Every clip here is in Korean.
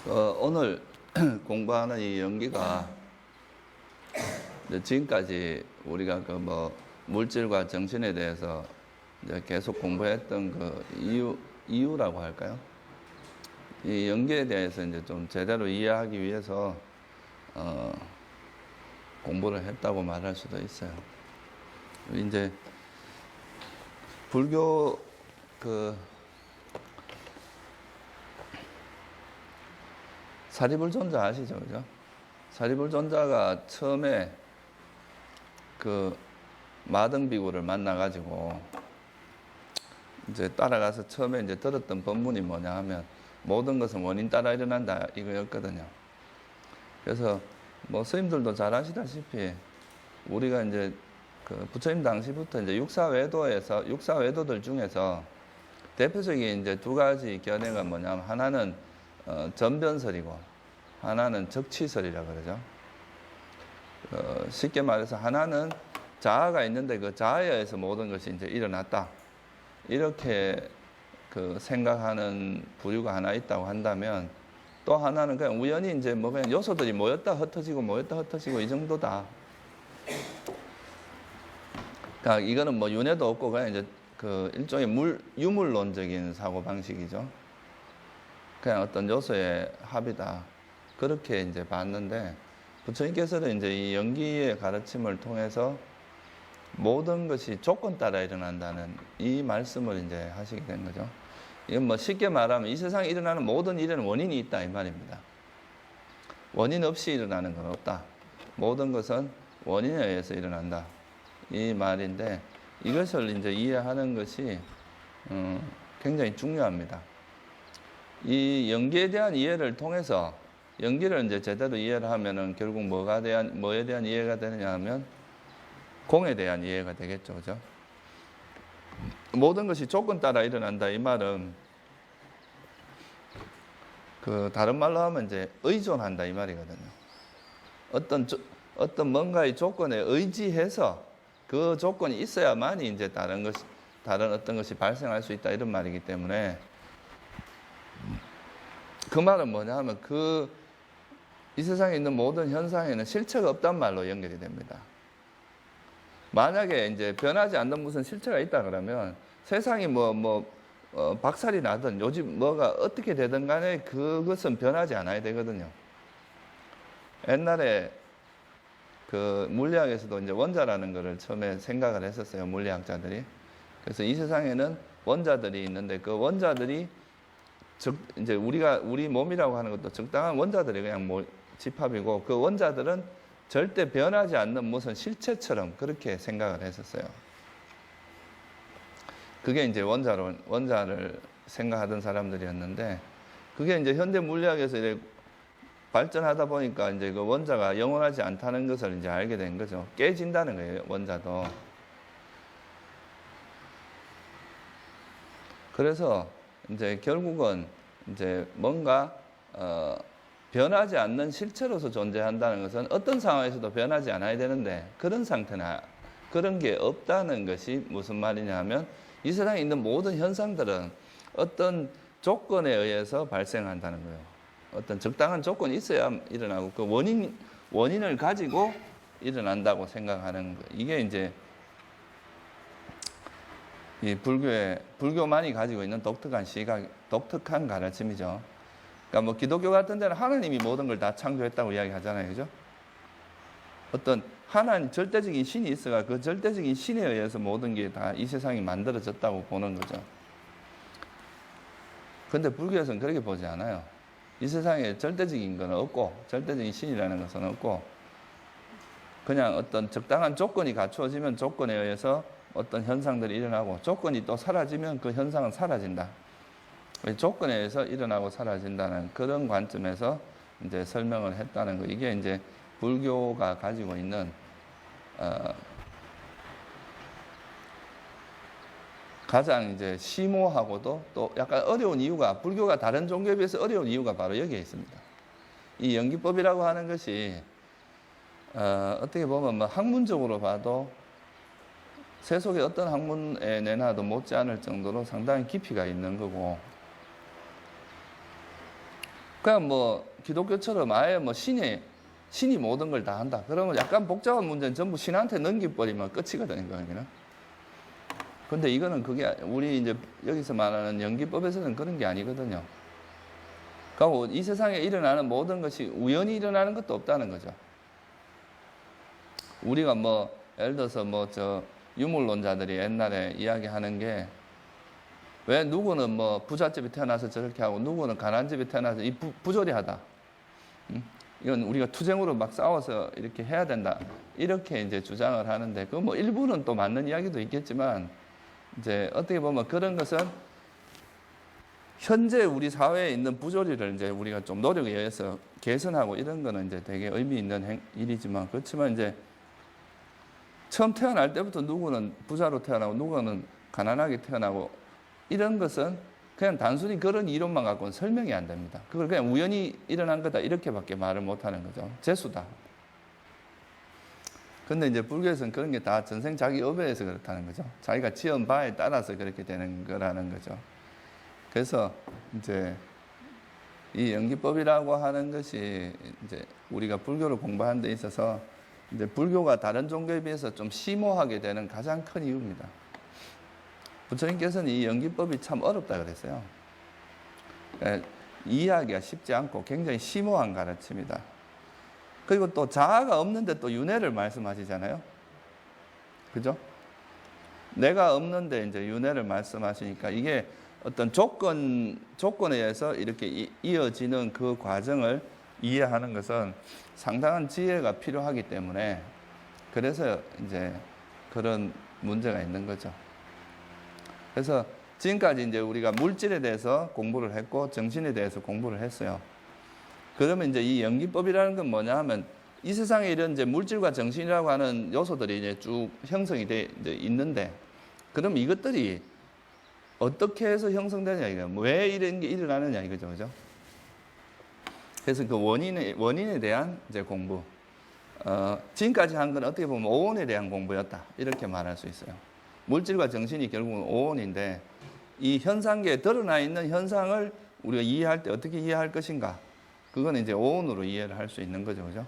오늘 공부하는 이 연기가 이제 지금까지 우리가 그 뭐 물질과 정신에 대해서 이제 계속 공부했던 그 이유라고 할까요? 이 연기에 대해서 이제 좀 제대로 이해하기 위해서 공부를 했다고 말할 수도 있어요. 이제 불교 사리불존자 아시죠? 그죠? 사리불존자가 처음에 그 마등비구를 만나가지고 이제 따라가서 처음에 이제 들었던 법문이 뭐냐 하면 모든 것은 원인 따라 일어난다 이거였거든요. 그래서 뭐 스님들도 잘 아시다시피 우리가 이제 그 부처님 당시부터 이제 육사외도들 중에서 대표적인 이제 두 가지 견해가 뭐냐면 하나는 전변설이고 하나는 적치설이라 그러죠. 쉽게 말해서 하나는 자아가 있는데 그 자아에 의해서 모든 것이 이제 일어났다. 이렇게 그 생각하는 부류가 하나 있다고 한다면 또 하나는 그냥 우연히 이제 뭐 그냥 요소들이 모였다 흩어지고 이 정도다. 그러니까 이거는 뭐 윤회도 없고 그냥 이제 그 일종의 유물론적인 사고 방식이죠. 그냥 어떤 요소의 합이다. 그렇게 이제 봤는데 부처님께서는 이제 이 연기의 가르침을 통해서 모든 것이 조건 따라 일어난다는 이 말씀을 이제 하시게 된 거죠. 이건 뭐 쉽게 말하면 이 세상에 일어나는 모든 일에는 원인이 있다 이 말입니다. 원인 없이 일어나는 건 없다. 모든 것은 원인에 의해서 일어난다. 이 말인데 이것을 이제 이해하는 것이 굉장히 중요합니다. 이 연기에 대한 이해를 통해서 연기를 이제 제대로 이해를 하면은 결국 뭐에 대한 이해가 되느냐 하면 공에 대한 이해가 되겠죠. 그죠? 모든 것이 조건 따라 일어난다. 이 말은 그 다른 말로 하면 이제 의존한다. 이 말이거든요. 어떤 뭔가의 조건에 의지해서 그 조건이 있어야만이 이제 다른 어떤 것이 발생할 수 있다. 이런 말이기 때문에 그 말은 뭐냐 하면 이 세상에 있는 모든 현상에는 실체가 없단 말로 연결이 됩니다. 만약에 이제 변하지 않는 무슨 실체가 있다 그러면 세상이 박살이 나든 요즘 뭐가 어떻게 되든 간에 그것은 변하지 않아야 되거든요. 옛날에 그 물리학에서도 이제 원자라는 것을 처음에 생각을 했었어요. 물리학자들이. 그래서 이 세상에는 원자들이 있는데 그 원자들이 이제 우리 몸이라고 하는 것도 적당한 원자들이 그냥 집합이고 그 원자들은 절대 변하지 않는 무슨 실체처럼 그렇게 생각을 했었어요. 그게 이제 원자를 생각하던 사람들이었는데 그게 이제 현대 물리학에서 이제 발전하다 보니까 이제 그 원자가 영원하지 않다는 것을 이제 알게 된 거죠. 깨진다는 거예요, 원자도. 그래서 이제 결국은 이제 뭔가 변하지 않는 실체로서 존재한다는 것은 어떤 상황에서도 변하지 않아야 되는데 그런 상태나 그런 게 없다는 것이 무슨 말이냐 하면 이 세상에 있는 모든 현상들은 어떤 조건에 의해서 발생한다는 거예요. 어떤 적당한 조건이 있어야 일어나고 그 원인을 가지고 일어난다고 생각하는 거. 이게 이제 이 불교만이 가지고 있는 독특한 가르침이죠. 그러니까 뭐 기독교 같은 데는 하나님이 모든 걸 다 창조했다고 이야기하잖아요. 그죠? 어떤 하나님 절대적인 신이 있어가 그 절대적인 신에 의해서 모든 게 다 이 세상이 만들어졌다고 보는 거죠. 근데 불교에서는 그렇게 보지 않아요. 이 세상에 절대적인 건 없고 절대적인 신이라는 것은 없고 그냥 어떤 적당한 조건이 갖추어지면 조건에 의해서 어떤 현상들이 일어나고 조건이 또 사라지면 그 현상은 사라진다. 조건에 의해서 일어나고 사라진다는 그런 관점에서 이제 설명을 했다는 거. 이게 이제 불교가 가지고 있는 가장 이제 심오하고도 또 약간 어려운 이유가 불교가 다른 종교에 비해서 어려운 이유가 바로 여기에 있습니다. 이 연기법이라고 하는 것이 어떻게 보면 뭐 학문적으로 봐도 세속의 어떤 학문에 내놔도 못지않을 정도로 상당히 깊이가 있는 거고 그냥 뭐 기독교처럼 아예 뭐 신이 모든 걸 다 한다. 그러면 약간 복잡한 문제는 전부 신한테 넘겨버리면 끝이거든요. 그러니까. 근데 이거는 그게 우리 이제 여기서 말하는 연기법에서는 그런 게 아니거든요. 그러니까 이 세상에 일어나는 모든 것이 우연히 일어나는 것도 없다는 거죠. 우리가 뭐 예를 들어서 뭐 저 유물론자들이 옛날에 이야기하는 게 왜 누구는 뭐 부잣집에 태어나서 저렇게 하고 누구는 가난집에 태어나서 이 부조리하다. 이건 우리가 투쟁으로 막 싸워서 이렇게 해야 된다. 이렇게 이제 주장을 하는데 그 뭐 일부는 또 맞는 이야기도 있겠지만 이제 어떻게 보면 그런 것은 현재 우리 사회에 있는 부조리를 이제 우리가 좀 노력에 의해서 개선하고 이런 거는 이제 되게 의미 있는 일이지만 그렇지만 이제 처음 태어날 때부터 누구는 부자로 태어나고 누구는 가난하게 태어나고 이런 것은 그냥 단순히 그런 이론만 갖고는 설명이 안 됩니다. 그걸 그냥 우연히 일어난 거다 이렇게밖에 말을 못 하는 거죠. 재수다. 근데 이제 불교에서는 그런 게 다 전생 자기 업에서 그렇다는 거죠. 자기가 지은 바에 따라서 그렇게 되는 거라는 거죠. 그래서 이제 이 연기법이라고 하는 것이 이제 우리가 불교를 공부하는 데 있어서 이제 불교가 다른 종교에 비해서 좀 심오하게 되는 가장 큰 이유입니다. 부처님께서는 이 연기법이 참 어렵다 그랬어요. 이해하기가 쉽지 않고 굉장히 심오한 가르침이다. 그리고 또 자아가 없는데 또 윤회를 말씀하시잖아요. 그죠? 내가 없는데 이제 윤회를 말씀하시니까 이게 어떤 조건에 의해서 이렇게 이어지는 그 과정을 이해하는 것은 상당한 지혜가 필요하기 때문에 그래서 이제 그런 문제가 있는 거죠. 그래서 지금까지 이제 우리가 물질에 대해서 공부를 했고 정신에 대해서 공부를 했어요. 그러면 이제 이 연기법이라는 건 뭐냐 하면 이 세상에 이런 이제 물질과 정신이라고 하는 요소들이 이제 쭉 형성이 돼 이제 있는데 그럼 이것들이 어떻게 해서 형성되냐 이거 왜 이런 게 일어나느냐 이거죠, 그죠? 그래서 그 원인에 대한 이제 공부. 지금까지 한 건 어떻게 보면 오온에 대한 공부였다 이렇게 말할 수 있어요. 물질과 정신이 결국은 오온인데 이 현상계에 드러나 있는 현상을 우리가 이해할 때 어떻게 이해할 것인가? 그건 이제 오온으로 이해를 할 수 있는 거죠, 그죠?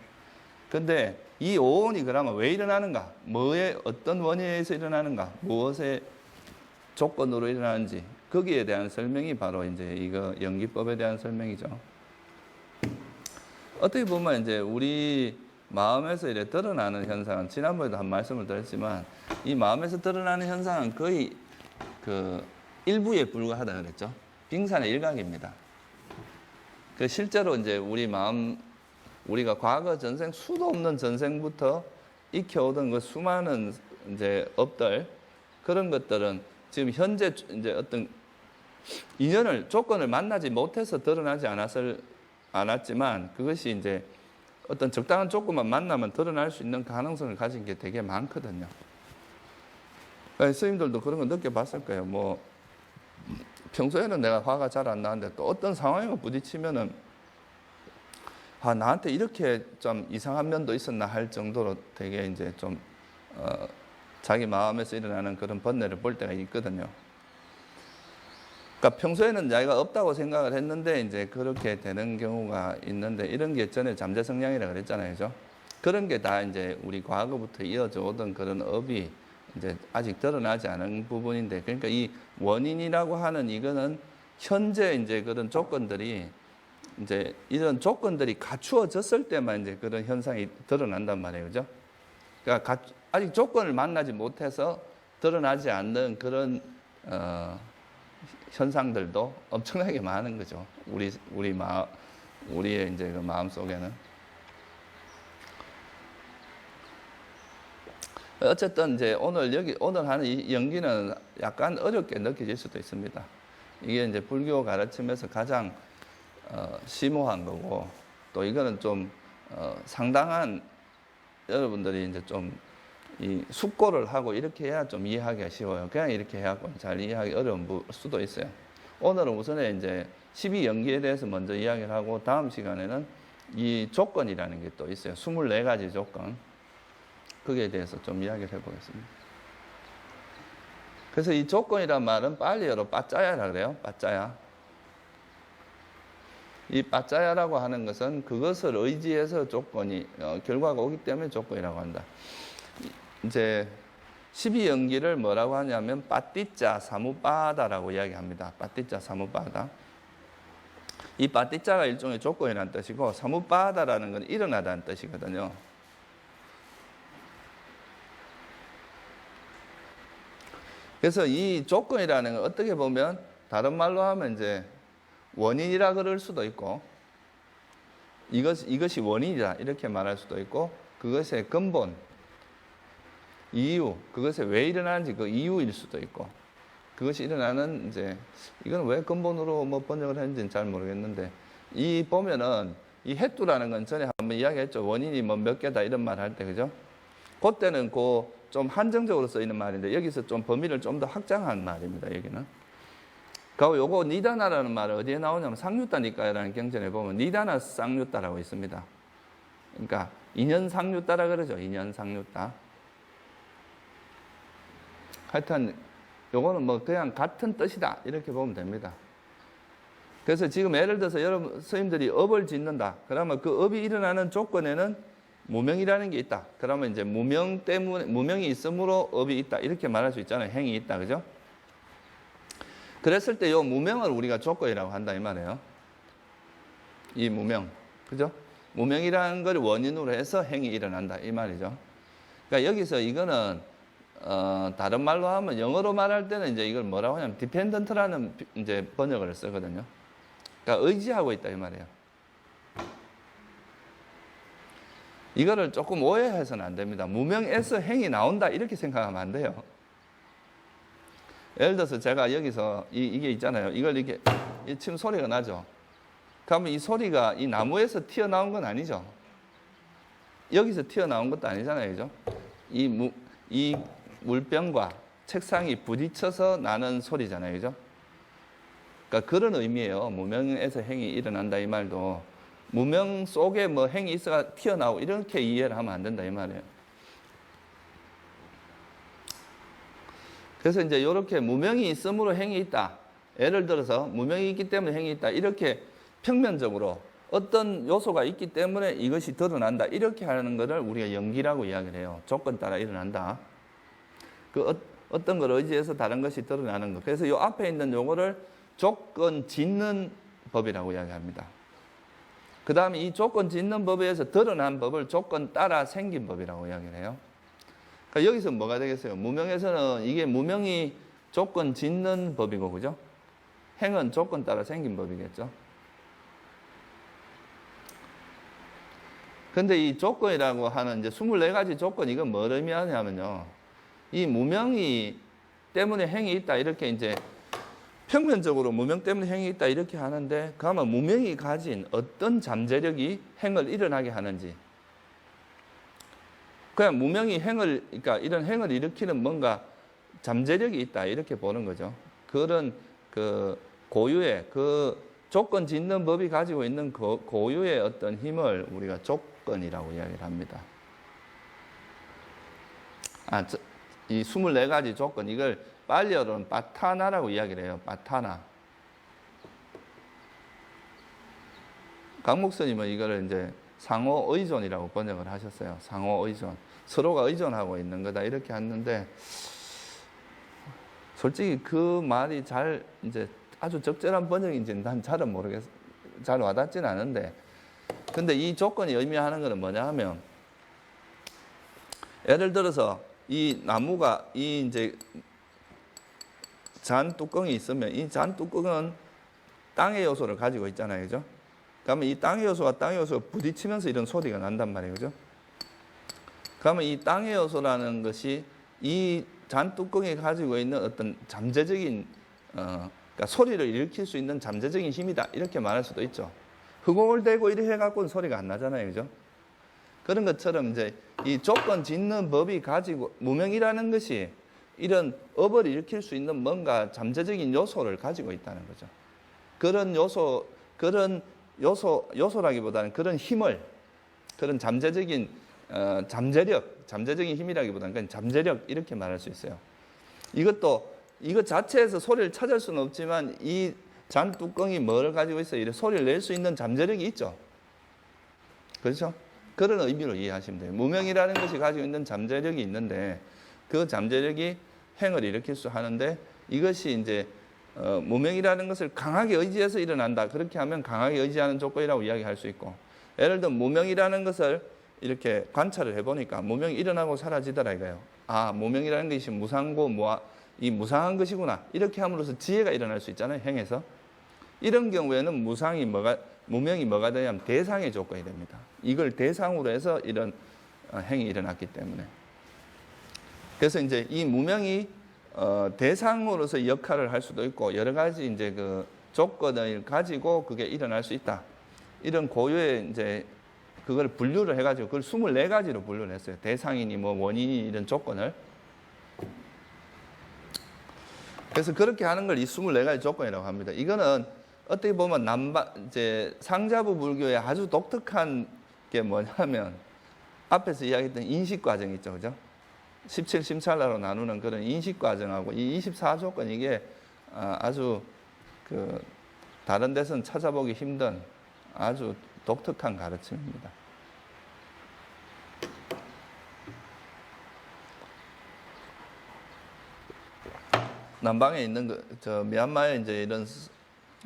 근데 이 오온이 그러면 왜 일어나는가? 뭐에 어떤 원인에 의해서 일어나는가? 무엇의 조건으로 일어나는지 거기에 대한 설명이 바로 이제 이거 연기법에 대한 설명이죠. 어떻게 보면 이제 우리 마음에서 이래 드러나는 현상은 지난번에도 한 말씀을 드렸지만 이 마음에서 드러나는 현상은 거의 그 일부에 불과하다 그랬죠. 빙산의 일각입니다. 그 실제로 이제 우리가 과거 전생 수도 없는 전생부터 익혀오던 그 수많은 이제 업들 그런 것들은 지금 현재 이제 어떤 인연을 조건을 만나지 못해서 드러나지 않았지만 그것이 이제 어떤 적당한 조건만 만나면 드러날 수 있는 가능성을 가진 게 되게 많거든요. 그러니까 스님들도 그런 거 느껴봤을 거예요. 뭐 평소에는 내가 화가 잘 안 나는데 또 어떤 상황에 부딪히면은 나한테 이렇게 좀 이상한 면도 있었나 할 정도로 되게 이제 좀 자기 마음에서 일어나는 그런 번뇌를 볼 때가 있거든요. 그러니까 평소에는 자기가 없다고 생각을 했는데 이제 그렇게 되는 경우가 있는데 이런 게 전에 잠재 성향이라 그랬잖아요, 그죠? 그런 게 다 이제 우리 과거부터 이어져 오던 그런 업이 이제 아직 드러나지 않은 부분인데 그러니까 이 원인이라고 하는 이거는 현재 이제 그런 조건들이 이제 이런 조건들이 갖추어졌을 때만 이제 그런 현상이 드러난단 말이에요, 그죠? 그러니까 아직 조건을 만나지 못해서 드러나지 않는 그런 현상들도 엄청나게 많은 거죠. 우리의 이제 그 마음 속에는. 어쨌든 이제 오늘 하는 이 연기는 약간 어렵게 느껴질 수도 있습니다. 이게 이제 불교 가르침에서 가장 심오한 거고 또 이거는 좀 상당한 여러분들이 이제 좀 이 숙고를 하고 이렇게 해야 좀 이해하기가 쉬워요. 그냥 이렇게 해갖고 잘 이해하기 어려운 수도 있어요. 오늘은 우선에 이제 12연기에 대해서 먼저 이야기를 하고 다음 시간에는 이 조건이라는 게 또 있어요. 24가지 조건. 거기에 대해서 좀 이야기를 해보겠습니다. 그래서 이 조건이란 말은 빨리어로 빠짜야라 그래요. 빠짜야. 이 빠짜야라고 하는 것은 그것을 의지해서 조건이 결과가 오기 때문에 조건이라고 한다. 이제 12연기를 뭐라고 하냐면 빠띠짜 사무빠다라고 이야기합니다. 빠띠짜 사무빠다. 이 빠띠짜가 일종의 조건이라는 뜻이고 사무빠다라는 건 일어나다는 뜻이거든요. 그래서 이 조건이라는 건 어떻게 보면 다른 말로 하면 이제 원인이라 그럴 수도 있고 이것이 원인이다 이렇게 말할 수도 있고 그것의 근본, 이유, 그것이 왜 일어나는지 그 이유일 수도 있고 그것이 일어나는 이제 이건 왜 근본으로 뭐 번역을 했는지는 잘 모르겠는데 이 보면은 이 해뚜라는 건 전에 한번 이야기했죠. 원인이 뭐 몇 개다 이런 말 할 때 그죠? 그때는 그 좀 한정적으로 쓰이는 말인데 여기서 좀 범위를 좀 더 확장한 말입니다. 여기는. 그리고 요거 니다나라는 말은 어디에 나오냐면 상류따니까라는 경전에 보면 니다나 쌍류따라고 있습니다. 그러니까 인연 상류따라 그러죠. 인연 상류따. 하여튼 요거는 뭐 그냥 같은 뜻이다 이렇게 보면 됩니다. 그래서 지금 예를 들어서 여러분 스님들이 업을 짓는다. 그러면 그 업이 일어나는 조건에는 무명이라는 게 있다. 그러면 이제 무명 때문에 무명이 있으므로 업이 있다 이렇게 말할 수 있잖아요. 행이 있다, 그죠? 그랬을 때 이 무명을 우리가 조건이라고 한다 이 말이에요. 이 무명, 그죠? 무명이라는 걸 원인으로 해서 행이 일어난다 이 말이죠. 그러니까 여기서 이거는 다른 말로 하면 영어로 말할 때는 이제 이걸 뭐라고 하냐면 dependent라는 이제 번역을 쓰거든요. 그러니까 의지하고 있다 이 말이에요. 이거를 조금 오해해서는 안 됩니다. 무명에서 행이 나온다 이렇게 생각하면 안 돼요. 예를 들어서 제가 여기서 이게 있잖아요. 이걸 이렇게 지금 소리가 나죠. 그러면 이 소리가 이 나무에서 튀어나온 건 아니죠. 여기서 튀어나온 것도 아니잖아요, 그죠? 이 물병과 책상이 부딪혀서 나는 소리잖아요, 그죠? 그러니까 그런 의미예요. 무명에서 행이 일어난다 이 말도. 무명 속에 뭐 행이 있어가 튀어나오고 이렇게 이해를 하면 안 된다 이 말이에요. 그래서 이제 이렇게 무명이 있으므로 행이 있다. 예를 들어서 무명이 있기 때문에 행이 있다. 이렇게 평면적으로 어떤 요소가 있기 때문에 이것이 드러난다. 이렇게 하는 것을 우리가 연기라고 이야기를 해요. 조건 따라 일어난다. 어떤 걸 의지해서 다른 것이 드러나는 것. 그래서 이 앞에 있는 용어를 조건 짓는 법이라고 이야기합니다. 그 다음에 이 조건 짓는 법에 의해서 드러난 법을 조건 따라 생긴 법이라고 이야기를 해요. 그러니까 여기서 뭐가 되겠어요? 무명에서는 이게 무명이 조건 짓는 법이고, 그죠? 행은 조건 따라 생긴 법이겠죠. 근데 이 조건이라고 하는 이제 24가지 조건, 이건 뭘 의미하냐면요. 이 무명이 때문에 행이 있다, 이렇게 이제 평면적으로 무명 때문에 행이 있다, 이렇게 하는데, 그러면 무명이 가진 어떤 잠재력이 행을 일어나게 하는지. 그냥 무명이 그러니까 이런 행을 일으키는 뭔가 잠재력이 있다, 이렇게 보는 거죠. 그런 그 고유의, 그 조건 짓는 법이 가지고 있는 그 고유의 어떤 힘을 우리가 조건이라고 이야기를 합니다. 이 24가지 조건, 이걸 빨리어로는 빠타나라고 이야기를 해요. 빠타나. 강목스님은 이거를 이제 상호 의존이라고 번역을 하셨어요. 상호 의존. 서로가 의존하고 있는 거다. 이렇게 했는데, 솔직히 그 말이 이제 아주 적절한 번역인지는 난 잘은 모르겠어요. 잘 와닿지는 않은데. 근데 이 조건이 의미하는 것은 뭐냐 하면, 예를 들어서 이 나무가 이제 잔 뚜껑이 있으면 이 잔 뚜껑은 땅의 요소를 가지고 있잖아요. 그죠? 그러면 이 땅의 요소가 부딪히면서 이런 소리가 난단 말이에요. 그죠? 그러면 이 땅의 요소라는 것이 이 잔 뚜껑이 가지고 있는 어떤 잠재적인, 그러니까 소리를 일으킬 수 있는 잠재적인 힘이다. 이렇게 말할 수도 있죠. 흑옥을 대고 이렇게 해갖고는 소리가 안 나잖아요. 그죠? 그런 것처럼 이제 이 조건 짓는 법이 가지고, 무명이라는 것이 이런 업을 일으킬 수 있는 뭔가 잠재적인 요소를 가지고 있다는 거죠. 그런 요소라기보다는 그런 힘을, 그런 잠재적인 잠재적인 힘이라기보다는 그냥 잠재력, 이렇게 말할 수 있어요. 이것 자체에서 소리를 찾을 수는 없지만 이 잔 뚜껑이 뭘 가지고 있어요? 이래 소리를 낼 수 있는 잠재력이 있죠. 그렇죠? 그런 의미로 이해하시면 돼요. 무명이라는 것이 가지고 있는 잠재력이 있는데 그 잠재력이 행을 일으킬 수 하는데 이것이 이제 무명이라는 것을 강하게 의지해서 일어난다. 그렇게 하면 강하게 의지하는 조건이라고 이야기할 수 있고, 예를 들어 무명이라는 것을 이렇게 관찰을 해보니까 무명이 일어나고 사라지더라 이거예요. 아, 무명이라는 것이 무상고 이 무상한 것이구나. 이렇게 함으로써 지혜가 일어날 수 있잖아요. 행에서. 이런 경우에는 무명이 뭐가 되냐면 대상의 조건이 됩니다. 이걸 대상으로 해서 이런 행이 일어났기 때문에. 그래서 이제 이 무명이 대상으로서 역할을 할 수도 있고 여러 가지 이제 그 조건을 가지고 그게 일어날 수 있다. 이런 고유의 이제 그걸 분류를 해가지고 그걸 24가지로 분류를 했어요. 대상이니 뭐 원인이 이런 조건을. 그래서 그렇게 하는 걸 이 24가지 조건이라고 합니다. 이거는 어떻게 보면 이제 상자부 불교의 아주 독특한 게 뭐냐면 앞에서 이야기했던 인식 과정이 있죠. 그죠? 17심찰라로 나누는 그런 인식 과정하고 이 24조건 이게 아주 그 다른 데서는 찾아보기 힘든 아주 독특한 가르침입니다. 남방에 있는 미얀마에 이제 이런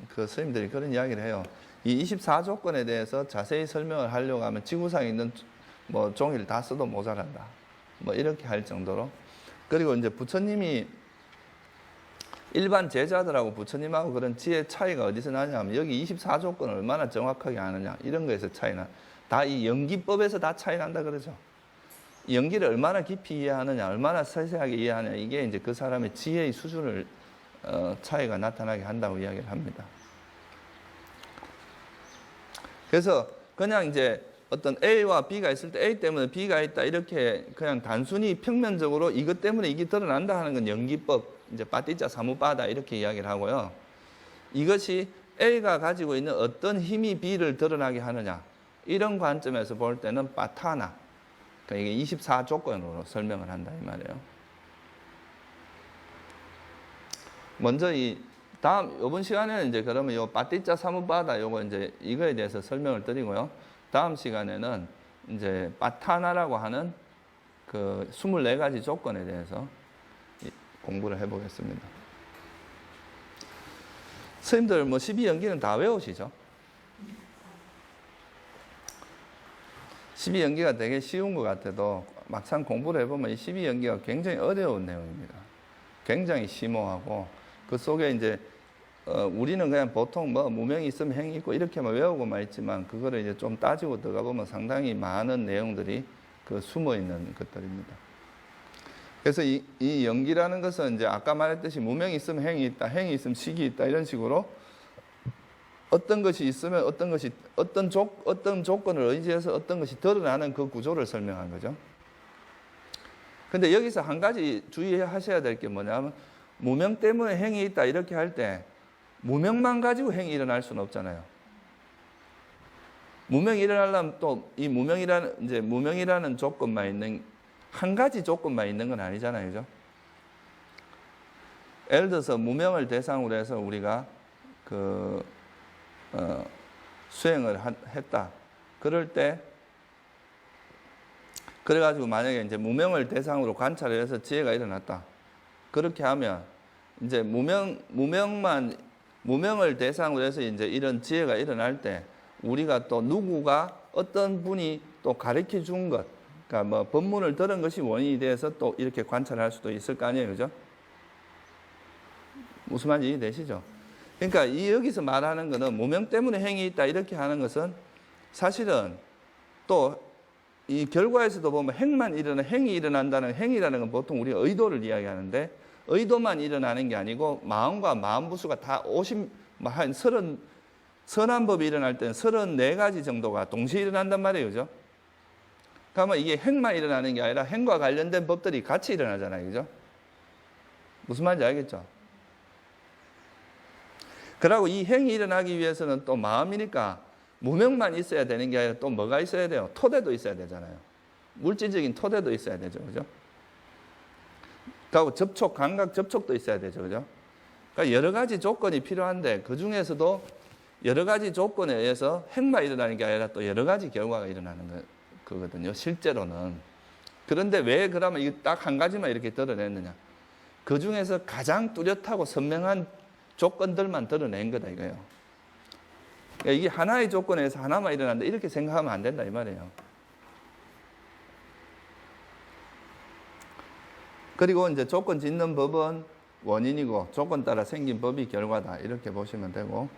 그 스님들이 그런 이야기를 해요. 이 24조건에 대해서 자세히 설명을 하려고 하면 지구상에 있는 뭐 종이를 다 써도 모자란다. 뭐 이렇게 할 정도로. 그리고 이제 부처님이 일반 제자들하고 부처님하고 그런 지혜 차이가 어디서 나냐면 여기 24조건을 얼마나 정확하게 아느냐 이런 거에서 차이나. 다 이 연기법에서 다 차이 난다 그러죠. 연기를 얼마나 깊이 이해하느냐, 얼마나 세세하게 이해하느냐, 이게 이제 그 사람의 지혜의 수준을 차이가 나타나게 한다고 이야기를 합니다. 그래서 그냥 이제 어떤 A와 B가 있을 때 A 때문에 B가 있다 이렇게 그냥 단순히 평면적으로 이것 때문에 이게 드러난다 하는 건 연기법, 이제 빠띠자 사무빠다 이렇게 이야기를 하고요. 이것이 A가 가지고 있는 어떤 힘이 B를 드러나게 하느냐 이런 관점에서 볼 때는 빠타나, 그러니까 이게 24조건으로 설명을 한다 이 말이에요. 먼저 이번 시간에는 이제 그러면 요 빠띠자 사무빠다 요거 이제 이거에 대해서 설명을 드리고요. 다음 시간에는 이제 빠타나라고 하는 그 24가지 조건에 대해서 공부를 해보겠습니다. 스님들 뭐 12연기는 다 외우시죠? 12연기가 되게 쉬운 것 같아도 막상 공부를 해보면 이 12연기가 굉장히 어려운 내용입니다. 굉장히 심오하고 그 속에 이제 우리는 그냥 보통 뭐 무명이 있으면 행이 있고 이렇게만 외우고만 있지만 그거를 이제 좀 따지고 들어가 보면 상당히 많은 내용들이 그 숨어 있는 것들입니다. 그래서 이 연기라는 것은 이제 아까 말했듯이 무명이 있으면 행이 있다, 행이 있으면 식이 있다 이런 식으로 어떤 것이 있으면 어떤 조건을 의지해서 어떤 것이 드러나는 그 구조를 설명한 거죠. 근데 여기서 한 가지 주의하셔야 될 게 뭐냐면 무명 때문에 행이 있다 이렇게 할 때 무명만 가지고 행이 일어날 수는 없잖아요. 무명이 일어나려면 또 이 무명이라는 조건만 있는 한 가지 조건만 있는 건 아니잖아요. 그죠? 예를 들어서 무명을 대상으로 해서 우리가 수행을 했다. 그럴 때 그래가지고 만약에 이제 무명을 대상으로 관찰을 해서 지혜가 일어났다. 그렇게 하면 이제 무명을 대상으로 해서 이제 이런 지혜가 일어날 때 우리가 또 누구가 어떤 분이 또 가르쳐 준 것, 그러니까 뭐 법문을 들은 것이 원인이 돼서 또 이렇게 관찰할 수도 있을 거 아니에요, 그죠? 무슨 말인지 이해되시죠? 그러니까 여기서 말하는 것은 무명 때문에 행이 있다 이렇게 하는 것은 사실은 또 이 결과에서도 보면 행이 일어난다는 행이라는 건 보통 우리가 의도를 이야기하는데 의도만 일어나는 게 아니고 마음과 마음부수가 다 선한 법이 일어날 때는 34가지 정도가 동시에 일어난단 말이에요. 그죠? 그러면 이게 행만 일어나는 게 아니라 행과 관련된 법들이 같이 일어나잖아요. 그죠? 무슨 말인지 알겠죠? 그리고 이 행이 일어나기 위해서는 또 마음이니까 무명만 있어야 되는 게 아니라 또 뭐가 있어야 돼요? 토대도 있어야 되잖아요. 물질적인 토대도 있어야 되죠. 그죠? 그리고 감각 접촉도 있어야 되죠. 그죠? 그러니까 여러 가지 조건이 필요한데 그 중에서도 여러 가지 조건에 의해서 핵만 일어나는 게 아니라 또 여러 가지 결과가 일어나는 거거든요. 실제로는. 그런데 왜 그러면 이게 딱 한 가지만 이렇게 드러냈느냐? 그 중에서 가장 뚜렷하고 선명한 조건들만 드러낸 거다 이거예요. 그러니까 이게 하나의 조건에서 하나만 일어난다 이렇게 생각하면 안 된다 이 말이에요. 그리고 이제 조건 짓는 법은 원인이고 조건 따라 생긴 법이 결과다 이렇게 보시면 되고,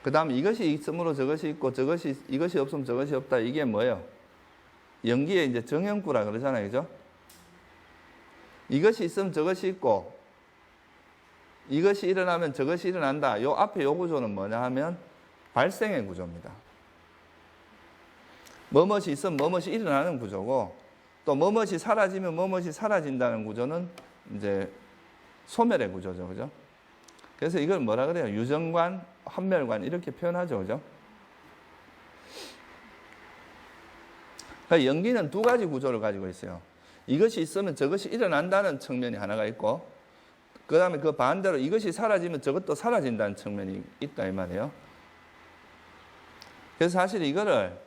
그 다음에 이것이 있으므로 저것이 있고 이것이 없으면 저것이 없다. 이게 뭐예요? 연기의 이제 정형구라 그러잖아요, 그죠? 이것이 있으면 저것이 있고 이것이 일어나면 저것이 일어난다. 요 앞에 요 구조는 뭐냐 하면 발생의 구조입니다. 뭐뭇이 있으면 뭐뭇이 일어나는 구조고, 또 뭐뭇이 사라지면 뭐뭇이 사라진다는 구조는 이제 소멸의 구조죠, 그죠? 그래서 이걸 뭐라 그래요? 유정관, 환멸관 이렇게 표현하죠, 그죠? 그러니까 연기는 두 가지 구조를 가지고 있어요. 이것이 있으면 저것이 일어난다는 측면이 하나가 있고, 그 다음에 그 반대로 이것이 사라지면 저것도 사라진다는 측면이 있다 이 말이에요. 그래서 사실 이거를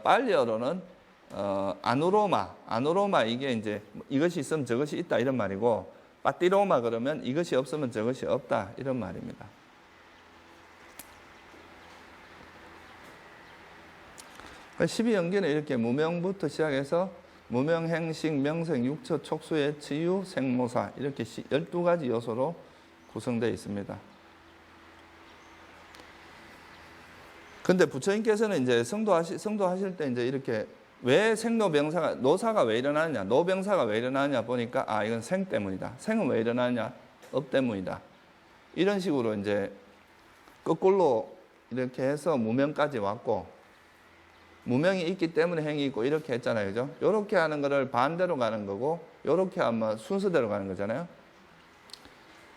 빨리어로는 아누로마 이게 이제 이것이 있으면 저것이 있다 이런 말이고, 빠띠로마 그러면 이것이 없으면 저것이 없다 이런 말입니다. 그러니까 12연기는 이렇게 무명부터 시작해서 무명, 행식, 명생, 육처, 촉수의 치유, 생모사 이렇게 12가지 요소로 구성되어 있습니다. 근데 부처님께서는 이제 성도하실 때 이제 이렇게 왜 생로병사가, 노사가 왜 일어나느냐, 노병사가 왜 일어나느냐 보니까 아, 이건 생 때문이다. 생은 왜 일어나느냐? 업 때문이다. 이런 식으로 이제 거꾸로 이렇게 해서 무명까지 왔고, 무명이 있기 때문에 행이 있고 이렇게 했잖아요, 그죠? 이렇게 하는 거를 반대로 가는 거고, 이렇게 하면 순서대로 가는 거잖아요.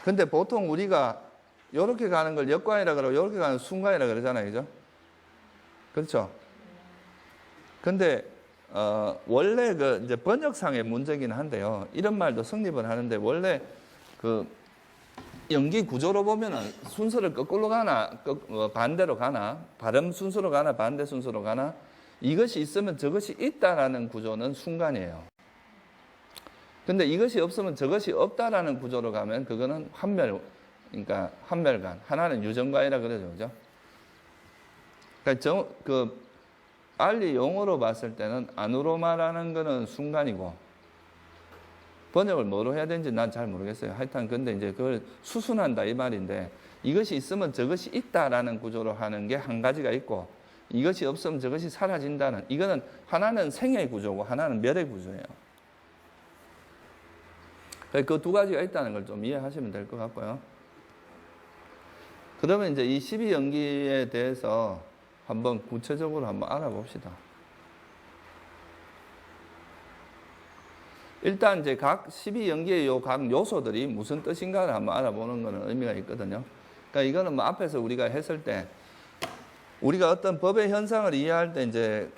근데 보통 우리가 이렇게 가는 걸 역관이라 그러고 이렇게 가는 순관이라 그러잖아요, 그죠? 그렇죠? 근데 원래 그 이제 번역상의 문제긴 한데요. 이런 말도 성립을 하는데, 원래 그 연기 구조로 보면은 순서를 거꾸로 가나 반대로 가나, 발음 순서로 가나 반대 순서로 가나, 이것이 있으면 저것이 있다라는 구조는 순간이에요. 근데 이것이 없으면 저것이 없다라는 구조로 가면 그거는 그러니까 환멸관. 하나는 유정관이라 그러죠, 그죠? 그러니까 알리 용어로 봤을 때는 아누로마라는 거는 순간이고, 번역을 뭐로 해야 되는지 난 잘 모르겠어요. 하여튼 근데 이제 그걸 수순한다 이 말인데, 이것이 있으면 저것이 있다라는 구조로 하는 게 한 가지가 있고, 이것이 없으면 저것이 사라진다는, 이거는 하나는 생의 구조고 하나는 멸의 구조예요. 그 두 가지가 있다는 걸 좀 이해하시면 될 것 같고요. 그러면 이제 이 12연기에 대해서 한번 구체적으로 한번 알아봅시다. 일단 이제 각 12연기의 각 요소들이 무슨 뜻인가를 한번 알아보는 것은 의미가 있거든요. 그러니까 이거는 뭐 앞에서 우리가 했을 때, 우리가 어떤 법의 현상을 이해할 때 이제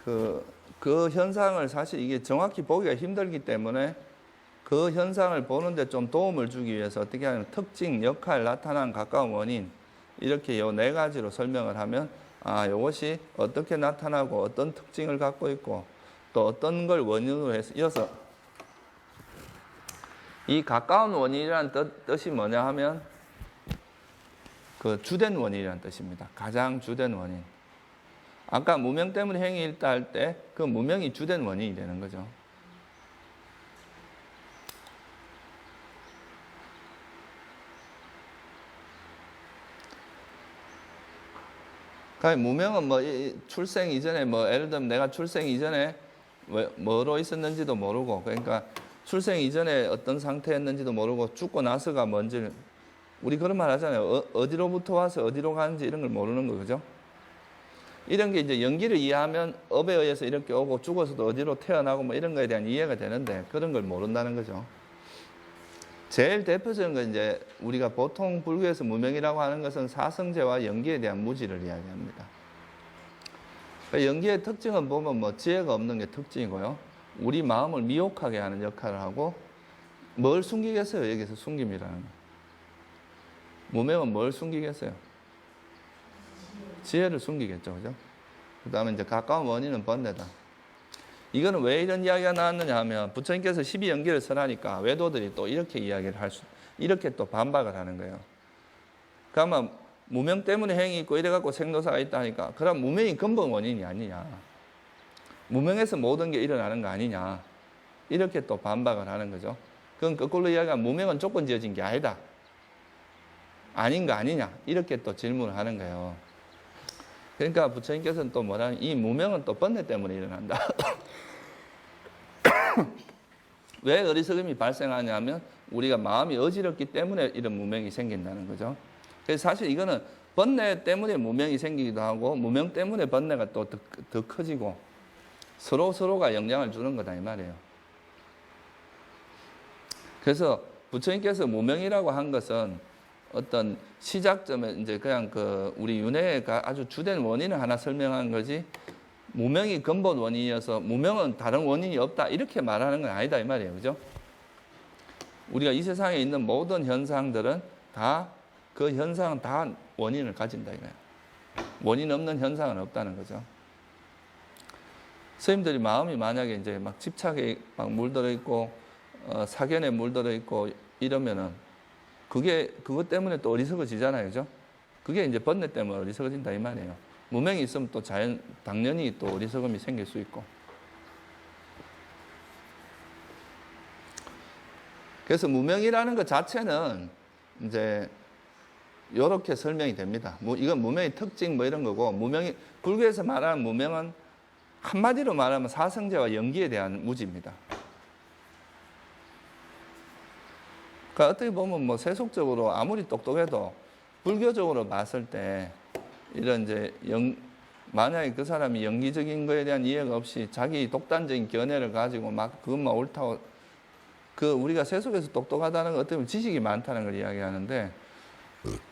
그 현상을 사실 이게 정확히 보기가 힘들기 때문에 그 현상을 보는데 좀 도움을 주기 위해서 어떻게 하냐면 특징, 역할, 나타난 가까운 원인, 이렇게 요 네 가지로 설명을 하면, 아, 이것이 어떻게 나타나고 어떤 특징을 갖고 있고 또 어떤 걸 원인으로 해서 이어서, 이 가까운 원인이라는 뜻이 뭐냐 하면 그 주된 원인이라는 뜻입니다. 가장 주된 원인. 아까 무명 때문에 행위 있다 할 때 그 무명이 주된 원인이 되는 거죠. 그러니까 무명은 뭐 출생 이전에 뭐 예를 들면 내가 출생 이전에 뭐로 있었는지도 모르고, 그러니까 출생 이전에 어떤 상태였는지도 모르고 죽고 나서가 뭔지, 우리 그런 말 하잖아요. 어디로부터 와서 어디로 가는지 이런 걸 모르는 거, 그죠? 이런 게 이제 연기를 이해하면 업에 의해서 이렇게 오고 죽어서도 어디로 태어나고 뭐 이런 거에 대한 이해가 되는데, 그런 걸 모른다는 거죠. 제일 대표적인 건 이제 우리가 보통 불교에서 무명이라고 하는 것은 사성제와 연기에 대한 무지를 이야기합니다. 그러니까 연기의 특징은 보면 뭐 지혜가 없는 게 특징이고요. 우리 마음을 미혹하게 하는 역할을 하고, 뭘 숨기겠어요? 여기서 숨김이라는 거. 무명은 뭘 숨기겠어요? 지혜를 숨기겠죠. 그죠? 그 다음에 이제 가까운 원인은 번뇌다. 이거는 왜 이런 이야기가 나왔느냐 하면 부처님께서 12연기를 설하니까 외도들이 또 이렇게 이야기를 이렇게 또 반박을 하는 거예요. 그러면 무명 때문에 행이 있고 이래갖고 생로사가 있다니까 그럼 무명이 근본 원인이 아니냐. 무명에서 모든 게 일어나는 거 아니냐. 이렇게 또 반박을 하는 거죠. 그건 거꾸로 이야기하면 무명은 조건 지어진 게 아니다. 아닌 거 아니냐. 이렇게 또 질문을 하는 거예요. 그러니까 부처님께서는 또 뭐라는 이 무명은 또 번뇌 때문에 일어난다. 왜 어리석음이 발생하냐면 우리가 마음이 어지럽기 때문에 이런 무명이 생긴다는 거죠. 그래서 사실 이거는 번뇌 때문에 무명이 생기기도 하고 무명 때문에 번뇌가 또 더 커지고 서로가 영향을 주는 거다 이 말이에요. 그래서 부처님께서 무명이라고 한 것은 어떤 시작점에 이제 그냥 그 우리 윤회의 아주 주된 원인을 하나 설명한 거지 무명이 근본 원인이어서 무명은 다른 원인이 없다 이렇게 말하는 건 아니다 이 말이에요. 그죠? 우리가 이 세상에 있는 모든 현상들은 다 그 현상은 다 원인을 가진다 이거예요. 원인 없는 현상은 없다는 거죠. 스님들이 마음이 만약에 이제 막 집착에 막 물들어 있고 사견에 물들어 있고 이러면은 그것 때문에 또 어리석어지잖아요. 그죠? 그게 이제 번뇌 때문에 어리석어진다 이 말이에요. 무명이 있으면 또 당연히 또 어리석음이 생길 수 있고. 그래서 무명이라는 것 자체는 이제 이렇게 설명이 됩니다. 이건 무명의 특징 뭐 이런 거고, 불교에서 말하는 무명은 한마디로 말하면 사성제와 연기에 대한 무지입니다. 그러니까 어떻게 보면 뭐 세속적으로 아무리 똑똑해도 불교적으로 봤을 때 이런 이제 만약에 그 사람이 연기적인 거에 대한 이해가 없이 자기 독단적인 견해를 가지고 막 그것만 옳다고 우리가 세속에서 똑똑하다는 건 어떻게 보면 지식이 많다는 걸 이야기하는데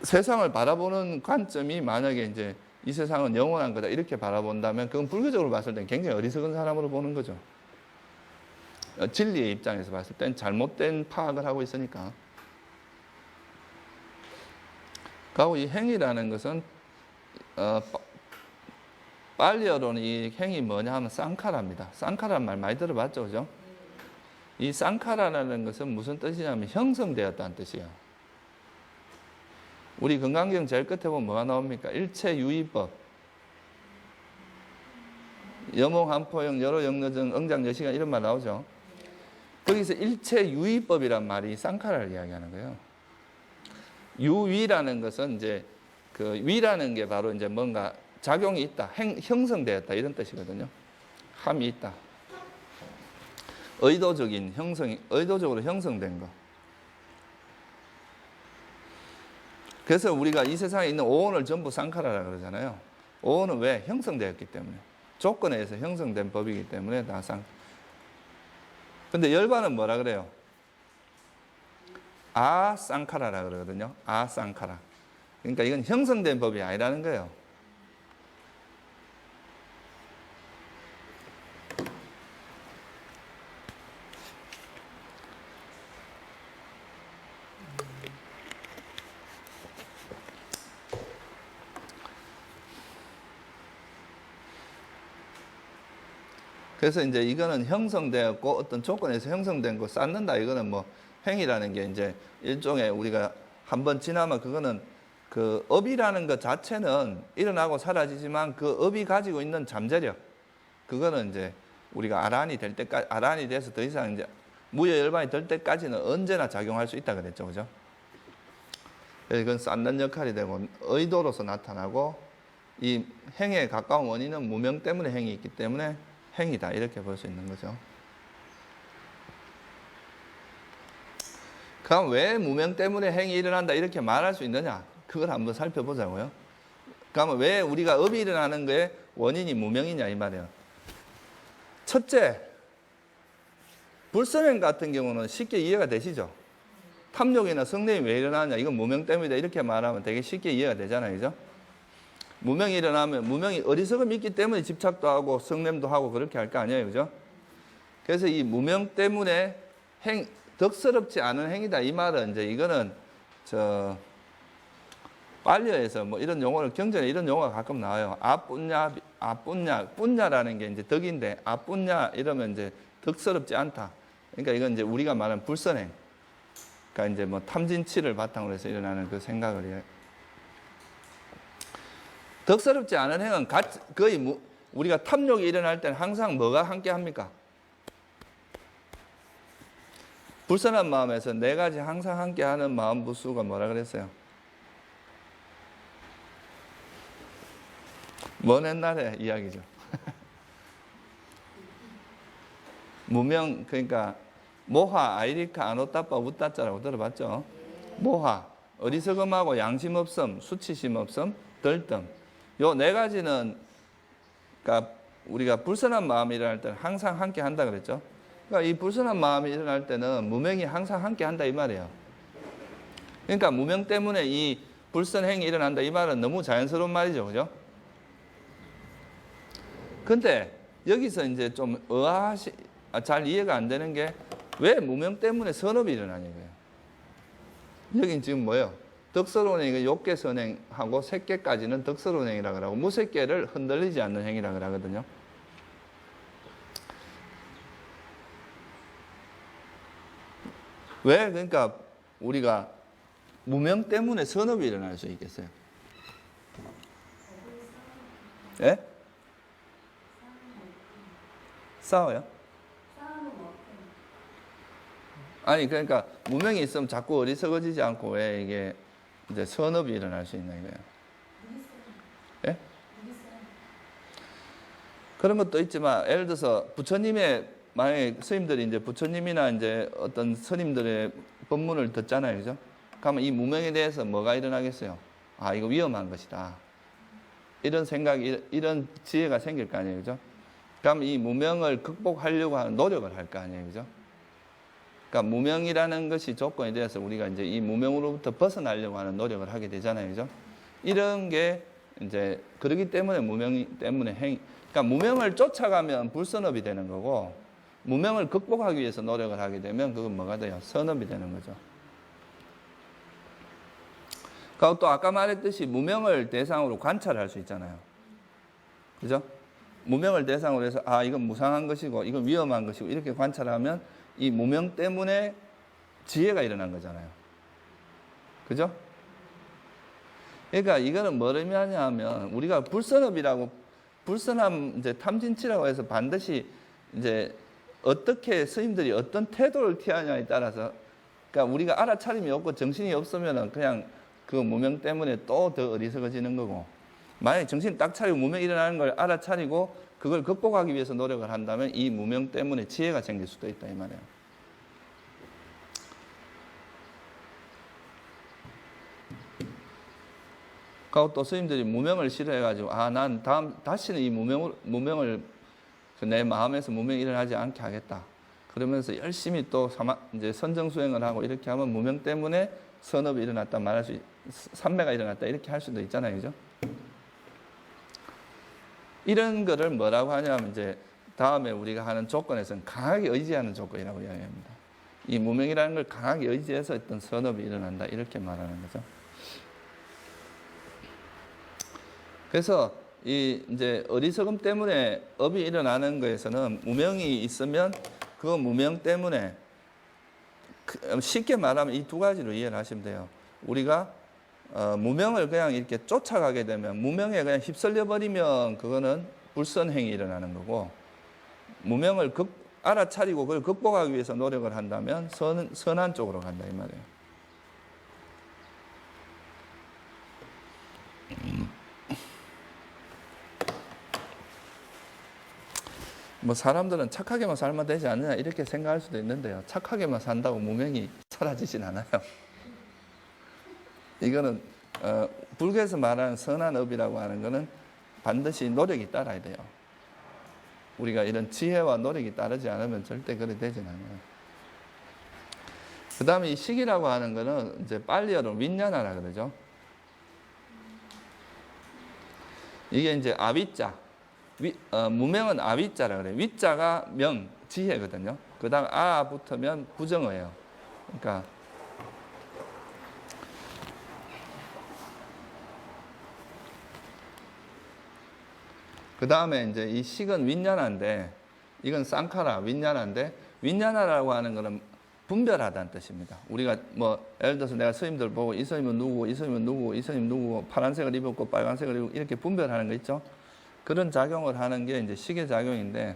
세상을 바라보는 관점이 만약에 이제 이 세상은 영원한 거다 이렇게 바라본다면 그건 불교적으로 봤을 땐 굉장히 어리석은 사람으로 보는 거죠. 진리의 입장에서 봤을 땐 잘못된 파악을 하고 있으니까. 그리고 이 행위라는 것은 빨리어로는 이 행위 뭐냐 하면 쌍카라입니다. 쌍카라는 말 많이 들어봤죠, 그죠? 이 쌍카라라는 것은 무슨 뜻이냐면 형성되었다는 뜻이에요. 우리 건강경 제일 끝에 보면 뭐가 나옵니까? 일체유의법. 여몽한포영, 여로영로정, 응장여시간 이런 말 나오죠. 거기서 일체유의법이란 말이 쌍카라를 이야기하는 거예요. 유위라는 것은 이제 그 위라는 게 바로 이제 뭔가 작용이 있다, 형성되었다 이런 뜻이거든요. 함이 있다. 의도적으로 형성된 거. 그래서 우리가 이 세상에 있는 오온을 전부 쌍카라라 그러잖아요. 오온은 왜? 형성되었기 때문에. 조건에 의해서 형성된 법이기 때문에 다 근데 열반은 뭐라 그래요? 아쌍카라라 그러거든요. 아쌍카라. 그러니까 이건 형성된 법이 아니라는 거예요. 그래서 이제 이거는 형성되었고 어떤 조건에서 형성된 거 쌓는다. 이거는 뭐 행위라는 게 이제 일종의 우리가 한번 지나면 그거는 그 업이라는 것 자체는 일어나고 사라지지만 그 업이 가지고 있는 잠재력 그거는 이제 우리가 아란이 될 때까지 아란이 돼서 더 이상 이제 무여열반이 될 때까지는 언제나 작용할 수 있다 그랬죠, 그죠? 그래서 이건 쌓는 역할이 되고 의도로서 나타나고 이 행에 가까운 원인은 무명 때문에 행이 있기 때문에 행이다 이렇게 볼 수 있는 거죠. 그럼 왜 무명 때문에 행이 일어난다 이렇게 말할 수 있느냐? 그걸 한번 살펴보자고요. 그러면 왜 우리가 업이 일어나는 거에 원인이 무명이냐 이 말이에요. 첫째, 불선행 같은 경우는 쉽게 이해가 되시죠? 탐욕이나 성냄이 왜 일어나냐 이건 무명 때문이다 이렇게 말하면 되게 쉽게 이해가 되잖아요, 그죠? 무명이 일어나면 무명이 어리석음이 있기 때문에 집착도 하고 성냄도 하고 그렇게 할 거 아니에요, 그죠? 그래서 이 무명 때문에 덕스럽지 않은 행위다 이 말은 이제 이거는 빨리어에서 뭐 이런 용어를 경전에 이런 용어가 가끔 나와요. 아뿐냐, 뿐냐라는 게 이제 덕인데 아뿐냐 이러면 이제 덕스럽지 않다. 그러니까 이건 이제 우리가 말하는 불선행. 그러니까 이제 뭐 탐진치를 바탕으로 해서 일어나는 그 생각을 해요. 덕스럽지 않은 행은 거의 우리가 탐욕이 일어날 때는 항상 뭐가 함께 합니까? 불선한 마음에서 네 가지 항상 함께 하는 마음 부수가 뭐라 그랬어요? 먼 옛날의 이야기죠. 무명, 그러니까 모하, 아이리카, 아노따빠, 우따자라고 들어봤죠? 모하, 어리석음하고 양심 없음, 수치심 없음, 덜뜸. 요 네 가지는 그러니까 우리가 불선한 마음이 일어날 때는 항상 함께 한다 그랬죠? 그러니까 이 불선한 마음이 일어날 때는 무명이 항상 함께 한다 이 말이에요. 그러니까 무명 때문에 이 불선행이 일어난다 이 말은 너무 자연스러운 말이죠. 그죠? 근데 여기서 이제 좀 잘 이해가 안 되는 게 왜 무명 때문에 선업이 일어나냐고요. 여긴 지금 뭐예요? 덕스러운 행위가 욕계선행하고 색계까지는 덕스러운 행위라고 하고 무색계를 흔들리지 않는 행위라고 하거든요. 왜 그러니까 우리가 무명 때문에 선업이 일어날 수 있겠어요? 예? 싸워요? 아니 그러니까 무명이 있으면 자꾸 어리석어지지 않고 왜 이게 이제 선업이 일어날 수 있나 이거예요. 예? 그런 것도 있지만 예를 들어서 부처님의 만약에 스님들이 이제 부처님이나 이제 어떤 스님들의 법문을 듣잖아요, 그죠? 그러면 이 무명에 대해서 뭐가 일어나겠어요? 아 이거 위험한 것이다. 이런 생각이 이런 지혜가 생길 거 아니에요, 그죠? 그럼 이 무명을 극복하려고 하는 노력을 할 거 아니에요, 그죠? 그러니까 무명이라는 것이 조건에 대해서 우리가 이제 이 무명으로부터 벗어나려고 하는 노력을 하게 되잖아요, 그죠? 이런 게 이제 그러기 때문에 무명 때문에 그러니까 무명을 쫓아가면 불선업이 되는 거고 무명을 극복하기 위해서 노력을 하게 되면 그건 뭐가 돼요? 선업이 되는 거죠. 그리고 또 아까 말했듯이 무명을 대상으로 관찰할 수 있잖아요, 그죠? 무명을 대상으로 해서 아 이건 무상한 것이고 이건 위험한 것이고 이렇게 관찰하면 이 무명 때문에 지혜가 일어난 거잖아요, 그죠? 그러니까 이거는 뭘 의미하냐면 우리가 불선업이라고 불선함 이제 탐진치라고 해서 반드시 이제 어떻게 스님들이 어떤 태도를 취하냐에 따라서 그러니까 우리가 알아차림이 없고 정신이 없으면은 그냥 그 무명 때문에 또 더 어리석어지는 거고 만약에 정신 딱 차리고 무명이 일어나는 걸 알아차리고 그걸 극복하기 위해서 노력을 한다면 이 무명 때문에 지혜가 생길 수도 있다 이 말이에요. 그리고 또 스님들이 무명을 싫어해가지고 아 난 다시는 이 무명을 내 마음에서 무명이 일어나지 않게 하겠다. 그러면서 열심히 또 이제 선정수행을 하고 이렇게 하면 무명 때문에 선업이 일어났다 말할 수 삼매가 일어났다 이렇게 할 수도 있잖아요, 그죠? 이런 거를 뭐라고 하냐면 이제 다음에 우리가 하는 조건에서는 강하게 의지하는 조건이라고 이야기합니다. 이 무명이라는 걸 강하게 의지해서 어떤 선업이 일어난다 이렇게 말하는 거죠. 그래서 이 이제 어리석음 때문에 업이 일어나는 거에서는 무명이 있으면 그 무명 때문에 쉽게 말하면 이 두 가지로 이해를 하시면 돼요. 우리가 무명을 그냥 이렇게 쫓아가게 되면 무명에 그냥 휩쓸려 버리면 그거는 불선행이 일어나는 거고 무명을 알아차리고 그걸 극복하기 위해서 노력을 한다면 선한 쪽으로 간다 이 말이에요. 뭐 사람들은 착하게만 살면 되지 않느냐 이렇게 생각할 수도 있는데요. 착하게만 산다고 무명이 사라지진 않아요. 이거는 불교에서 말하는 선한 업이라고 하는 거는 반드시 노력이 따라야 돼요. 우리가 이런 지혜와 노력이 따르지 않으면 절대 그래 되진 않아요. 그 다음에 이 식이라고 하는 거는 이제 빨리어로 윈냐나라 그러죠. 이게 이제 아비자. 무명은 아위자라 그래요. 위자가 명, 지혜거든요. 그 다음 아 붙으면 부정어예요. 그러니까 그 다음에 이제 이 식은 윈냐나인데, 이건 쌍카라, 윈냐나인데, 윈냐나라고 하는 거는 분별하다는 뜻입니다. 우리가 뭐, 예를 들어서 내가 스님들 보고 이 스님은 누구고, 이 스님은 누구고, 이 스님은 누구고, 파란색을 입었고, 빨간색을 입고, 이렇게 분별하는 거 있죠? 그런 작용을 하는 게 이제 식의 작용인데,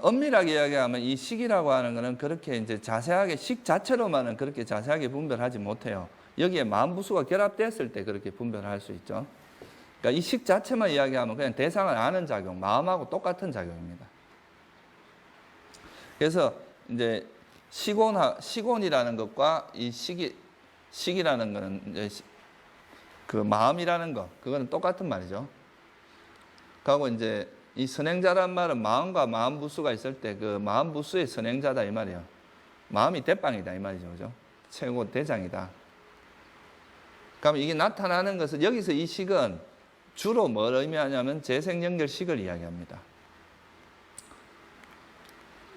엄밀하게 이야기하면 이 식이라고 하는 거는 그렇게 이제 자세하게, 식 자체로만은 그렇게 자세하게 분별하지 못해요. 여기에 마음부수가 결합됐을 때 그렇게 분별할 수 있죠. 그러니까 이 식 자체만 이야기하면 그냥 대상을 아는 작용, 마음하고 똑같은 작용입니다. 그래서 이제 시곤이라는 것과 이 식이라는 거는 이제 그 마음이라는 거, 그거는 똑같은 말이죠. 그리고 이제 이 선행자란 말은 마음과 마음부수가 있을 때 그 마음부수의 선행자다 이 말이에요. 마음이 대빵이다 이 말이죠. 그죠? 최고 대장이다. 그럼 이게 나타나는 것은 여기서 이 식은 주로 뭘 의미하냐면 재생연결식을 이야기합니다.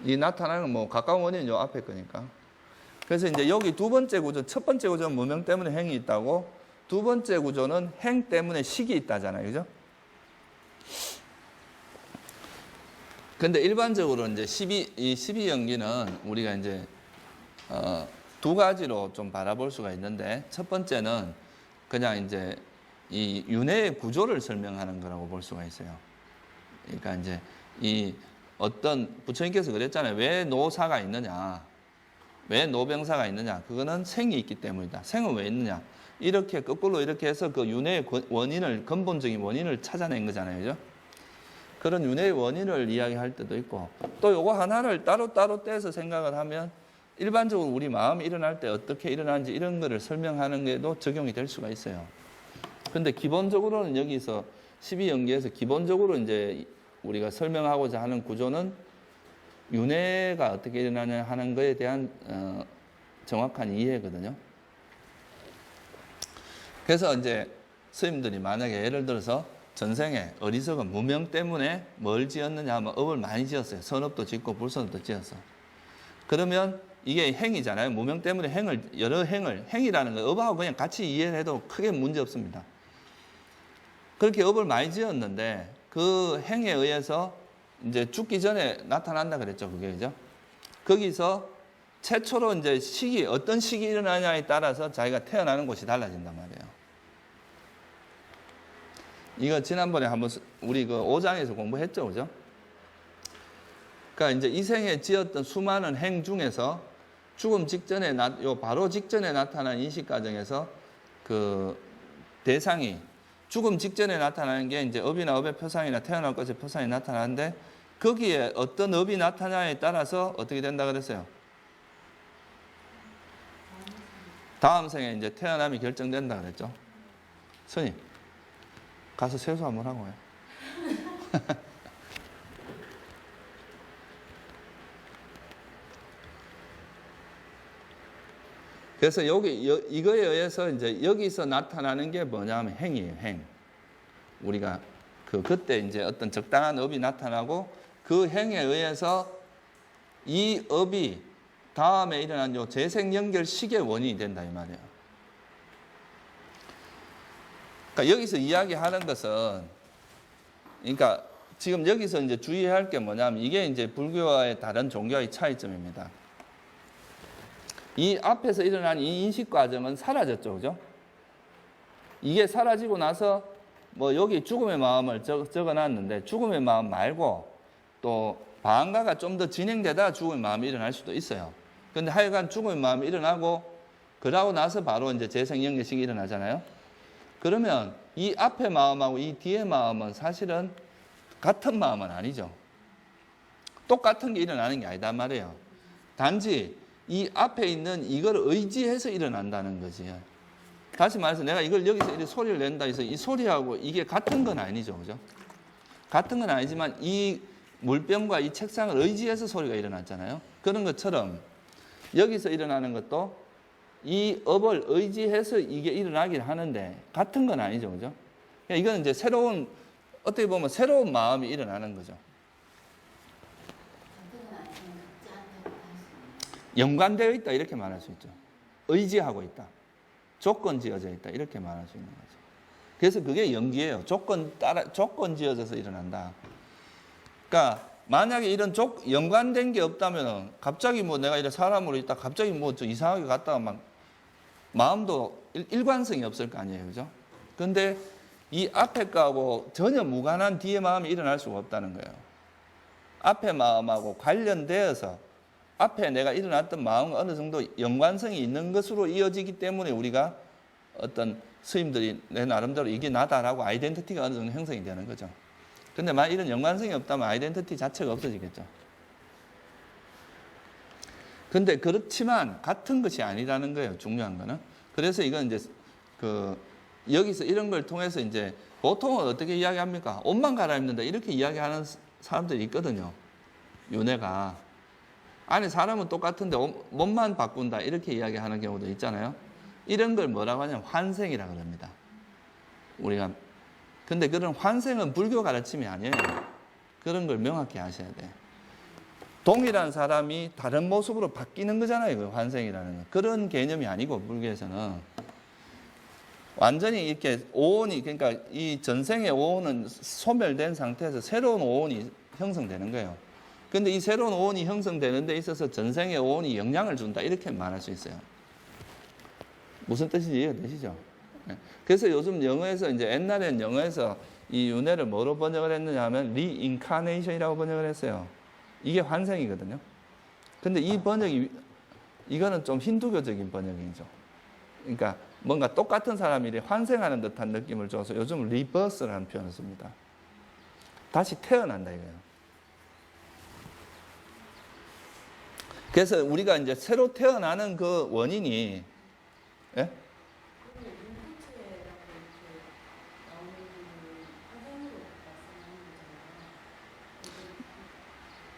이 나타나는 건 뭐 가까운 원인은 요 앞에 거니까. 그래서 이제 여기 두 번째 구조, 첫 번째 구조는 무명 때문에 행이 있다고, 두 번째 구조는 행 때문에 식이 있다잖아요. 그죠? 근데 일반적으로 이제 이 12연기는 우리가 이제 두 가지로 좀 바라볼 수가 있는데, 첫 번째는 그냥 이제 이 윤회의 구조를 설명하는 거라고 볼 수가 있어요. 그러니까 이제 이 어떤 부처님께서 그랬잖아요. 왜 노사가 있느냐? 왜 노병사가 있느냐? 그거는 생이 있기 때문이다. 생은 왜 있느냐? 이렇게 거꾸로 이렇게 해서 그 윤회의 원인을, 근본적인 원인을 찾아낸 거잖아요. 그죠? 그런 윤회의 원인을 이야기할 때도 있고, 또 요거 하나를 따로따로 떼서 생각을 하면 일반적으로 우리 마음이 일어날 때 어떻게 일어나는지 이런 거를 설명하는 게도 적용이 될 수가 있어요. 근데 기본적으로는 여기서 12연기에서 기본적으로 이제 우리가 설명하고자 하는 구조는 윤회가 어떻게 일어나냐 하는 거에 대한 정확한 이해거든요. 그래서 이제 스님들이 만약에 예를 들어서 전생에 어리석은 무명 때문에 뭘 지었느냐 하면 업을 많이 지었어요. 선업도 짓고 불선업도 지었어. 그러면 이게 행이잖아요. 무명 때문에 여러 행이라는 거 업하고 그냥 같이 이해를 해도 크게 문제 없습니다. 그렇게 업을 많이 지었는데 그 행에 의해서 이제 죽기 전에 나타난다 그랬죠. 그게 그죠? 거기서 최초로 이제 어떤 식이 일어나냐에 따라서 자기가 태어나는 곳이 달라진단 말이에요. 이거 지난번에 한번 우리 그 5장에서 공부했죠. 그죠? 그러니까 이제 이 생에 지었던 수많은 행 중에서 죽음 직전에, 바로 직전에 나타난 인식 과정에서 그 대상이 죽음 직전에 나타나는 게 이제 업이나 업의 표상이나 태어날 것의 표상이 나타나는데 거기에 어떤 업이 나타나냐에 따라서 어떻게 된다 그랬어요? 다음 생에 이제 태어남이 결정된다 그랬죠. 스님, 가서 세수 한번 하고 와요. 그래서 이거에 의해서 이제 여기서 나타나는 게 뭐냐면 행이에요, 행. 우리가 그때 이제 어떤 적당한 업이 나타나고 그 행에 의해서 이 업이 다음에 일어난 요 재생연결식의 원인이 된다 이 말이에요. 그러니까 여기서 이야기하는 것은, 그러니까 지금 여기서 이제 주의할 게 뭐냐면 이게 이제 불교와의 다른 종교의 차이점입니다. 이 앞에서 일어난 이 인식 과정은 사라졌죠, 그죠? 이게 사라지고 나서 뭐 여기 죽음의 마음을 적어놨는데 죽음의 마음 말고 또 방가가 좀 더 진행되다 죽음의 마음이 일어날 수도 있어요. 근데 하여간 죽음의 마음이 일어나고 그러고 나서 바로 이제 재생연결식이 일어나잖아요. 그러면 이 앞의 마음하고 이 뒤의 마음은 사실은 같은 마음은 아니죠. 똑같은 게 일어나는 게 아니단 말이에요. 단지 이 앞에 있는 이걸 의지해서 일어난다는 거지. 다시 말해서 내가 이걸 여기서 이렇게 소리를 낸다 해서 이 소리하고 이게 같은 건 아니죠. 그죠? 같은 건 아니지만 이 물병과 이 책상을 의지해서 소리가 일어났잖아요. 그런 것처럼 여기서 일어나는 것도 이 업을 의지해서 이게 일어나긴 하는데 같은 건 아니죠. 그죠? 이건 이제 어떻게 보면 새로운 마음이 일어나는 거죠. 연관되어 있다 이렇게 말할 수 있죠. 의지하고 있다. 조건 지어져 있다 이렇게 말할 수 있는 거죠. 그래서 그게 연기예요. 조건 지어져서 일어난다. 그러니까 만약에 이런 연관된 게 없다면 갑자기 뭐 내가 이런 사람으로 있다 갑자기 뭐 좀 이상하게 갔다가 막 마음도 일관성이 없을 거 아니에요. 그죠? 근데 이 앞에 거하고 전혀 무관한 뒤에 마음이 일어날 수가 없다는 거예요. 앞에 마음하고 관련되어서 앞에 내가 일어났던 마음과 어느 정도 연관성이 있는 것으로 이어지기 때문에 우리가 어떤 스님들이 내 나름대로 이게 나다라고 아이덴티티가 어느 정도 형성이 되는 거죠. 근데 만약 이런 연관성이 없다면 아이덴티티 자체가 없어지겠죠. 근데 그렇지만 같은 것이 아니라는 거예요. 중요한 거는. 그래서 이건 이제 여기서 이런 걸 통해서 이제 보통은 어떻게 이야기합니까? 옷만 갈아입는다 이렇게 이야기하는 사람들이 있거든요. 윤회가. 아니 사람은 똑같은데 몸만 바꾼다 이렇게 이야기하는 경우도 있잖아요. 이런 걸 뭐라고 하냐면 환생이라고 합니다. 우리가 근데 그런 환생은 불교 가르침이 아니에요. 그런 걸 명확히 아셔야 돼요. 동일한 사람이 다른 모습으로 바뀌는 거잖아요. 그 환생이라는 거. 그런 개념이 아니고 불교에서는 완전히 이렇게 오온이 그러니까 이 전생의 오온은 소멸된 상태에서 새로운 오온이 형성되는 거예요. 근데 이 새로운 오온이 형성되는 데 있어서 전생의 오온이 영향을 준다 이렇게 말할 수 있어요. 무슨 뜻인지 이해되시죠? 그래서 요즘 영어에서 이제 옛날엔 영어에서 이 윤회를 뭐로 번역을 했느냐 하면 reincarnation이라고 번역을 했어요. 이게 환생이거든요. 근데 이 번역이 이거는 좀 힌두교적인 번역이죠. 그러니까 뭔가 똑같은 사람이 환생하는 듯한 느낌을 줘서 요즘 리버스라는 표현을 씁니다. 다시 태어난다 이거예요. 그래서 우리가 이제 새로 태어나는 그 원인이 예?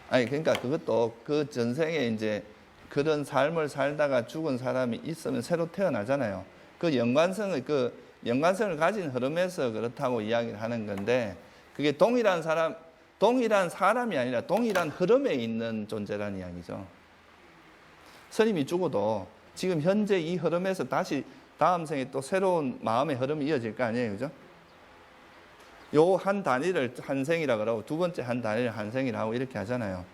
아니 그러니까 그것도 그 전생에 이제 그런 삶을 살다가 죽은 사람이 있으면 새로 태어나잖아요. 그 연관성을 가진 흐름에서 그렇다고 이야기를 하는 건데 그게 동일한 사람이 아니라 동일한 흐름에 있는 존재라는 이야기죠. 스님이 죽어도 지금 현재 이 흐름에서 다시 다음 생에 또 새로운 마음의 흐름이 이어질 거 아니에요, 그죠? 요 한 단위를 한생이라 그러고 두 번째 한 단위를 한생이라 하고 이렇게 하잖아요.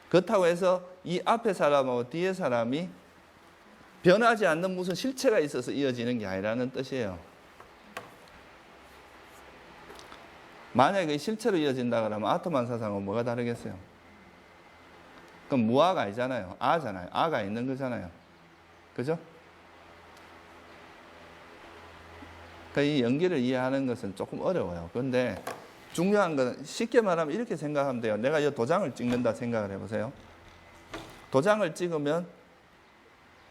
그렇다고 해서 이 앞에 사람하고 뒤에 사람이 변하지 않는 무슨 실체가 있어서 이어지는 게 아니라는 뜻이에요. 만약에 실체로 이어진다 그러면 아토만 사상은 뭐가 다르겠어요? 그럼 무아가 아니잖아요. 아잖아요. 아가 있는 거잖아요. 그죠? 그러니까 이 연기를 이해하는 것은 조금 어려워요. 그런데 중요한 건 쉽게 말하면 이렇게 생각하면 돼요. 내가 이 도장을 찍는다 생각을 해보세요. 도장을 찍으면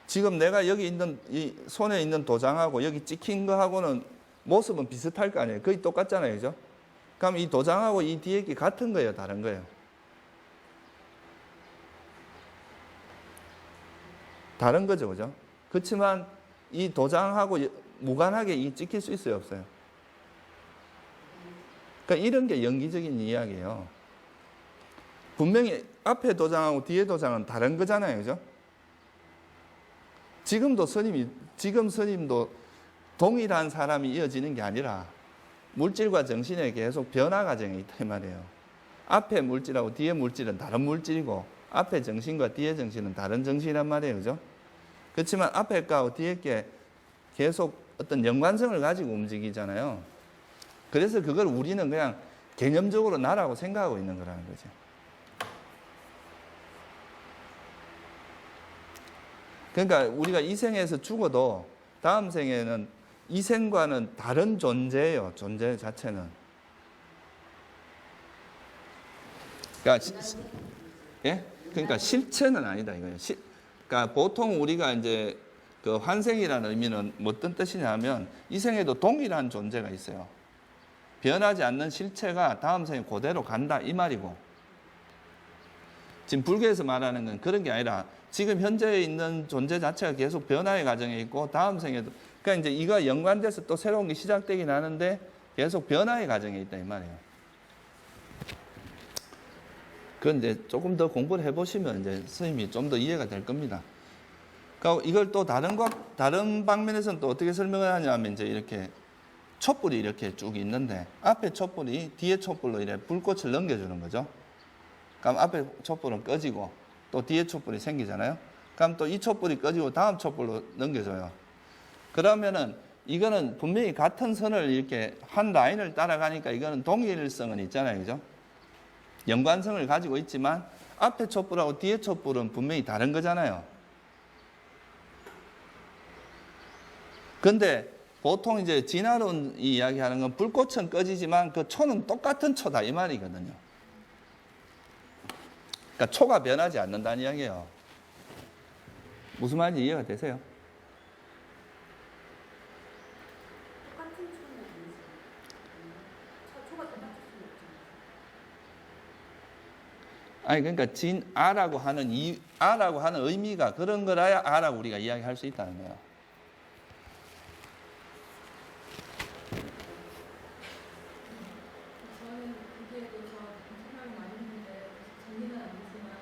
지금 내가 여기 있는 이 손에 있는 도장하고 여기 찍힌 거하고는 모습은 비슷할 거 아니에요. 거의 똑같잖아요. 그죠? 그럼 이 도장하고 이 뒤에 게 같은 거예요? 다른 거예요? 다른 거죠. 그죠? 그렇지만 이 도장하고 무관하게 이 찍힐 수 있어요? 없어요? 그러니까 이런 게 연기적인 이야기예요. 분명히 앞에 도장하고 뒤에 도장은 다른 거잖아요. 그죠? 지금 스님도 동일한 사람이 이어지는 게 아니라 물질과 정신의 계속 변화 과정이 있다 이 말이에요. 앞에 물질하고 뒤에 물질은 다른 물질이고 앞에 정신과 뒤에 정신은 다른 정신이란 말이에요. 그죠? 그렇지만 앞에 거하고 뒤에 게 계속 어떤 연관성을 가지고 움직이잖아요. 그래서 그걸 우리는 그냥 개념적으로 나라고 생각하고 있는 거라는 거죠. 그러니까 우리가 이 생에서 죽어도 다음 생에는 이 생과는 다른 존재예요. 존재 자체는. 그러니까 실체는 아니다 이거예요. 그러니까 보통 우리가 이제 그 환생이라는 의미는 어떤 뜻이냐면 이 생에도 동일한 존재가 있어요. 변하지 않는 실체가 다음 생에 그대로 간다 이 말이고, 지금 불교에서 말하는 건 그런 게 아니라 지금 현재 있는 존재 자체가 계속 변화의 과정에 있고 다음 생에도 그러니까 이제 이거 연관돼서 또 새로운 게 시작되긴 하는데 계속 변화의 과정에 있다 이 말이에요. 그건 이제 조금 더 공부를 해보시면 이제 스님이 좀 더 이해가 될 겁니다. 그러니까 이걸 또 다른 방면에서는 또 어떻게 설명을 하냐면 이제 이렇게 촛불이 이렇게 쭉 있는데 앞에 촛불이 뒤에 촛불로 이렇게 불꽃을 넘겨주는 거죠. 그럼 앞에 촛불은 꺼지고 또 뒤에 촛불이 생기잖아요. 그럼 또 이 촛불이 꺼지고 다음 촛불로 넘겨줘요. 그러면은 이거는 분명히 같은 선을 이렇게 한 라인을 따라가니까 이거는 동일성은 있잖아요. 그죠? 연관성을 가지고 있지만 앞에 촛불하고 뒤에 촛불은 분명히 다른 거잖아요. 근데 보통 이제 진화론 이야기하는 건 불꽃은 꺼지지만 그 초는 똑같은 초다 이 말이거든요. 그러니까 초가 변하지 않는다는 이야기예요. 무슨 말인지 이해가 되세요? 아니 그러니까 아라고 하는 아라고 하는 의미가 그런 거라야 아라고 우리가 이야기할 수 있다는 거예요. 저는 그게 대해서 생각을 많이 했는데 정리는 안 되지만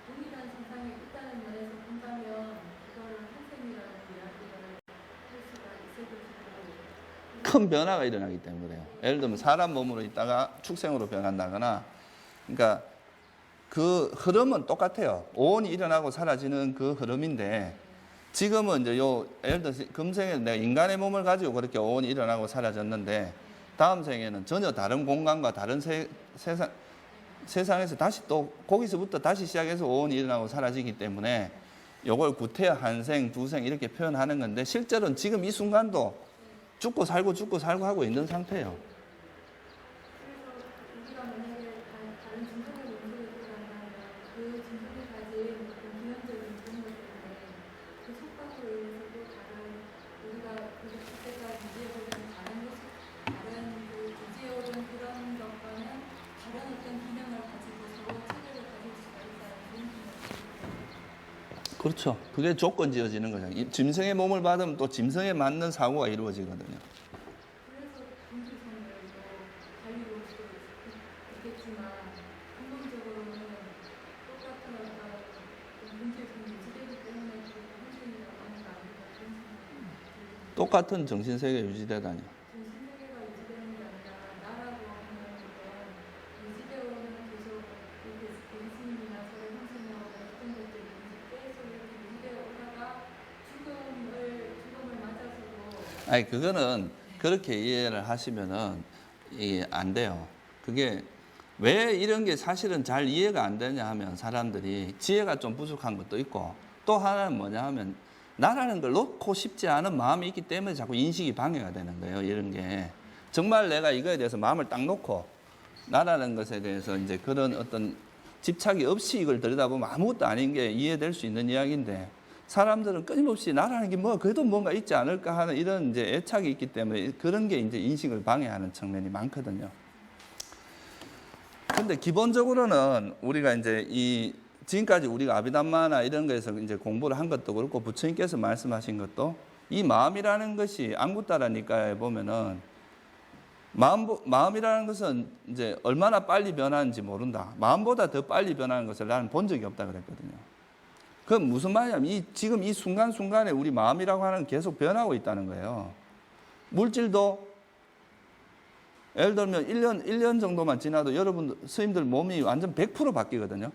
동일한 상상이 있다는 면에서 본다면 그거를 한생이라는 이야기를 할 수가 있을 것이고 큰 변화가 일어나기 때문에 그래요. 예를 들면 사람 몸으로 있다가 축생으로 변한다거나 그러니까 그 흐름은 똑같아요. 오온이 일어나고 사라지는 그 흐름인데 지금은 이제 예를 들어서 금생에 내가 인간의 몸을 가지고 그렇게 오온이 일어나고 사라졌는데 다음 생에는 전혀 다른 공간과 다른 세상에서 다시 또 거기서부터 다시 시작해서 오온이 일어나고 사라지기 때문에 요걸 구태, 한생, 두생 이렇게 표현하는 건데 실제로는 지금 이 순간도 죽고 살고 하고 있는 상태예요. 그래서 우리가 만약에 다른 진성의 원소를 들어간다면 그 진성이 가진 어떤 기능적인 그런 것 때문에 그 속박으로 인해서도 다른 우리가 그때가 유지해오던 다른 그 유지해오던 그런 것과는 다른 어떤 기능을 가지고서 체계를 가질 수가 있다는 그런 생각이 그렇죠. 그게 조건 지어지는 거죠. 짐승의 몸을 받으면 또 짐승에 맞는 사고가 이루어지거든요. 그래서 동질성을 달리고 있겠지만 근본적으로는 똑같은 어떤 동질성이 유지되기 때문에 그 현실이라고 하는 거 아닌가 그런 생각이 들어요. 똑같은 정신세계 유지되다니. 정신세계가 유지되는 게 아니라 나라고 하는 건 유지되어오는 계속 예수님이나 저의 형상이나 어떤 것들이 계속 이렇게 유지되어 오다가 죽음을 맞아서도 아니 그거는 그렇게 이해를 하시면은 이게 안 돼요. 그게 왜 이런 게 사실은 잘 이해가 안 되냐 하면 사람들이 지혜가 좀 부족한 것도 있고 또 하나는 뭐냐 하면 나라는 걸 놓고 싶지 않은 마음이 있기 때문에 자꾸 인식이 방해가 되는 거예요. 이런 게 정말 내가 이거에 대해서 마음을 딱 놓고 나라는 것에 대해서 이제 그런 어떤 집착이 없이 이걸 들여다보면 아무것도 아닌 게 이해될 수 있는 이야기인데 사람들은 끊임없이 나라는 게 뭐 그래도 뭔가 있지 않을까 하는 이런 이제 애착이 있기 때문에 그런 게 이제 인식을 방해하는 측면이 많거든요. 근데 기본적으로는 우리가 이제 지금까지 우리가 아비담마나 이런 거에서 이제 공부를 한 것도 그렇고 부처님께서 말씀하신 것도 이 마음이라는 것이 안구따라니까에 보면은 마음이라는 것은 이제 얼마나 빨리 변하는지 모른다. 마음보다 더 빨리 변하는 것을 나는 본 적이 없다 그랬거든요. 그건 무슨 말이냐면 지금 이 순간순간에 우리 마음이라고 하는 건 계속 변하고 있다는 거예요. 물질도 예를 들면 1년 정도만 지나도 여러분 스님들 몸이 완전 100% 바뀌거든요.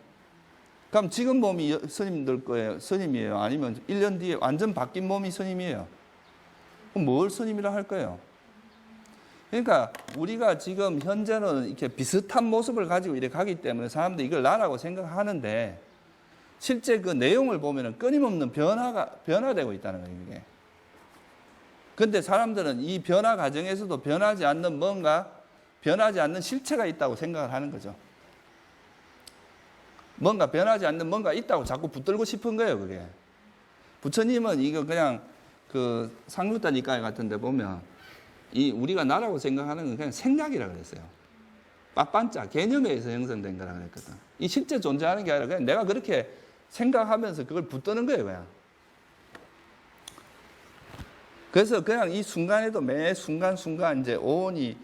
그럼 지금 몸이 스님들 거예요? 스님이에요? 아니면 1년 뒤에 완전 바뀐 몸이 스님이에요? 그럼 뭘 스님이라 할 거예요? 그러니까 우리가 지금 현재는 이렇게 비슷한 모습을 가지고 이렇게 가기 때문에 사람들이 이걸 나라고 생각하는데 실제 그 내용을 보면은 끊임없는 변화되고 있다는 거예요, 이게. 근데 사람들은 이 변화 과정에서도 변하지 않는 실체가 있다고 생각을 하는 거죠. 뭔가 변하지 않는 뭔가 있다고 자꾸 붙들고 싶은 거예요, 그게. 부처님은 이거 그냥 그 상륙다 니까이 같은 데 보면 우리가 나라고 생각하는 건 그냥 생각이라 그랬어요. 빤빤짜 개념에 의해서 형성된 거라 그랬거든. 이 실제 존재하는 게 아니라 그냥 내가 그렇게 생각하면서 그걸 붙드는 거예요, 그냥. 그래서 그냥 이 순간에도 매 순간순간 이제 오온이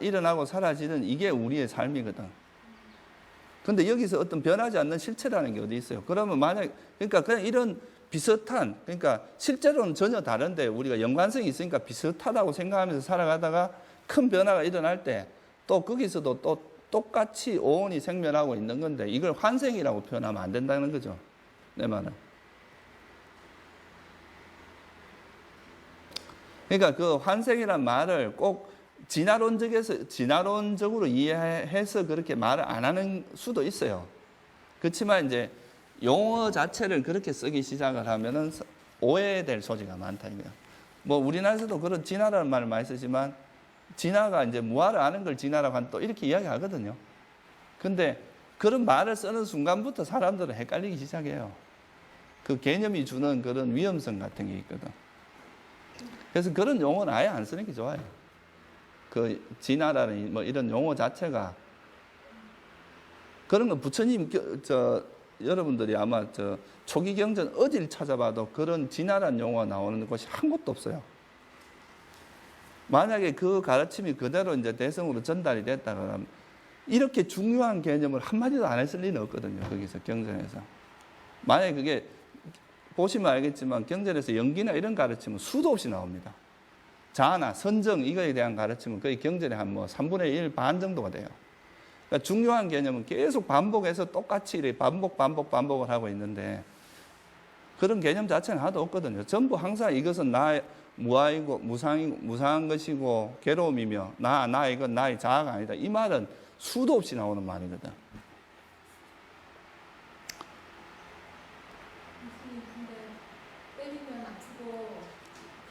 일어나고 사라지는 이게 우리의 삶이거든. 근데 여기서 어떤 변하지 않는 실체라는 게 어디 있어요? 그러면 그러니까 그냥 이런 비슷한, 그러니까 실제로는 전혀 다른데 우리가 연관성이 있으니까 비슷하다고 생각하면서 살아가다가 큰 변화가 일어날 때 또 거기서도 또 똑같이 오온이 생멸하고 있는 건데 이걸 환생이라고 표현하면 안 된다는 거죠. 내 말은. 그러니까 그 환생이란 말을 꼭 진화론적으로 이해해서 그렇게 말을 안 하는 수도 있어요. 그렇지만 이제 용어 자체를 그렇게 쓰기 시작을 하면은 오해될 소지가 많다 이거야. 뭐 우리나라에서도 그런 진화라는 말을 많이 쓰지만 진화가 이제 무화를 아는 걸 진화라고 한 또 이렇게 이야기하거든요. 근데 그런 말을 쓰는 순간부터 사람들은 헷갈리기 시작해요. 그 개념이 주는 그런 위험성 같은 게 있거든. 그래서 그런 용어는 아예 안 쓰는 게 좋아요. 그 진화라는 뭐 이런 용어 자체가 그런 건 부처님 여러분들이 아마 초기 경전 어딜 찾아봐도 그런 진화란 용어가 나오는 곳이 한 곳도 없어요. 만약에 그 가르침이 그대로 이제 대성으로 전달이 됐다 그러면 이렇게 중요한 개념을 한마디도 안 했을 리는 없거든요. 거기서 경전에서. 만약에 그게 보시면 알겠지만 경전에서 연기나 이런 가르침은 수도 없이 나옵니다. 자나 선정 이거에 대한 가르침은 거의 경전의 한 뭐 3분의 1 반 정도가 돼요. 그러니까 중요한 개념은 계속 반복해서 똑같이 이렇게 반복을 하고 있는데 그런 개념 자체는 하나도 없거든요. 전부 항상 이것은 나의 무아이고 무상한 것이고 괴로움이며 나 이건 나의 자아가 아니다. 이 말은 수도 없이 나오는 말이거든. 근데 때리면 아프고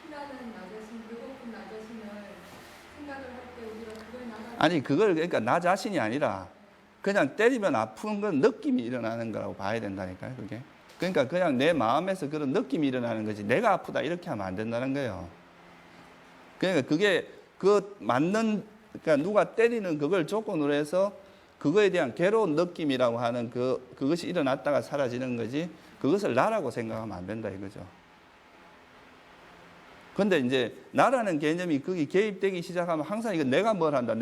피나는 나 자신, 배고픈 나 자신을 생각을 할 때 우리가 그걸 아니 그걸 그러니까 나 자신이 아니라 그냥 때리면 아픈 건 느낌이 일어나는 거라고 봐야 된다니까요. 그게. 그러니까 그냥 내 마음에서 그런 느낌이 일어나는 거지 내가 아프다 이렇게 하면 안 된다는 거예요. 그러니까 그게 그 맞는 그러니까 누가 때리는 그걸 조건으로 해서 그거에 대한 괴로운 느낌이라고 하는 그것이 일어났다가 사라지는 거지 그것을 나라고 생각하면 안 된다 이거죠. 근데 이제 나라는 개념이 거기 개입되기 시작하면 항상 이거 내가 뭘 한다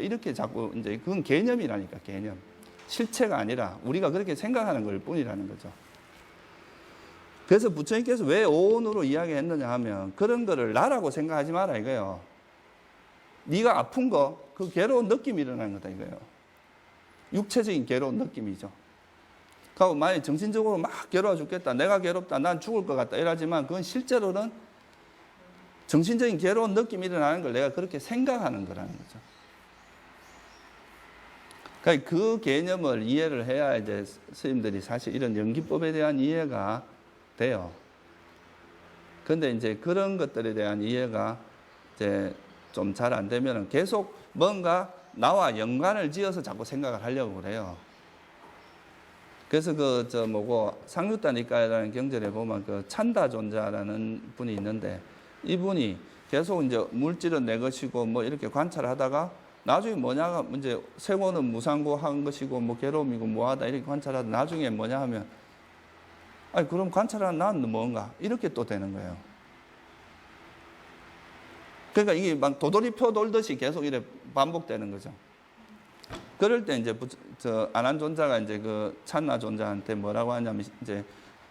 이렇게 자꾸 이제 그건 개념이라니까 개념. 실체가 아니라 우리가 그렇게 생각하는 걸 뿐이라는 거죠. 그래서 부처님께서 왜 오온으로 이야기했느냐 하면 그런 거를 나라고 생각하지 마라 이거예요. 네가 아픈 거, 그 괴로운 느낌이 일어나는 거다 이거예요. 육체적인 괴로운 느낌이죠. 그리고 만약에 정신적으로 막 괴로워 죽겠다, 내가 괴롭다, 난 죽을 것 같다 이러지만 그건 실제로는 정신적인 괴로운 느낌이 일어나는 걸 내가 그렇게 생각하는 거라는 거죠. 그러니까 그 개념을 이해를 해야 이제 스님들이 사실 이런 연기법에 대한 이해가 돼요. 근데 이제 그런 것들에 대한 이해가 이제 좀 잘 안 되면 계속 뭔가 나와 연관을 지어서 자꾸 생각을 하려고 그래요. 그래서 상유타 니까야라는 경전에 보면 그 찬다존자라는 분이 있는데 이분이 계속 이제 물질은 내 것이고 뭐 이렇게 관찰하다가 나중에 뭐냐가 이제 세고는 무상고한 것이고 뭐 괴로움이고 뭐하다 이렇게 관찰하다 나중에 뭐냐 하면 아니 그럼 관찰하는 나는 뭔가 이렇게 또 되는 거예요. 그러니까 이게 막 도돌이표 돌듯이 계속 이래 반복되는 거죠. 그럴 때 이제 아난존자가 이제 그 찬나존자한테 뭐라고 하냐면 이제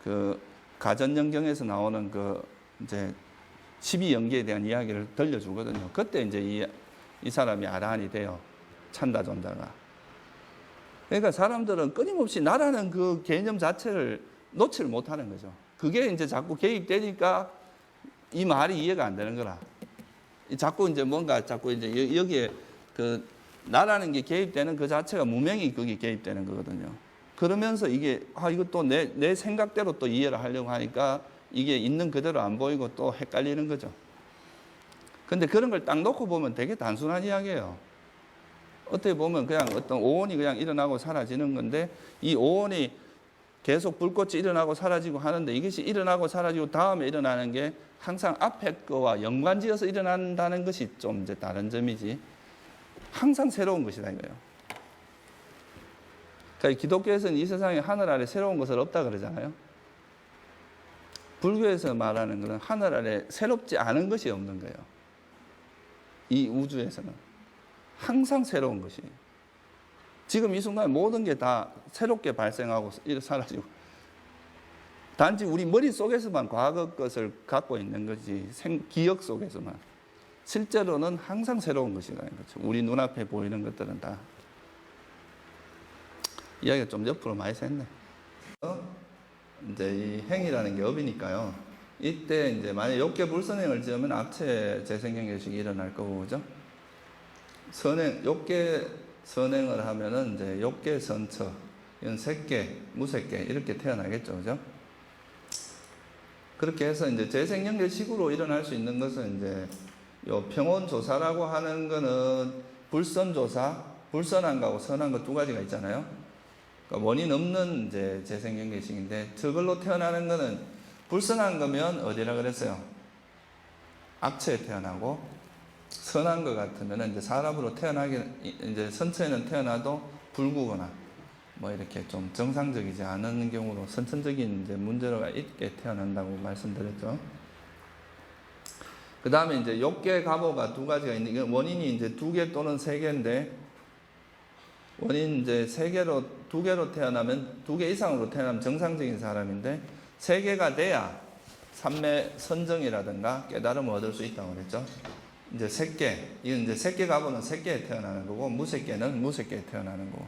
그 가전연경에서 나오는 그 이제 12연기에 대한 이야기를 들려주거든요. 그때 이제 이 사람이 아라한이 돼요. 찬다존자가. 그러니까 사람들은 끊임없이 나라는 그 개념 자체를 놓지를 못하는 거죠. 그게 이제 자꾸 개입되니까 이 말이 이해가 안 되는 거라. 자꾸 이제 자꾸 이제 여기에 그 나라는 게 개입되는 그 자체가 무명이 거기 개입되는 거거든요. 그러면서 이게 이것도 내 생각대로 또 이해를 하려고 하니까 이게 있는 그대로 안 보이고 또 헷갈리는 거죠. 근데 그런 걸 딱 놓고 보면 되게 단순한 이야기예요. 어떻게 보면 그냥 어떤 오온이 그냥 일어나고 사라지는 건데 이 오온이 계속 불꽃이 일어나고 사라지고 하는데 이것이 일어나고 사라지고 다음에 일어나는 게 항상 앞에 거와 연관지어서 일어난다는 것이 좀 이제 다른 점이지 항상 새로운 것이다 이거예요. 그러니까 기독교에서는 이 세상에 하늘 아래 새로운 것은 없다 그러잖아요. 불교에서 말하는 것은 하늘 아래 새롭지 않은 것이 없는 거예요. 이 우주에서는 항상 새로운 것이 지금 이 순간 모든 게 다 새롭게 발생하고 사라지고 단지 우리 머릿속에서만 과거 것을 갖고 있는 거지, 기억 속에서만. 실제로는 항상 새로운 것이라는 거죠. 우리 눈앞에 보이는 것들은 다. 이야기가 좀 옆으로 많이 샜네. 이제 이 행이라는 게 업이니까요. 이때 이제 만약 욕계 불선행을 지으면 악체 재생경계식이 일어날 거고, 그죠? 욕계 선행을 하면은 이제 욕계 선처, 이건 색계, 무색계 이렇게 태어나겠죠, 그죠? 그렇게 해서 이제 재생연결식으로 일어날 수 있는 것은 이제 요 평온조사라고 하는 거는 불선조사, 불선한 거하고 선한 거 두 가지가 있잖아요. 그러니까 원인 없는 이제 재생연결식인데, 저걸로 태어나는 거는 불선한 거면 어디라 그랬어요? 악체에 태어나고, 선한 것 같으면 이제 사람으로 이제 선처에는 태어나도 불구거나 뭐 이렇게 좀 정상적이지 않은 경우로 선천적인 이제 문제가 있게 태어난다고 말씀드렸죠. 그 다음에 이제 욕계 가보가 두 가지가 있는데, 원인이 이제 2개 또는 3개인데, 원인 이제 2개로 태어나면, 2개 이상으로 태어나면 정상적인 사람인데, 3개가 돼야 삼매 선정이라든가 깨달음을 얻을 수 있다고 그랬죠. 이제 색계, 이건 이제 색계 가보는 색계에 태어나는 거고, 무색계는 무색계에 태어나는 거고.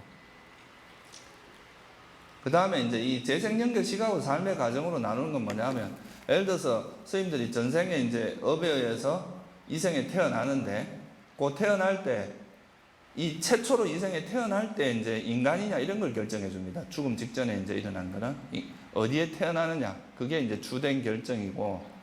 그 다음에 이제 이 재생연결 시각으로 삶의 과정으로 나누는 건 뭐냐면, 예를 들어서 스님들이 전생에 이제 업에 의해서 이생에 태어나는데, 그 태어날 때, 이 최초로 이생에 태어날 때 이제 인간이냐 이런 걸 결정해 줍니다. 죽음 직전에 이제 일어난 거는. 어디에 태어나느냐, 그게 이제 주된 결정이고,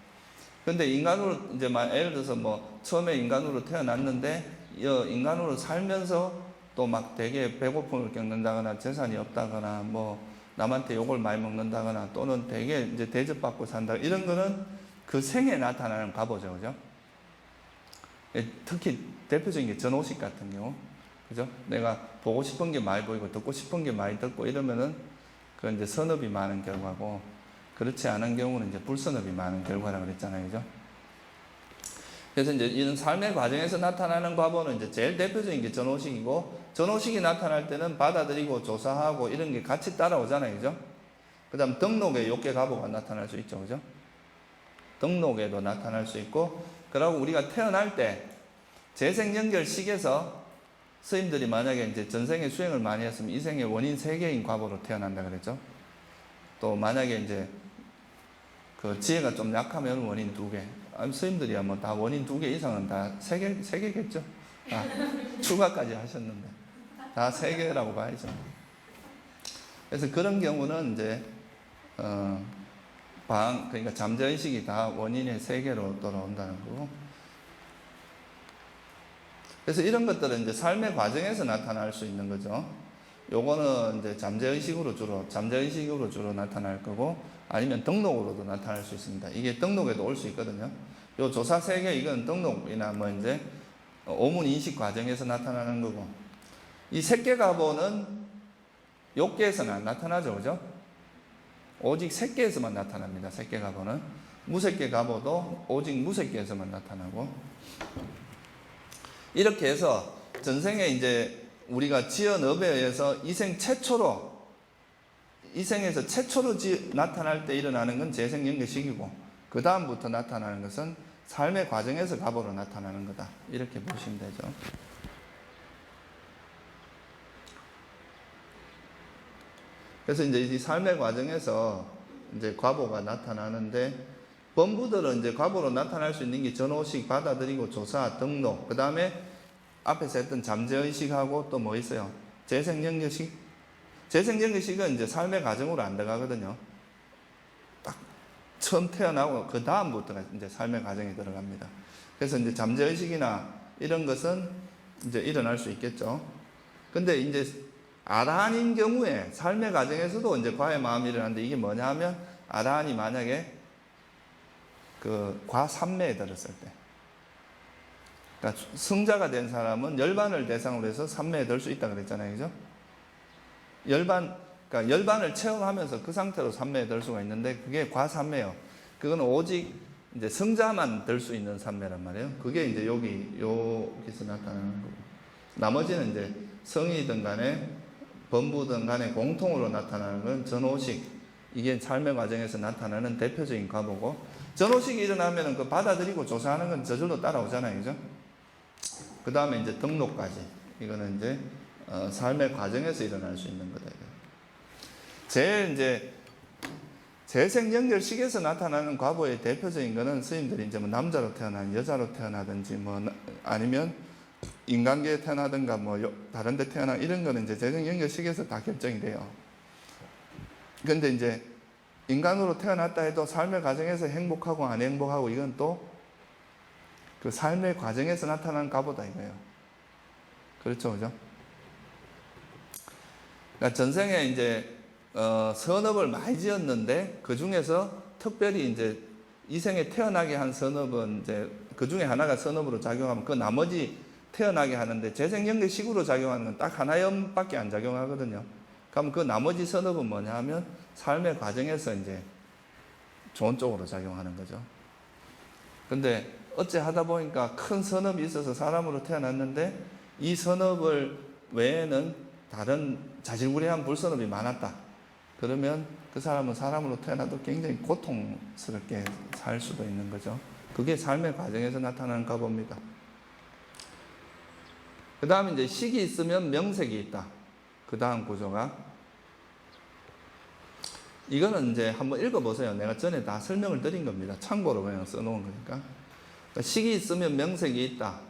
근데 인간으로 이제 예를 들어서 뭐 처음에 인간으로 태어났는데, 인간으로 살면서 또 막 되게 배고픔을 겪는다거나 재산이 없다거나 뭐 남한테 욕을 많이 먹는다거나 또는 되게 이제 대접받고 산다, 이런 거는 그 생에 나타나는 과보죠, 그죠? 특히 대표적인 게 전오식 같은 경우, 그죠? 내가 보고 싶은 게 많이 보이고 듣고 싶은 게 많이 듣고 이러면은 그건 이제 선업이 많은 결과고, 그렇지 않은 경우는 이제 불선업이 많은 결과라고 그랬잖아요, 그죠? 그래서 이제 이런 삶의 과정에서 나타나는 과보는 이제 제일 대표적인 게 전오식이고, 전오식이 나타날 때는 받아들이고 조사하고 이런 게 같이 따라오잖아요, 그죠? 그 다음 등록에 욕계 과보가 나타날 수 있죠, 그죠? 등록에도 나타날 수 있고, 그리고 우리가 태어날 때 재생연결식에서 스님들이 만약에 이제 전생에 수행을 많이 했으면 이생의 원인 3개인 과보로 태어난다 그랬죠. 또 만약에 이제 그 지혜가 좀 약하면 원인 2개. 스님들이야 뭐 다 원인 2개 이상은 다 3개겠죠. 추가까지 하셨는데 다 3개라고 봐야죠. 그래서 그런 경우는 이제 그러니까 잠재의식이 다 원인의 3개로 돌아온다는 거고. 그래서 이런 것들은 이제 삶의 과정에서 나타날 수 있는 거죠. 요거는 이제 잠재의식으로 주로 나타날 거고, 아니면 등록으로도 나타날 수 있습니다. 이게 등록에도 올 수 있거든요. 요 조사 3개, 이건 등록이나 뭐 이제 오문 인식 과정에서 나타나는 거고, 이 색계 가보는 욕계에서는 안 나타나죠, 그죠? 오직 색계에서만 나타납니다. 색계 가보는. 무색계 가보도 오직 무색계에서만 나타나고. 이렇게 해서 전생에 이제 우리가 지은 업에 의해서 이생에서 최초로 나타날 때 일어나는 건 재생연계식이고, 그 다음부터 나타나는 것은 삶의 과정에서 가보로 나타나는 거다, 이렇게 보시면 되죠. 그래서 이제 이 삶의 과정에서 이제 과보가 나타나는데, 범부들은 이제 과보로 나타날 수 있는 게 전오식, 받아들이고 조사, 등록, 그 다음에 앞에서 했던 잠재의식하고 또 뭐 있어요? 재생연결식. 재생연결식은 이제 삶의 과정으로 안 들어가거든요. 딱 처음 태어나고 그 다음부터가 이제 삶의 과정에 들어갑니다. 그래서 이제 잠재의식이나 이런 것은 이제 일어날 수 있겠죠. 근데 이제 아라한인 경우에 삶의 과정에서도 이제 과의 마음이 일어나는데, 이게 뭐냐 하면, 아라한이 만약에 그 과삼매에 들었을 때, 그러니까 승자가 된 사람은 열반을 대상으로 해서 삼매에 들 수 있다 그랬잖아요, 그죠? 그러니까 열반을 체험하면서 그 상태로 삼매에 들 수가 있는데, 그게 과삼매요. 그건 오직 이제 승자만 들 수 있는 삼매란 말이에요. 그게 이제 여기서 나타나는 거고, 나머지는 이제 성이든 간에 범부든 간에 공통으로 나타나는 건 전오식, 이게 삶의 과정에서 나타나는 대표적인 과보고, 전호식이 일어나면은 그 받아들이고 조사하는 건 저절로 따라오잖아요. 그죠? 그 다음에 이제 등록까지. 이거는 이제, 삶의 과정에서 일어날 수 있는 거다. 제일 이제, 재생연결식에서 나타나는 과보의 대표적인 거는 스님들이 이제 뭐 남자로 태어난 여자로 태어나든지 뭐 아니면 인간계에 태어나든가 뭐 다른 데 태어나 이런 거는 이제 재생연결식에서 다 결정이 돼요. 근데 이제 인간으로 태어났다 해도 삶의 과정에서 행복하고 안 행복하고 이건 또 그 삶의 과정에서 나타나는 과보다 이거예요. 그렇죠, 그죠? 그러니까 전생에 이제 선업을 많이 지었는데 그 중에서 특별히 이제 이 생에 태어나게 한 선업은 이제 그 중에 하나가 선업으로 작용하면 그 나머지 태어나게 하는데 재생연결식으로 작용하는 건 딱 하나밖에 안 작용하거든요. 그럼 그 나머지 선업은 뭐냐 하면 삶의 과정에서 이제 좋은 쪽으로 작용하는 거죠. 근데 어째 하다 보니까 큰 선업이 있어서 사람으로 태어났는데 이 선업을 외에는 다른 자질구레한 불선업이 많았다. 그러면 그 사람은 사람으로 태어나도 굉장히 고통스럽게 살 수도 있는 거죠. 그게 삶의 과정에서 나타나는 과보입니다. 그 다음에 이제 식이 있으면 명색이 있다. 그 다음 구조가. 이거는 이제 한번 읽어보세요. 내가 전에 다 설명을 드린 겁니다. 참고로 그냥 써놓은 거니까. 식이 있으면 명색이 있다.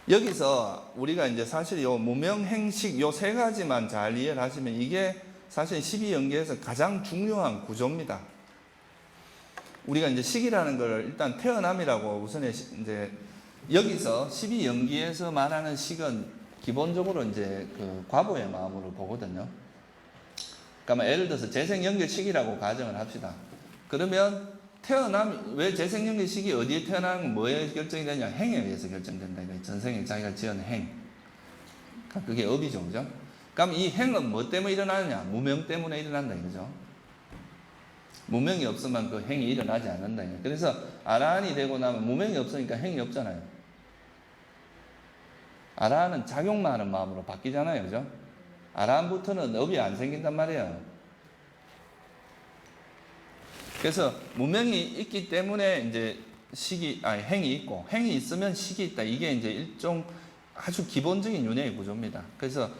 여기서 우리가 이제 사실 요 무명행식 요 세 가지만 잘 이해를 하시면 이게 사실 12연계에서 가장 중요한 구조입니다. 우리가 이제 식이라는 걸 일단 태어남이라고 우선에 이제 여기서 12연기에서 말하는 식은 기본적으로 이제 그 과보의 마음으로 보거든요. 그러니까 예를 들어서 재생연결식이라고 가정을 합시다. 그러면 왜 재생연결식이 어디에 태어나는 건 뭐에 결정이 되냐? 행에 의해서 결정된다. 전생에 자기가 지은 행. 그러니까 그게 업이죠. 그죠? 그럼 이 행은 뭐 때문에 일어나느냐? 무명 때문에 일어난다. 이거죠. 무명이 없으면 그 행이 일어나지 않는다. 그래서 아라한이 되고 나면 무명이 없으니까 행이 없잖아요. 아라한은 작용만 하는 마음으로 바뀌잖아요. 그죠? 아라한부터는 업이 안 생긴단 말이에요. 그래서 무명이 있기 때문에 이제 행이 있고, 행이 있으면 식이 있다. 이게 이제 일종 아주 기본적인 윤회의 구조입니다. 그래서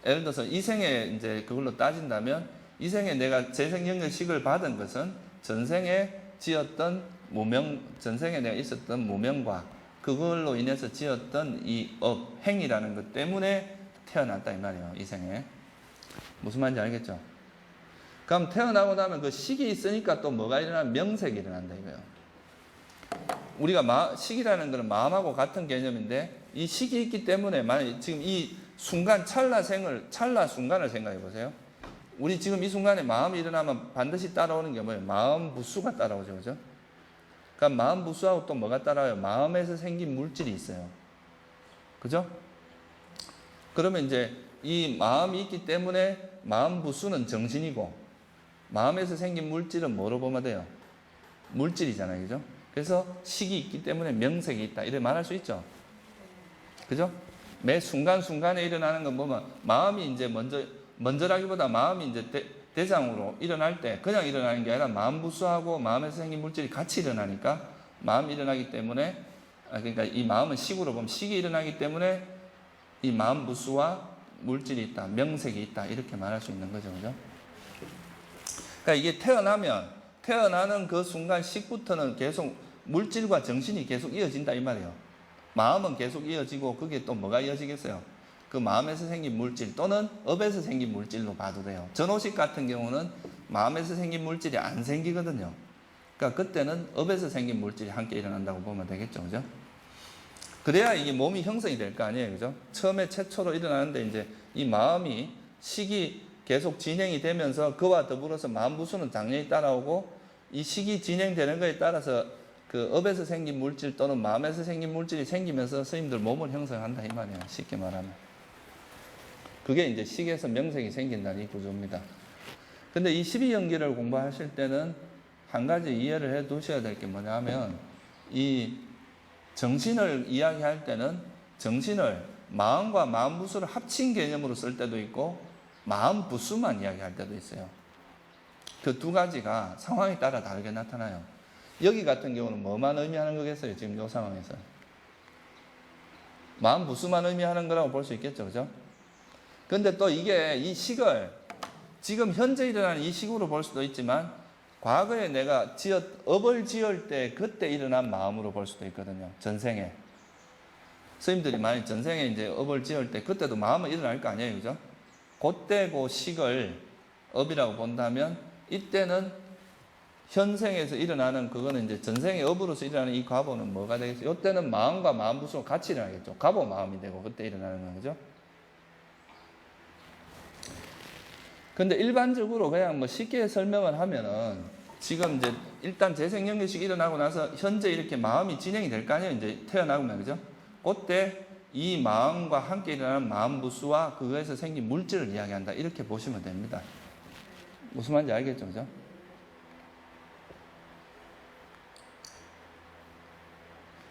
예를 들어서 이 생에 이제 그걸로 따진다면 이 생에 내가 재생연결식을 받은 것은 전생에 지었던 무명, 전생에 내가 있었던 무명과 그걸로 인해서 지었던 이 행이라는 것 때문에 태어났다 이 말이에요. 이 생에. 무슨 말인지 알겠죠? 그럼 태어나고 나면 그 식이 있으니까 또 뭐가 일어나면 명색이 일어난다 이거예요. 우리가 식이라는 것은 마음하고 같은 개념인데 이 식이 있기 때문에 만약 지금 이 순간 찰나 순간을 생각해 보세요. 우리 지금 이 순간에 마음이 일어나면 반드시 따라오는 게 뭐예요? 마음 부수가 따라오죠. 그죠? 그럼 마음 부수하고 또 뭐가 따라와요? 마음에서 생긴 물질이 있어요. 그죠? 그러면 이제 이 마음이 있기 때문에 마음 부수는 정신이고 마음에서 생긴 물질은 뭐로 보면 돼요? 물질이잖아요. 그죠? 그래서 식이 있기 때문에 명색이 있다. 이렇게 말할 수 있죠. 그죠? 매 순간순간에 일어나는 건 보면 마음이 이제 먼저라기보다 마음이 이제 대장으로 일어날 때 그냥 일어나는 게 아니라 마음 부수하고 마음에서 생긴 물질이 같이 일어나니까 마음이 일어나기 때문에 그러니까 이 마음은 식으로 보면 식이 일어나기 때문에 이 마음 부수와 물질이 있다. 명색이 있다. 이렇게 말할 수 있는 거죠. 그죠? 그러니까 이게 태어나는 그 순간 식부터는 계속 물질과 정신이 계속 이어진다 이 말이에요. 마음은 계속 이어지고 그게 또 뭐가 이어지겠어요? 그 마음에서 생긴 물질 또는 업에서 생긴 물질로 봐도 돼요. 전호식 같은 경우는 마음에서 생긴 물질이 안 생기거든요. 그러니까 그때는 업에서 생긴 물질이 함께 일어난다고 보면 되겠죠. 그죠? 그래야 이게 몸이 형성이 될 거 아니에요. 그죠? 처음에 최초로 일어나는데 이제 이 마음이 식이 계속 진행이 되면서 그와 더불어서 마음 부수는 당연히 따라오고 이 식이 진행되는 거에 따라서 그 업에서 생긴 물질 또는 마음에서 생긴 물질이 생기면서 스님들 몸을 형성한다 이 말이에요. 쉽게 말하면. 그게 이제 식에서 명색이 생긴다는 이 구조입니다. 근데 이 12연기를 공부하실 때는 한 가지 이해를 해 두셔야 될 게 뭐냐 하면 이 정신을 이야기할 때는 정신을 마음과 마음 부수를 합친 개념으로 쓸 때도 있고 마음 부수만 이야기할 때도 있어요. 그 두 가지가 상황에 따라 다르게 나타나요. 여기 같은 경우는 뭐만 의미하는 거겠어요? 지금 이 상황에서. 마음 부수만 의미하는 거라고 볼 수 있겠죠. 그죠? 근데 또 이게 이 식을 지금 현재 일어나는 이 식으로 볼 수도 있지만 과거에 내가 업을 지을 때 그때 일어난 마음으로 볼 수도 있거든요. 전생에. 스님들이 만약 전생에 이제 업을 지을 때 그때도 마음은 일어날 거 아니에요. 그죠? 그때 그 식을 업이라고 본다면 이때는 현생에서 일어나는 그거는 이제 전생의 업으로서 일어나는 이 과보는 뭐가 되겠어요? 이때는 마음과 마음 부수가 같이 일어나겠죠. 과보 마음이 되고 그때 일어나는 거죠. 근데 일반적으로 그냥 뭐 쉽게 설명을 하면은 지금 이제 일단 재생연결식 일어나고 나서 현재 이렇게 마음이 진행이 될 거 아니에요. 이제 태어나면 그죠? 그때 이 마음과 함께 일어나는 마음 부수와 그거에서 생긴 물질을 이야기한다. 이렇게 보시면 됩니다. 무슨 말인지 알겠죠? 그죠?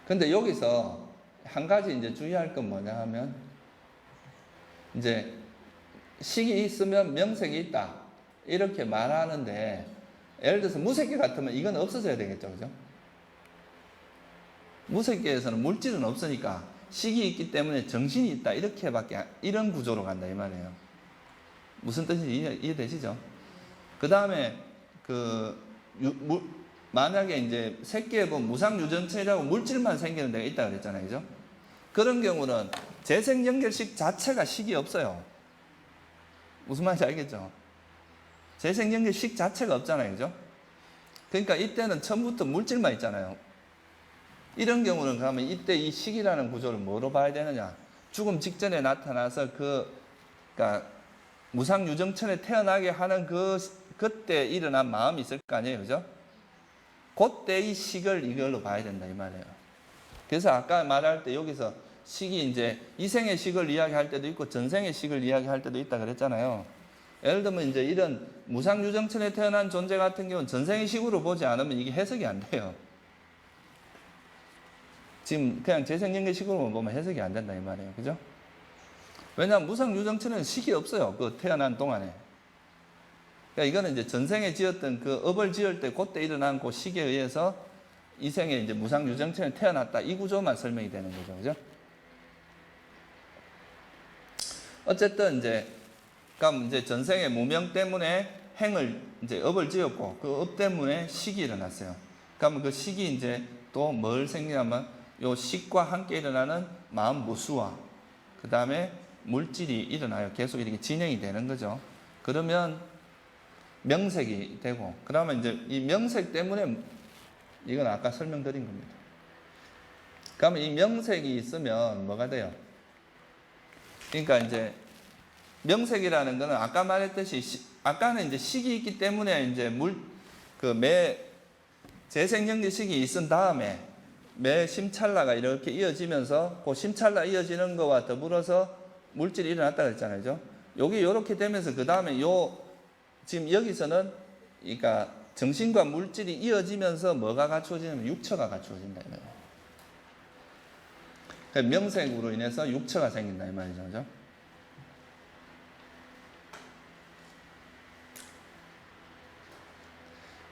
근데 여기서 한 가지 이제 주의할 건 뭐냐 하면 이제 식이 있으면 명색이 있다. 이렇게 말하는데 예를 들어서 무색계 같으면 이건 없어져야 되겠죠. 그죠? 무색계에서는 물질은 없으니까 식이 있기 때문에 정신이 있다. 이런 구조로 간다. 이 말이에요. 무슨 뜻인지 이해되시죠? 그 다음에 만약에 이제 색계에 보면 무상유전체라고 물질만 생기는 데가 있다 그랬잖아요. 그죠? 그런 경우는 재생연결식 자체가 식이 없어요. 무슨 말인지 알겠죠? 재생연결식 자체가 없잖아요. 그죠? 그러니까 이때는 처음부터 물질만 있잖아요. 이런 경우는 그러면 이때 이 식이라는 구조를 뭐로 봐야 되느냐? 죽음 직전에 나타나서 그러니까 무상유정천에 태어나게 하는 그때 일어난 마음이 있을 거 아니에요. 그죠? 그때 이 식을 이걸로 봐야 된다. 이 말이에요. 그래서 아까 말할 때 여기서 식이 이제 이생의 식을 이야기할 때도 있고 전생의 식을 이야기할 때도 있다 그랬잖아요. 예를 들면 이제 이런 무상유정천에 태어난 존재 같은 경우는 전생의 식으로 보지 않으면 이게 해석이 안 돼요. 지금 그냥 재생연결식으로만 보면 해석이 안 된다 이 말이에요. 그죠? 왜냐하면 무상유정천에는 식이 없어요. 그 태어난 동안에. 그러니까 이거는 이제 전생에 지었던 그 업을 지을 때 그때 일어난 그 식에 의해서 이 생에 이제 무상유정천에 태어났다. 이 구조만 설명이 되는 거죠. 그죠? 어쨌든 그럼 이제 전생의 무명 때문에 행을 이제 업을 지었고 그 업 때문에 식이 일어났어요. 그러면 그 식이 이제 또 뭘 생기냐면 요 식과 함께 일어나는 마음 무수와 그 다음에 물질이 일어나요. 계속 이렇게 진행이 되는 거죠. 그러면 명색이 되고 그러면 이제 이 명색 때문에 이건 아까 설명드린 겁니다. 그러면 이 명색이 있으면 뭐가 돼요? 그러니까 이제 명색이라는 거는 아까 말했듯이 아까는 이제 식이 있기 때문에 이제 재생연결식이 있은 다음에 매 심찰나가 이렇게 이어지면서 그 심찰나 이어지는 거와 더불어서 물질이 일어났다 그랬잖아요. 그죠? 요게 요렇게 되면서 그 다음에 지금 여기서는 그러니까 정신과 물질이 이어지면서 뭐가 갖추어지냐면 육처가 갖추어진다 이 말이에요. 그러니까 명색으로 인해서 육처가 생긴다 이 말이죠. 그죠?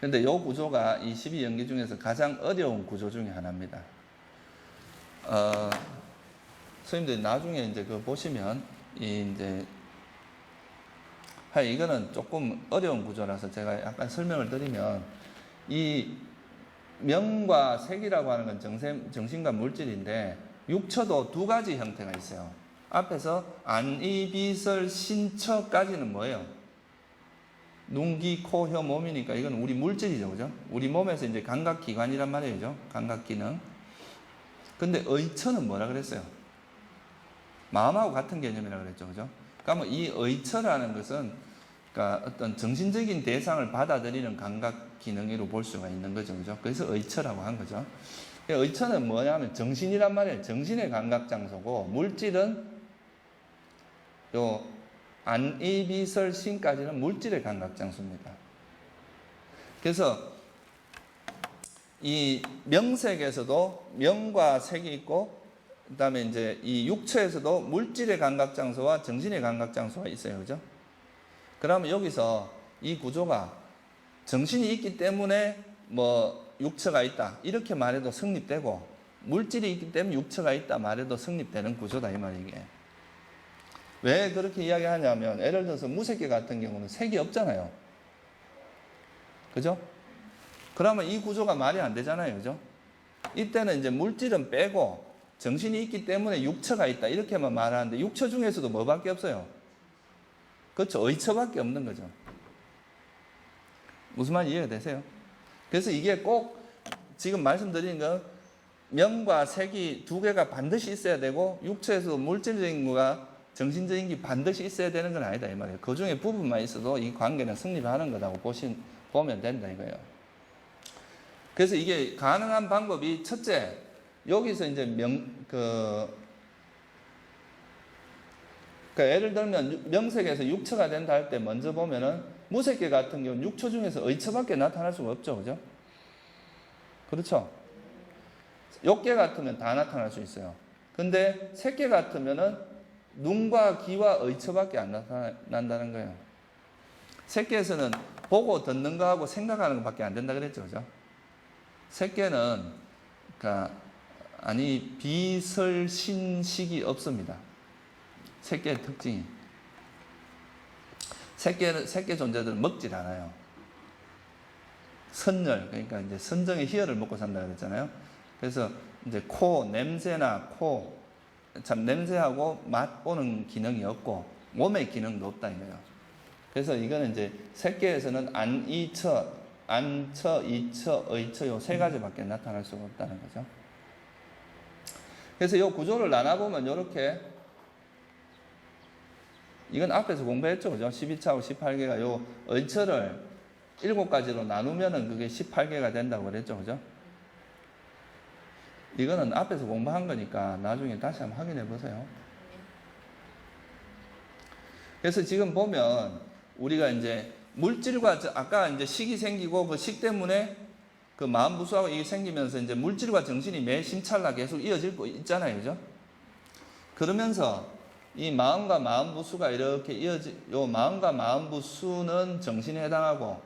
근데 이 구조가 이 12연계 중에서 가장 어려운 구조 중에 하나입니다. 선생님들 나중에 이제 그거 보시면, 이거는 조금 어려운 구조라서 제가 약간 설명을 드리면, 이 명과 색이라고 하는 건 정신과 물질인데, 육처도 두 가지 형태가 있어요. 앞에서 안이비설 신처까지는 뭐예요? 눈, 귀, 코, 혀, 몸이니까 이건 우리 물질이죠. 그죠? 우리 몸에서 이제 감각기관이란 말이죠. 감각기능. 근데 의처는 뭐라 그랬어요? 마음하고 같은 개념이라고 그랬죠. 그죠? 그러면 이 의처라는 것은 그러니까 어떤 정신적인 대상을 받아들이는 감각기능으로 볼 수가 있는 거죠. 그죠? 그래서 의처라고 한 거죠. 의처는 뭐냐면 정신이란 말이에요. 정신의 감각장소고 물질은 안이비설신까지는 물질의 감각장소입니다. 그래서 이 명색에서도 명과 색이 있고, 그 다음에 이제 이 육처에서도 물질의 감각장소와 정신의 감각장소가 있어요. 그죠? 그러면 여기서 이 구조가 정신이 있기 때문에 뭐 육체가 있다 이렇게 말해도 성립되고, 물질이 있기 때문에 육체가 있다 말해도 성립되는 구조다 이 말이에요. 이게 왜 그렇게 이야기하냐면, 예를 들어서 무색계 같은 경우는 색이 없잖아요. 그죠? 그러면 이 구조가 말이 안 되잖아요. 그죠? 이때는 이제 물질은 빼고 정신이 있기 때문에 육체가 있다 이렇게만 말하는데, 육체 중에서도 뭐밖에 없어요? 그렇죠. 의처밖에 없는 거죠. 무슨 말인지 이해가 되세요? 그래서 이게 꼭 지금 말씀드린 건 명과 색이 두 개가 반드시 있어야 되고, 육체에서도 물질적인 거가 정신적인 게 반드시 있어야 되는 건 아니다 이 말이에요. 그 중에 부분만 있어도 이 관계는 성립하는 거라고 보면 된다 이거예요. 그래서 이게 가능한 방법이, 첫째, 여기서 이제 그러니까 예를 들면 명색에서 육처가 된다 할 때 먼저 보면은, 무색계 같은 경우는 육처 중에서 의처밖에 나타날 수가 없죠. 그죠? 그렇죠? 욕계 같으면 다 나타날 수 있어요. 근데 색계 같으면은 눈과 귀와 의처밖에 안 나타난다는 거예요. 색계에서는 보고 듣는 거하고 생각하는 것밖에 안 된다 그랬죠. 그죠? 색계는 그러니까 비설신식이 없습니다. 색계의 특징이, 색계 존재들은 먹질 않아요. 선열, 그러니까 이제 선정의 희열을 먹고 산다 그랬잖아요. 그래서 이제 냄새나 참 냄새하고 맛 보는 기능이 없고 몸의 기능도 없다 이거예요. 그래서 이거는 이제 색계에서는 안처, 이처, 의처 요 세 가지밖에 나타날 수가 없다는 거죠. 그래서 이 구조를 나눠보면 이렇게, 이건 앞에서 공부했죠. 그죠? 12차하고 18개가 요 의처를 7가지로 나누면은 그게 18개가 된다고 그랬죠. 그죠? 이거는 앞에서 공부한 거니까 나중에 다시 한번 확인해 보세요. 그래서 지금 보면 우리가 이제 물질과, 아까 이제 식이 생기고 그 식 때문에 그 마음 부수하고 이게 생기면서 이제 물질과 정신이 매 심찰나 계속 이어질 거 있잖아요. 그죠? 그러면서 이 마음과 마음 부수가 이렇게 요 마음과 마음 부수는 정신에 해당하고,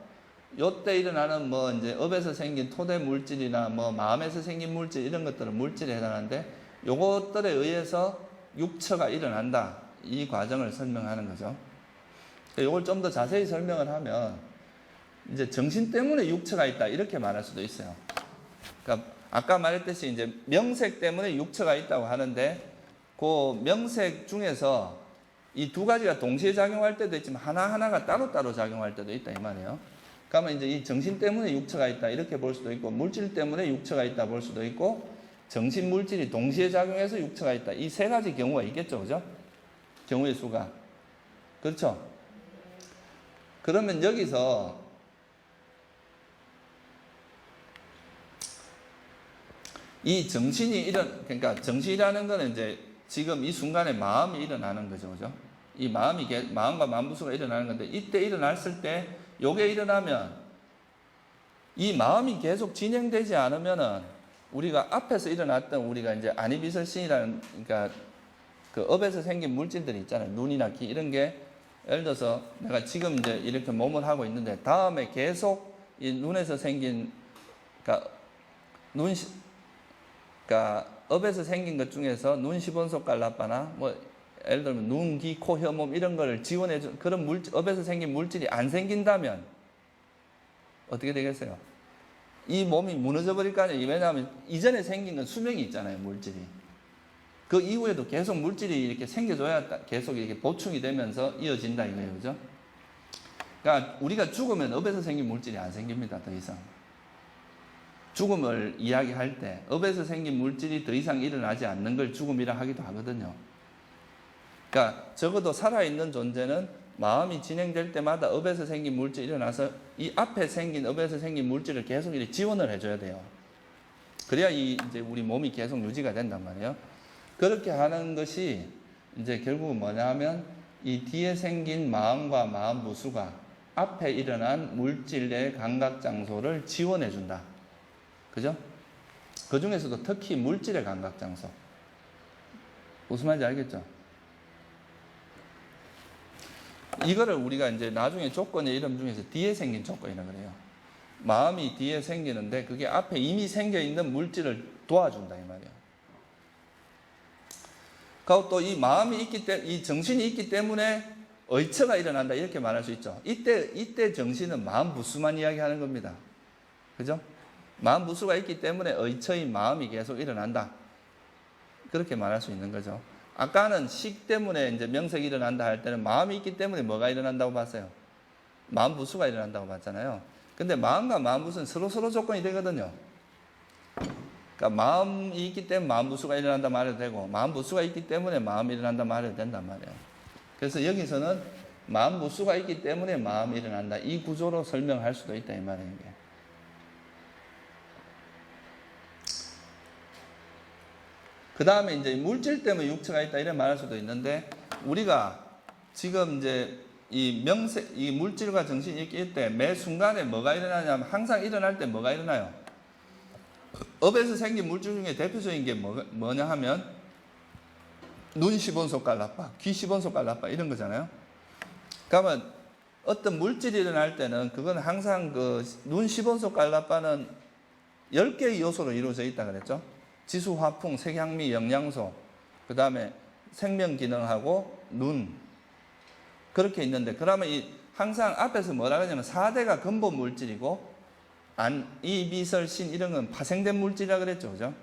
요때 일어나는 뭐 이제 업에서 생긴 토대 물질이나 뭐 마음에서 생긴 물질 이런 것들은 물질에 해당하는데, 요것들에 의해서 육처가 일어난다. 이 과정을 설명하는 거죠. 요걸 좀 더 자세히 설명을 하면, 이제 정신 때문에 육처가 있다 이렇게 말할 수도 있어요. 그러니까 아까 말했듯이 이제 명색 때문에 육처가 있다고 하는데, 그 명색 중에서 이 두 가지가 동시에 작용할 때도 있지만 하나하나가 따로따로 작용할 때도 있다 이 말이에요. 그러면 이제 이 정신 때문에 육처가 있다 이렇게 볼 수도 있고, 물질 때문에 육처가 있다 볼 수도 있고, 정신 물질이 동시에 작용해서 육처가 있다, 이 세 가지 경우가 있겠죠. 그죠? 경우의 수가. 그렇죠? 그러면 여기서 이 정신이 그러니까 정신이라는 거는 이제 지금 이 순간에 마음이 일어나는 거죠. 그죠? 이 마음과 마음부수가 일어나는 건데, 이때 일어났을 때, 요게 일어나면 이 마음이 계속 진행되지 않으면은, 우리가 앞에서 일어났던 우리가 이제 안이비설신이라는, 그러니까 그 업에서 생긴 물질들이 있잖아요. 눈이나 귀 이런 게, 예를 들어서 내가 지금 이제 이렇게 몸을 하고 있는데, 다음에 계속 이 눈에서 생긴, 그러니까 그러니까 업에서 생긴 것 중에서 눈, 시본속, 갈라빠나 뭐 예를 들면 눈, 귀, 코, 혀, 몸 이런 걸 지원해준 그런 업에서 생긴 물질이 안 생긴다면 어떻게 되겠어요? 이 몸이 무너져 버릴 거 아니에요. 왜냐하면 이전에 생긴 건 수명이 있잖아요, 물질이. 그 이후에도 계속 물질이 이렇게 생겨줘야 계속 이렇게 보충이 되면서 이어진다 이거예요. 그죠? 그러니까 우리가 죽으면 업에서 생긴 물질이 안 생깁니다, 더 이상. 죽음을 이야기할 때 업에서 생긴 물질이 더 이상 일어나지 않는 걸 죽음이라 하기도 하거든요. 그러니까 적어도 살아있는 존재는 마음이 진행될 때마다 업에서 생긴 물질이 일어나서 이 앞에 생긴 업에서 생긴 물질을 계속 이렇게 지원을 해줘야 돼요. 그래야 이제 우리 몸이 계속 유지가 된단 말이에요. 그렇게 하는 것이 이제 결국은 뭐냐면, 이 뒤에 생긴 마음과 마음 부수가 앞에 일어난 물질의 감각 장소를 지원해 준다. 그죠? 그 중에서도 특히 물질의 감각 장소. 무슨 말인지 알겠죠? 이거를 우리가 이제 나중에 조건의 이름 중에서 뒤에 생긴 조건이라고 그래요. 마음이 뒤에 생기는데 그게 앞에 이미 생겨 있는 물질을 도와준다 이 말이에요. 그리고 또 이 마음이 있기 때문에, 이 정신이 있기 때문에 의처가 일어난다 이렇게 말할 수 있죠. 이때 정신은 마음 부수만 이야기하는 겁니다. 그죠? 마음 부수가 있기 때문에 의처인 마음이 계속 일어난다. 그렇게 말할 수 있는 거죠. 아까는 식 때문에 이제 명색이 일어난다 할 때는 마음이 있기 때문에 뭐가 일어난다고 봤어요? 마음 부수가 일어난다고 봤잖아요. 근데 마음과 마음 부수는 서로 조건이 되거든요. 그러니까 마음이 있기 때문에 마음 부수가 일어난다 말해도 되고, 마음 부수가 있기 때문에 마음이 일어난다 말해도 된단 말이에요. 그래서 여기서는 마음 부수가 있기 때문에 마음이 일어난다. 이 구조로 설명할 수도 있다 이 말이에요. 그 다음에 이제 물질 때문에 육체가 있다 이런 말할 수도 있는데, 우리가 지금 이제 이 명색, 이 물질과 정신이 있기 때 매 순간에 뭐가 일어나냐면, 항상 일어날 때 뭐가 일어나요? 업에서 생긴 물질 중에 대표적인 게 뭐냐 하면, 눈 10원소 깔라빠, 귀 10원소 깔라빠 이런 거잖아요. 그러면 어떤 물질이 일어날 때는 그건 항상 그 눈 10원소 깔라빠는 10개의 요소로 이루어져 있다 그랬죠. 지수, 화풍, 색향미, 영양소, 그 다음에 생명기능하고 눈, 그렇게 있는데, 그러면 항상 앞에서 뭐라 그러냐면 4대가 근본 물질이고 안, 이, 미설, 신 이런 건 파생된 물질이라 그랬죠. 그죠?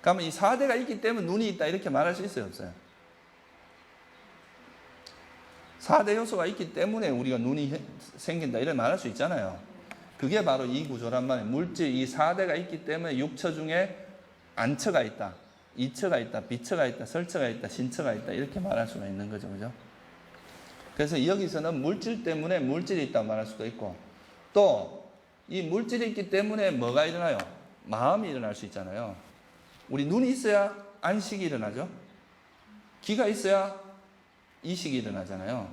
그러면 이 4대가 있기 때문에 눈이 있다 이렇게 말할 수 있어요, 없어요? 4대 요소가 있기 때문에 우리가 눈이 생긴다 이렇게 말할 수 있잖아요. 그게 바로 이 구조란 말이에요. 물질 이 4대가 있기 때문에 육처 중에 안처가 있다, 이처가 있다, 비처가 있다, 설처가 있다, 신처가 있다 이렇게 말할 수가 있는 거죠. 그죠? 그래서 여기서는 물질 때문에 물질이 있다고 말할 수도 있고, 또 이 물질이 있기 때문에 뭐가 일어나요? 마음이 일어날 수 있잖아요. 우리 눈이 있어야 안식이 일어나죠. 귀가 있어야 이식이 일어나잖아요.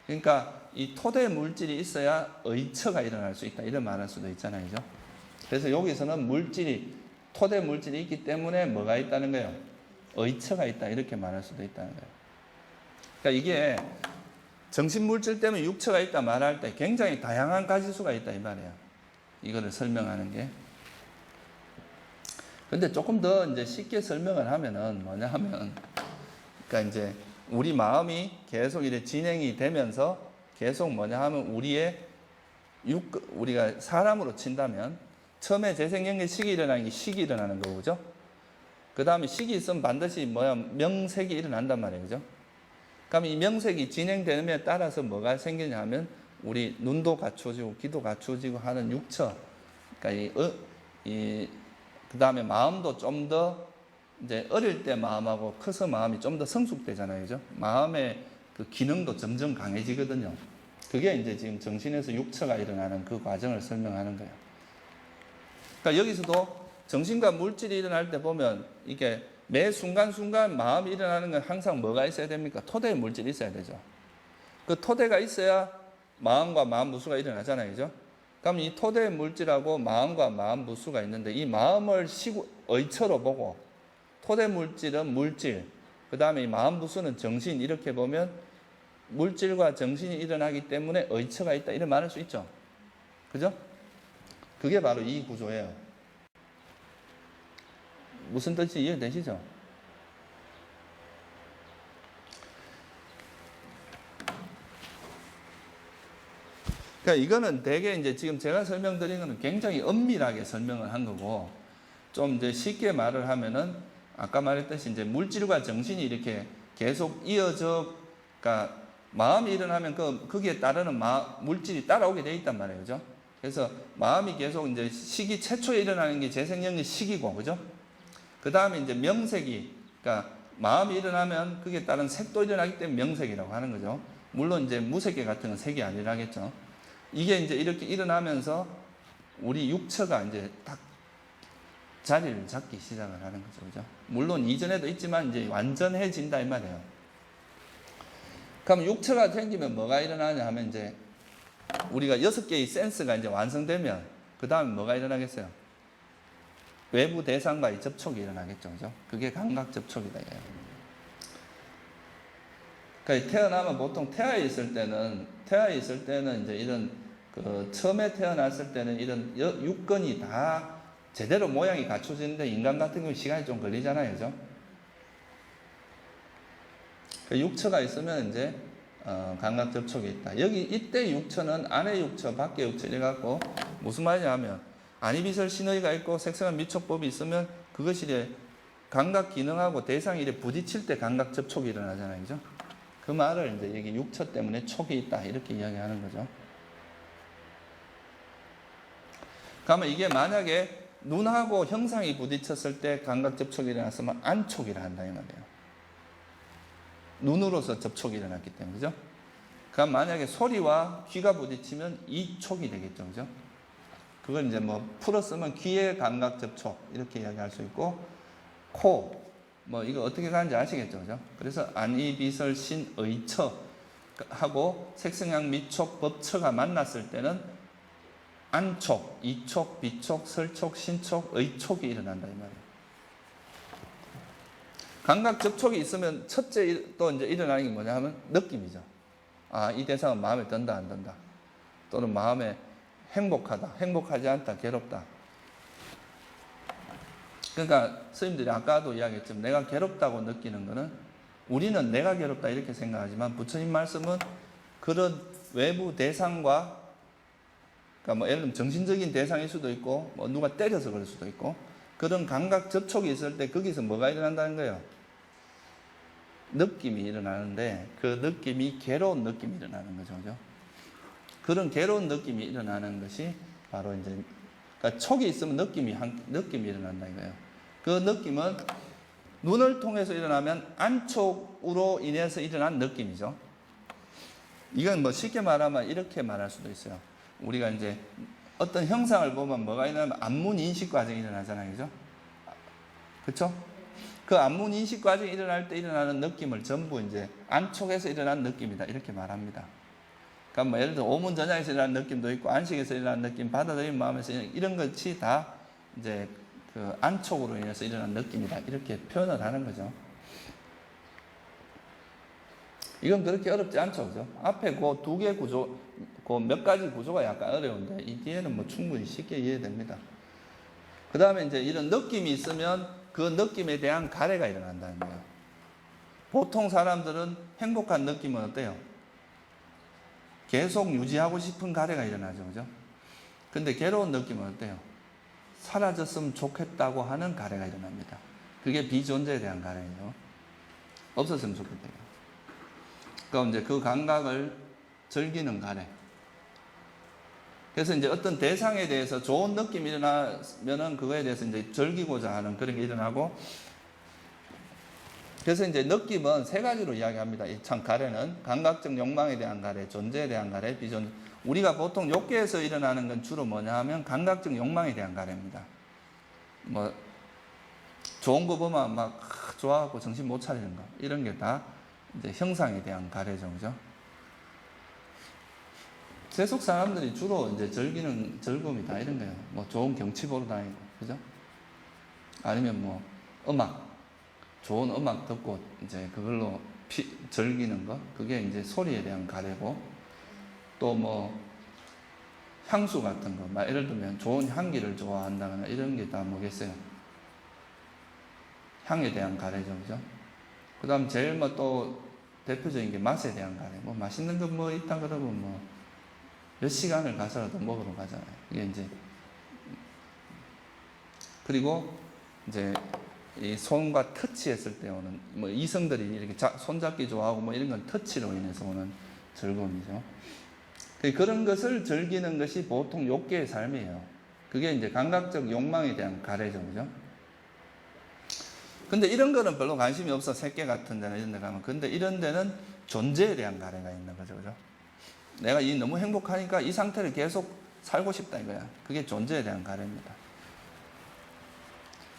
그러니까 이 토대 물질이 있어야 의처가 일어날 수 있다 이런 말할 수도 있잖아요. 그죠? 그래서 여기서는 물질이, 토대 물질이 있기 때문에 뭐가 있다는 거예요? 의처가 있다 이렇게 말할 수도 있다는 거예요. 그러니까 이게 정신 물질 때문에 육처가 있다 말할 때 굉장히 다양한 가지수가 있다 이 말이에요. 이거를 설명하는 게. 근데 조금 더 이제 쉽게 설명을 하면은 뭐냐 하면, 그러니까 이제 우리 마음이 계속 이렇게 진행이 되면서 계속 뭐냐 하면 우리가 사람으로 친다면 처음에 재생연결식이 일어나는 게 식이 일어나는 거고, 그죠? 그 다음에 식이 있으면 반드시 명색이 일어난단 말이에요. 그죠? 그럼 이 명색이 진행되는 따라서 뭐가 생기냐 하면, 우리 눈도 갖추어지고 귀도 갖추어지고 하는 육처, 그러니까 그 다음에 마음도 좀 더 이제 어릴 때 마음하고 커서 마음이 좀 더 성숙되잖아요. 그죠? 마음의 그 기능도 점점 강해지거든요. 그게 이제 지금 정신에서 육처가 일어나는 그 과정을 설명하는 거예요. 그러니까 여기서도 정신과 물질이 일어날 때 보면 이게 매 순간순간 마음이 일어나는 건 항상 뭐가 있어야 됩니까? 토대의 물질이 있어야 되죠. 그 토대가 있어야 마음과 마음 부수가 일어나잖아요. 그죠? 그럼 이 토대 물질하고 마음과 마음 부수가 있는데, 이 마음을 의처로 보고 토대 물질은 물질, 그 다음에 이 마음 부수는 정신, 이렇게 보면 물질과 정신이 일어나기 때문에 의처가 있다 이런 말할 수 있죠. 그죠? 그게 바로 이 구조예요. 무슨 뜻인지 이해되시죠? 그러니까 이거는 되게 이제 지금 제가 설명드린 거는 굉장히 엄밀하게 설명을 한 거고, 좀 이제 쉽게 말을 하면은 아까 말했듯이 이제 물질과 정신이 이렇게 계속 이어져, 그러니까 마음이 일어나면 거기에 따르는 물질이 따라오게 돼 있단 말이에요. 그죠? 그래서 마음이 계속 이제 시기 최초에 일어나는 게 재생연결 시기고, 그죠? 그 다음에 이제 명색이, 그러니까 마음이 일어나면 거기에 따른 색도 일어나기 때문에 명색이라고 하는 거죠. 물론 이제 무색계 같은 건 색이 아니라겠죠. 이게 이제 이렇게 일어나면서 우리 육처가 이제 딱 자리를 잡기 시작을 하는 거죠. 그죠? 물론 이전에도 있지만 이제 완전해진다 이 말이에요. 그럼 육처가 생기면 뭐가 일어나냐 하면, 이제 우리가 6개의 센스가 이제 완성되면 그 다음에 뭐가 일어나겠어요? 외부 대상과의 접촉이 일어나겠죠. 그죠? 그게 감각 접촉이다. 그러니까 태어나면 보통 태아에 있을 때는 이제 이런 그 처음에 태어났을 때는 이런 육근이 다 제대로 모양이 갖춰지는데 인간 같은 경우 시간이 좀 걸리잖아요, 그죠? 그 육처가 있으면 이제 감각 접촉이 있다. 여기 이때 육처는 안의 육처, 밖의 육처 이래갖고 무슨 말이냐면 안이비설 신의가 있고 색성한 미촉법이 있으면 그것이 이제 감각 기능하고 대상이 이래 부딪힐 때 감각 접촉이 일어나잖아요, 그죠? 그 말을 이제 여기 육처 때문에 촉이 있다 이렇게 이야기하는 거죠. 그러면 이게 만약에 눈하고 형상이 부딪혔을 때 감각 접촉이 일어났으면 안촉이라 한다 이 말이에요. 눈으로서 접촉이 일어났기 때문에, 그죠? 그럼 만약에 소리와 귀가 부딪히면 이촉이 되겠죠, 그죠? 그걸 이제 뭐 풀어 쓰면 귀의 감각 접촉 이렇게 이야기할 수 있고, 코 뭐 이거 어떻게 가는지 아시겠죠, 그죠? 그래서 안이비설 신의처 하고 색성향 미촉 법처가 만났을 때는 안촉, 이촉, 비촉, 설촉, 신촉, 의촉이 일어난다 이 말이에요. 감각 접촉이 있으면 첫째 또 이제 일어나는 게 뭐냐 하면 느낌이죠. 아, 이 대상은 마음에 든다 안 든다. 또는 마음에 행복하다, 행복하지 않다, 괴롭다. 그러니까 스님들이 아까도 이야기했지만 내가 괴롭다고 느끼는 거는 우리는 내가 괴롭다 이렇게 생각하지만 부처님 말씀은 그런 외부 대상과 그러니까 뭐 예를 들면 정신적인 대상일 수도 있고 뭐 누가 때려서 그럴 수도 있고 그런 감각 접촉이 있을 때 거기서 뭐가 일어난다는 거예요? 느낌이 일어나는데 그 느낌이 괴로운 느낌이 일어나는 거죠. 그죠? 그런 괴로운 느낌이 일어나는 것이 바로 이제 그러니까 촉이 있으면 느낌이 일어난다 이거예요. 그 느낌은 눈을 통해서 일어나면 안촉으로 인해서 일어난 느낌이죠. 이건 뭐 쉽게 말하면 이렇게 말할 수도 있어요. 우리가 이제 어떤 형상을 보면 뭐가 일어나면 안문 인식 과정이 일어나잖아요. 그죠? 그쵸? 그 안문 인식 과정이 일어날 때 일어나는 느낌을 전부 이제 안촉에서 일어난 느낌이다. 이렇게 말합니다. 그러니까 뭐 예를 들어 오문전향에서 일어나는 느낌도 있고 안식에서 일어나는 느낌, 받아들이는 마음에서 이런 것이 다 이제 그 안촉으로 인해서 일어난 느낌이다. 이렇게 표현을 하는 거죠. 이건 그렇게 어렵지 않죠. 그죠? 앞에 그 두 개 구조, 그 몇 가지 구조가 약간 어려운데 이 뒤에는 뭐 충분히 쉽게 이해됩니다. 그 다음에 이제 이런 느낌이 있으면 그 느낌에 대한 가래가 일어난다는 거예요. 보통 사람들은 행복한 느낌은 어때요? 계속 유지하고 싶은 가래가 일어나죠. 그죠? 근데 괴로운 느낌은 어때요? 사라졌으면 좋겠다고 하는 가래가 일어납니다. 그게 비존재에 대한 가래예요. 없었으면 좋겠다. 그러니까 이제 그 감각을 즐기는 가래. 그래서 이제 어떤 대상에 대해서 좋은 느낌이 일어나면은 그거에 대해서 이제 즐기고자 하는 그런 게 일어나고, 그래서 이제 느낌은 세 가지로 이야기합니다. 이 참 가래는 감각적 욕망에 대한 가래, 존재에 대한 가래, 비존. 우리가 보통 욕계에서 일어나는 건 주로 뭐냐 하면 감각적 욕망에 대한 가래입니다. 뭐 좋은 거 보면 막 좋아하고 정신 못 차리는 거 이런 게 다 이제 형상에 대한 가래죠, 그죠? 세속 사람들이 주로 이제 즐기는 즐거움이 다 이런 거예요. 뭐 좋은 경치 보러 다니고, 그죠? 아니면 뭐 좋은 음악 듣고 이제 그걸로 즐기는 거, 그게 이제 소리에 대한 가래고, 또 뭐 향수 같은 거, 막 예를 들면 좋은 향기를 좋아한다거나 이런 게 다 뭐겠어요? 향에 대한 가래죠, 그죠? 그 다음 제일 뭐 또 대표적인 게 맛에 대한 가래. 뭐 맛있는 거 뭐 있다 그러면 뭐 몇 시간을 가서라도 먹으러 가잖아요. 이게 이제 그리고 이제 이 손과 터치했을 때 오는 뭐 이성들이 이렇게 손잡기 좋아하고 뭐 이런 건 터치로 인해서 오는 즐거움이죠. 그런 것을 즐기는 것이 보통 욕계의 삶이에요. 그게 이제 감각적 욕망에 대한 가래죠, 그죠? 근데 이런 거는 별로 관심이 없어. 새끼 같은 데나 이런 데 가면. 근데 이런 데는 존재에 대한 가래가 있는 거죠, 그죠? 내가 너무 행복하니까 이 상태를 계속 살고 싶다 이거야. 그게 존재에 대한 가래입니다.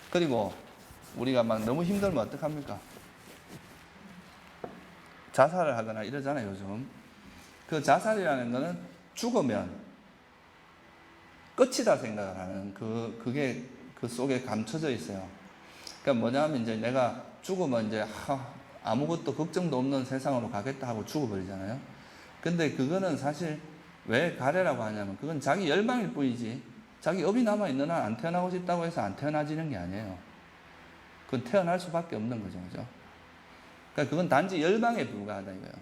그리고 우리가 막 너무 힘들면 어떡합니까? 자살을 하거나 이러잖아요, 요즘. 그 자살이라는 거는 죽으면 끝이다 생각을 하는 그게 그 속에 감춰져 있어요. 그러니까 뭐냐면 이제 내가 죽으면 이제 아무것도 걱정도 없는 세상으로 가겠다 하고 죽어버리잖아요. 근데 그거는 사실 왜 가래라고 하냐면 그건 자기 열망일 뿐이지 자기 업이 남아있는 한 안 태어나고 싶다고 해서 안 태어나지는 게 아니에요. 그건 태어날 수밖에 없는 거죠. 그죠? 그러니까 그건 단지 열망에 불과하다 이거예요.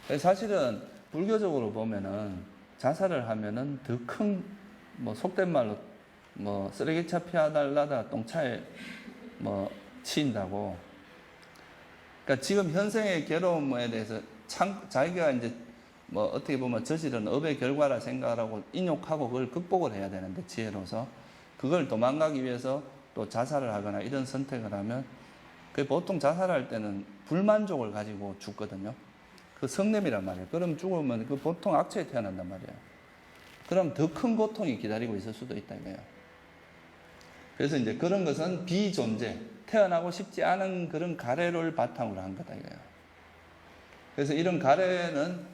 그래서 사실은 불교적으로 보면은 자살을 하면은 더 큰 뭐 속된 말로 뭐 쓰레기차 피하달라다 똥차에 뭐 치인다고. 그러니까 지금 현생의 괴로움에 대해서 자기가 이제 뭐 어떻게 보면 저지른 업의 결과라 생각하고 인욕하고 그걸 극복을 해야 되는데 지혜로서 그걸 도망가기 위해서 또 자살을 하거나 이런 선택을 하면 그 보통 자살할 때는 불만족을 가지고 죽거든요. 그 성냄이란 말이에요. 그럼 죽으면 그 보통 악체에 태어난단 말이에요. 그럼 더 큰 고통이 기다리고 있을 수도 있다 이거예요. 그래서 이제 그런 것은 비존재, 태어나고 싶지 않은 그런 가래를 바탕으로 한 거다 이거예요. 그래서 이런 가래가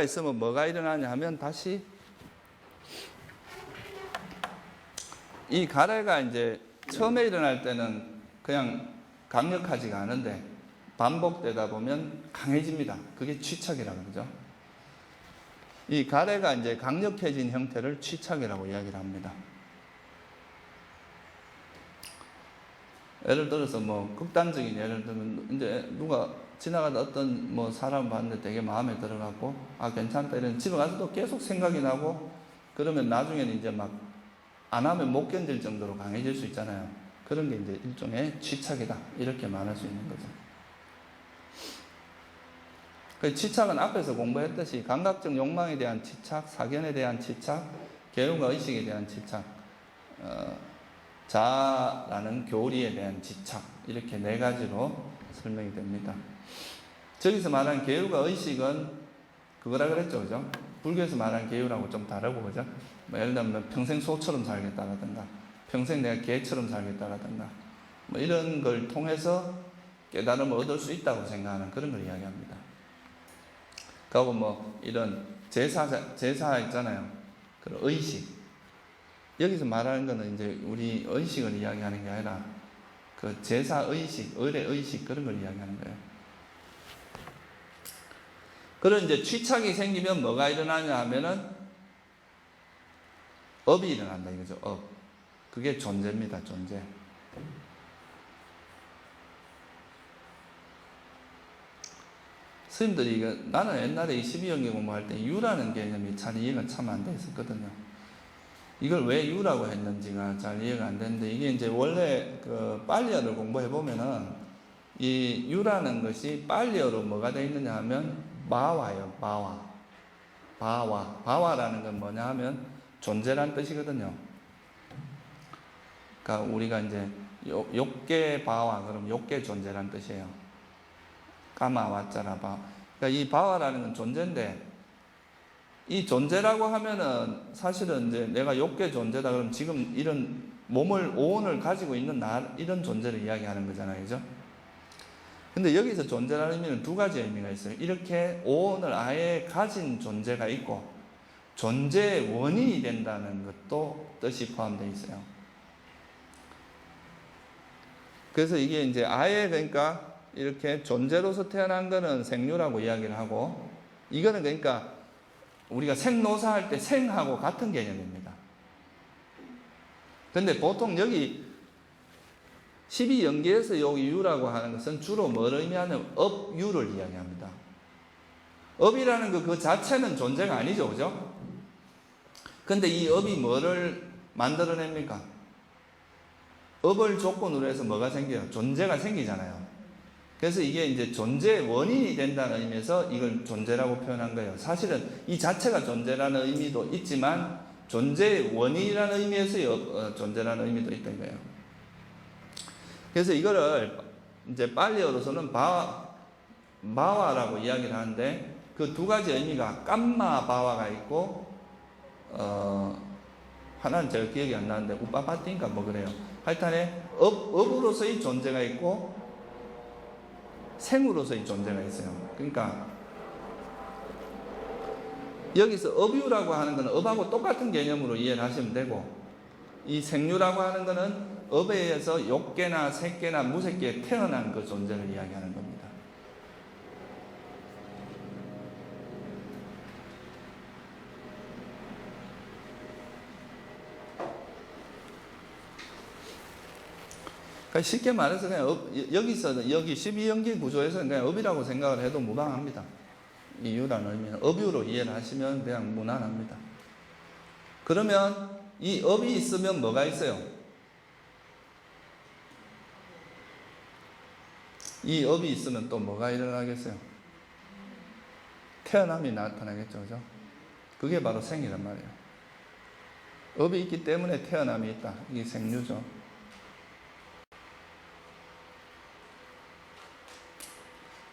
있으면 뭐가 일어나냐 하면 다시 이 가래가 이제 처음에 일어날 때는 그냥 강력하지가 않은데 반복되다 보면 강해집니다. 그게 취착이라고 그러죠. 이 가래가 이제 강력해진 형태를 취착이라고 이야기를 합니다. 예를 들어서 뭐 극단적인 예를 들면 이제 누가 지나가다 어떤 뭐 사람 봤는데 되게 마음에 들어갖고 아 괜찮다 이런 집에 가서도 계속 생각이 나고 그러면 나중에는 이제 막 안 하면 못 견딜 정도로 강해질 수 있잖아요. 그런 게 이제 일종의 취착이다 이렇게 말할 수 있는 거죠. 그 취착은 앞에서 공부했듯이 감각적 욕망에 대한 취착, 사견에 대한 취착, 계율과 의식에 대한 취착, 자아라는 교리에 대한 집착 이렇게 네 가지로 설명이 됩니다. 저기서 말한 계율과 의식은 그거라 그랬죠, 그죠? 불교에서 말한 계율하고 좀 다르고, 그죠? 뭐 예를 들면 평생 소처럼 살겠다라든가, 평생 내가 개처럼 살겠다라든가, 뭐 이런 걸 통해서 깨달음을 얻을 수 있다고 생각하는 그런 걸 이야기합니다. 그리고 뭐 이런 제사 있잖아요. 그런 의식. 여기서 말하는 거는 이제 우리 의식을 이야기하는 게 아니라 그 제사 의식, 의례 의식 그런 걸 이야기하는 거예요. 그런 이제 취착이 생기면 뭐가 일어나냐 하면은 업이 일어난다 이거죠. 업. 그게 존재입니다. 존재. 스님들이 이거 나는 옛날에 12연계 공부할 때 유라는 개념이 잘 이해가 참 안 돼 있었거든요. 이걸 왜 유라고 했는지가 잘 이해가 안 되는데 이게 이제 원래 그 빨리어를 공부해 보면은 이 유라는 것이 빨리어로 뭐가 되어 있느냐 하면 바와예요. 바와라는 건 뭐냐 하면 존재란 뜻이거든요. 그러니까 우리가 이제 욕계 바와 그럼 욕계 존재란 뜻이에요. 까마 와짜라 바. 그러니까 이 바와라는 건 존재인데 이 존재라고 하면은 사실은 이제 내가 욕계 존재다 그러면 지금 이런 몸을 오온을 가지고 있는 나 이런 존재를 이야기하는 거잖아요, 그죠? 근데 여기서 존재라는 의미는 두 가지 의미가 있어요. 이렇게 오온을 아예 가진 존재가 있고 존재의 원인이 된다는 것도 뜻이 포함되어 있어요. 그래서 이게 이제 아예 그러니까 이렇게 존재로서 태어난 거는 생류라고 이야기를 하고 이거는 그러니까 우리가 생노사 할 때 생하고 같은 개념입니다. 근데 보통 여기 12연계에서 여기 유라고 하는 것은 주로 뭘 의미하냐면 업유를 이야기합니다. 업이라는 그 자체는 존재가 아니죠, 그죠? 근데 이 업이 뭐를 만들어냅니까? 업을 조건으로 해서 뭐가 생겨요? 존재가 생기잖아요. 그래서 이게 이제 존재의 원인이 된다는 의미에서 이걸 존재라고 표현한 거예요. 사실은 이 자체가 존재라는 의미도 있지만 존재의 원인이라는 의미에서 존재라는 의미도 있다 이거예요. 그래서 이거를 이제 빨리어로서는 바와라고 이야기를 하는데 그 두 가지 의미가 깜마 바와가 있고 하나는 제가 기억이 안 나는데 우빠파티인가 뭐 그래요. 하여튼에 업으로서의 존재가 있고 생으로서의 존재가 있어요. 그러니까 여기서 업유라고 하는 건 업하고 똑같은 개념으로 이해를 하시면 되고 이 생류라고 하는 것은 업에 의해서 욕계나 색계나 무색계에 태어난 그 존재를 이야기하는 겁니다. 그러니까 쉽게 말해서 그냥 여기서는 여기 12연계 구조에서는 그냥 업이라고 생각을 해도 무방합니다. 이유라는 의미는 업유로 이해를 하시면 그냥 무난합니다. 그러면 이 업이 있으면 뭐가 있어요? 이 업이 있으면 또 뭐가 일어나겠어요? 태어남이 나타나겠죠, 그죠? 그게 바로 생이란 말이에요. 업이 있기 때문에 태어남이 있다. 이게 생류죠.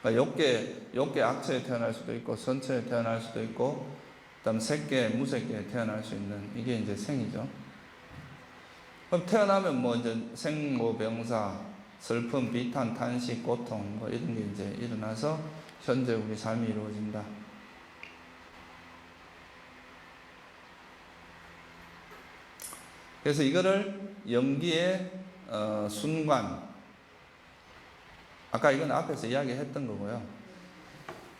욕계 악체에 태어날 수도 있고 선체에 태어날 수도 있고 그다음 색계, 무색계에 태어날 수 있는 이게 이제 생이죠. 그럼 태어나면 뭐 이제 생모병사, 슬픔, 비탄, 탄식, 고통 뭐 이런 게 이제 일어나서 현재 우리 삶이 이루어진다. 그래서 이거를 염기의 순관, 아까 이건 앞에서 이야기했던 거고요.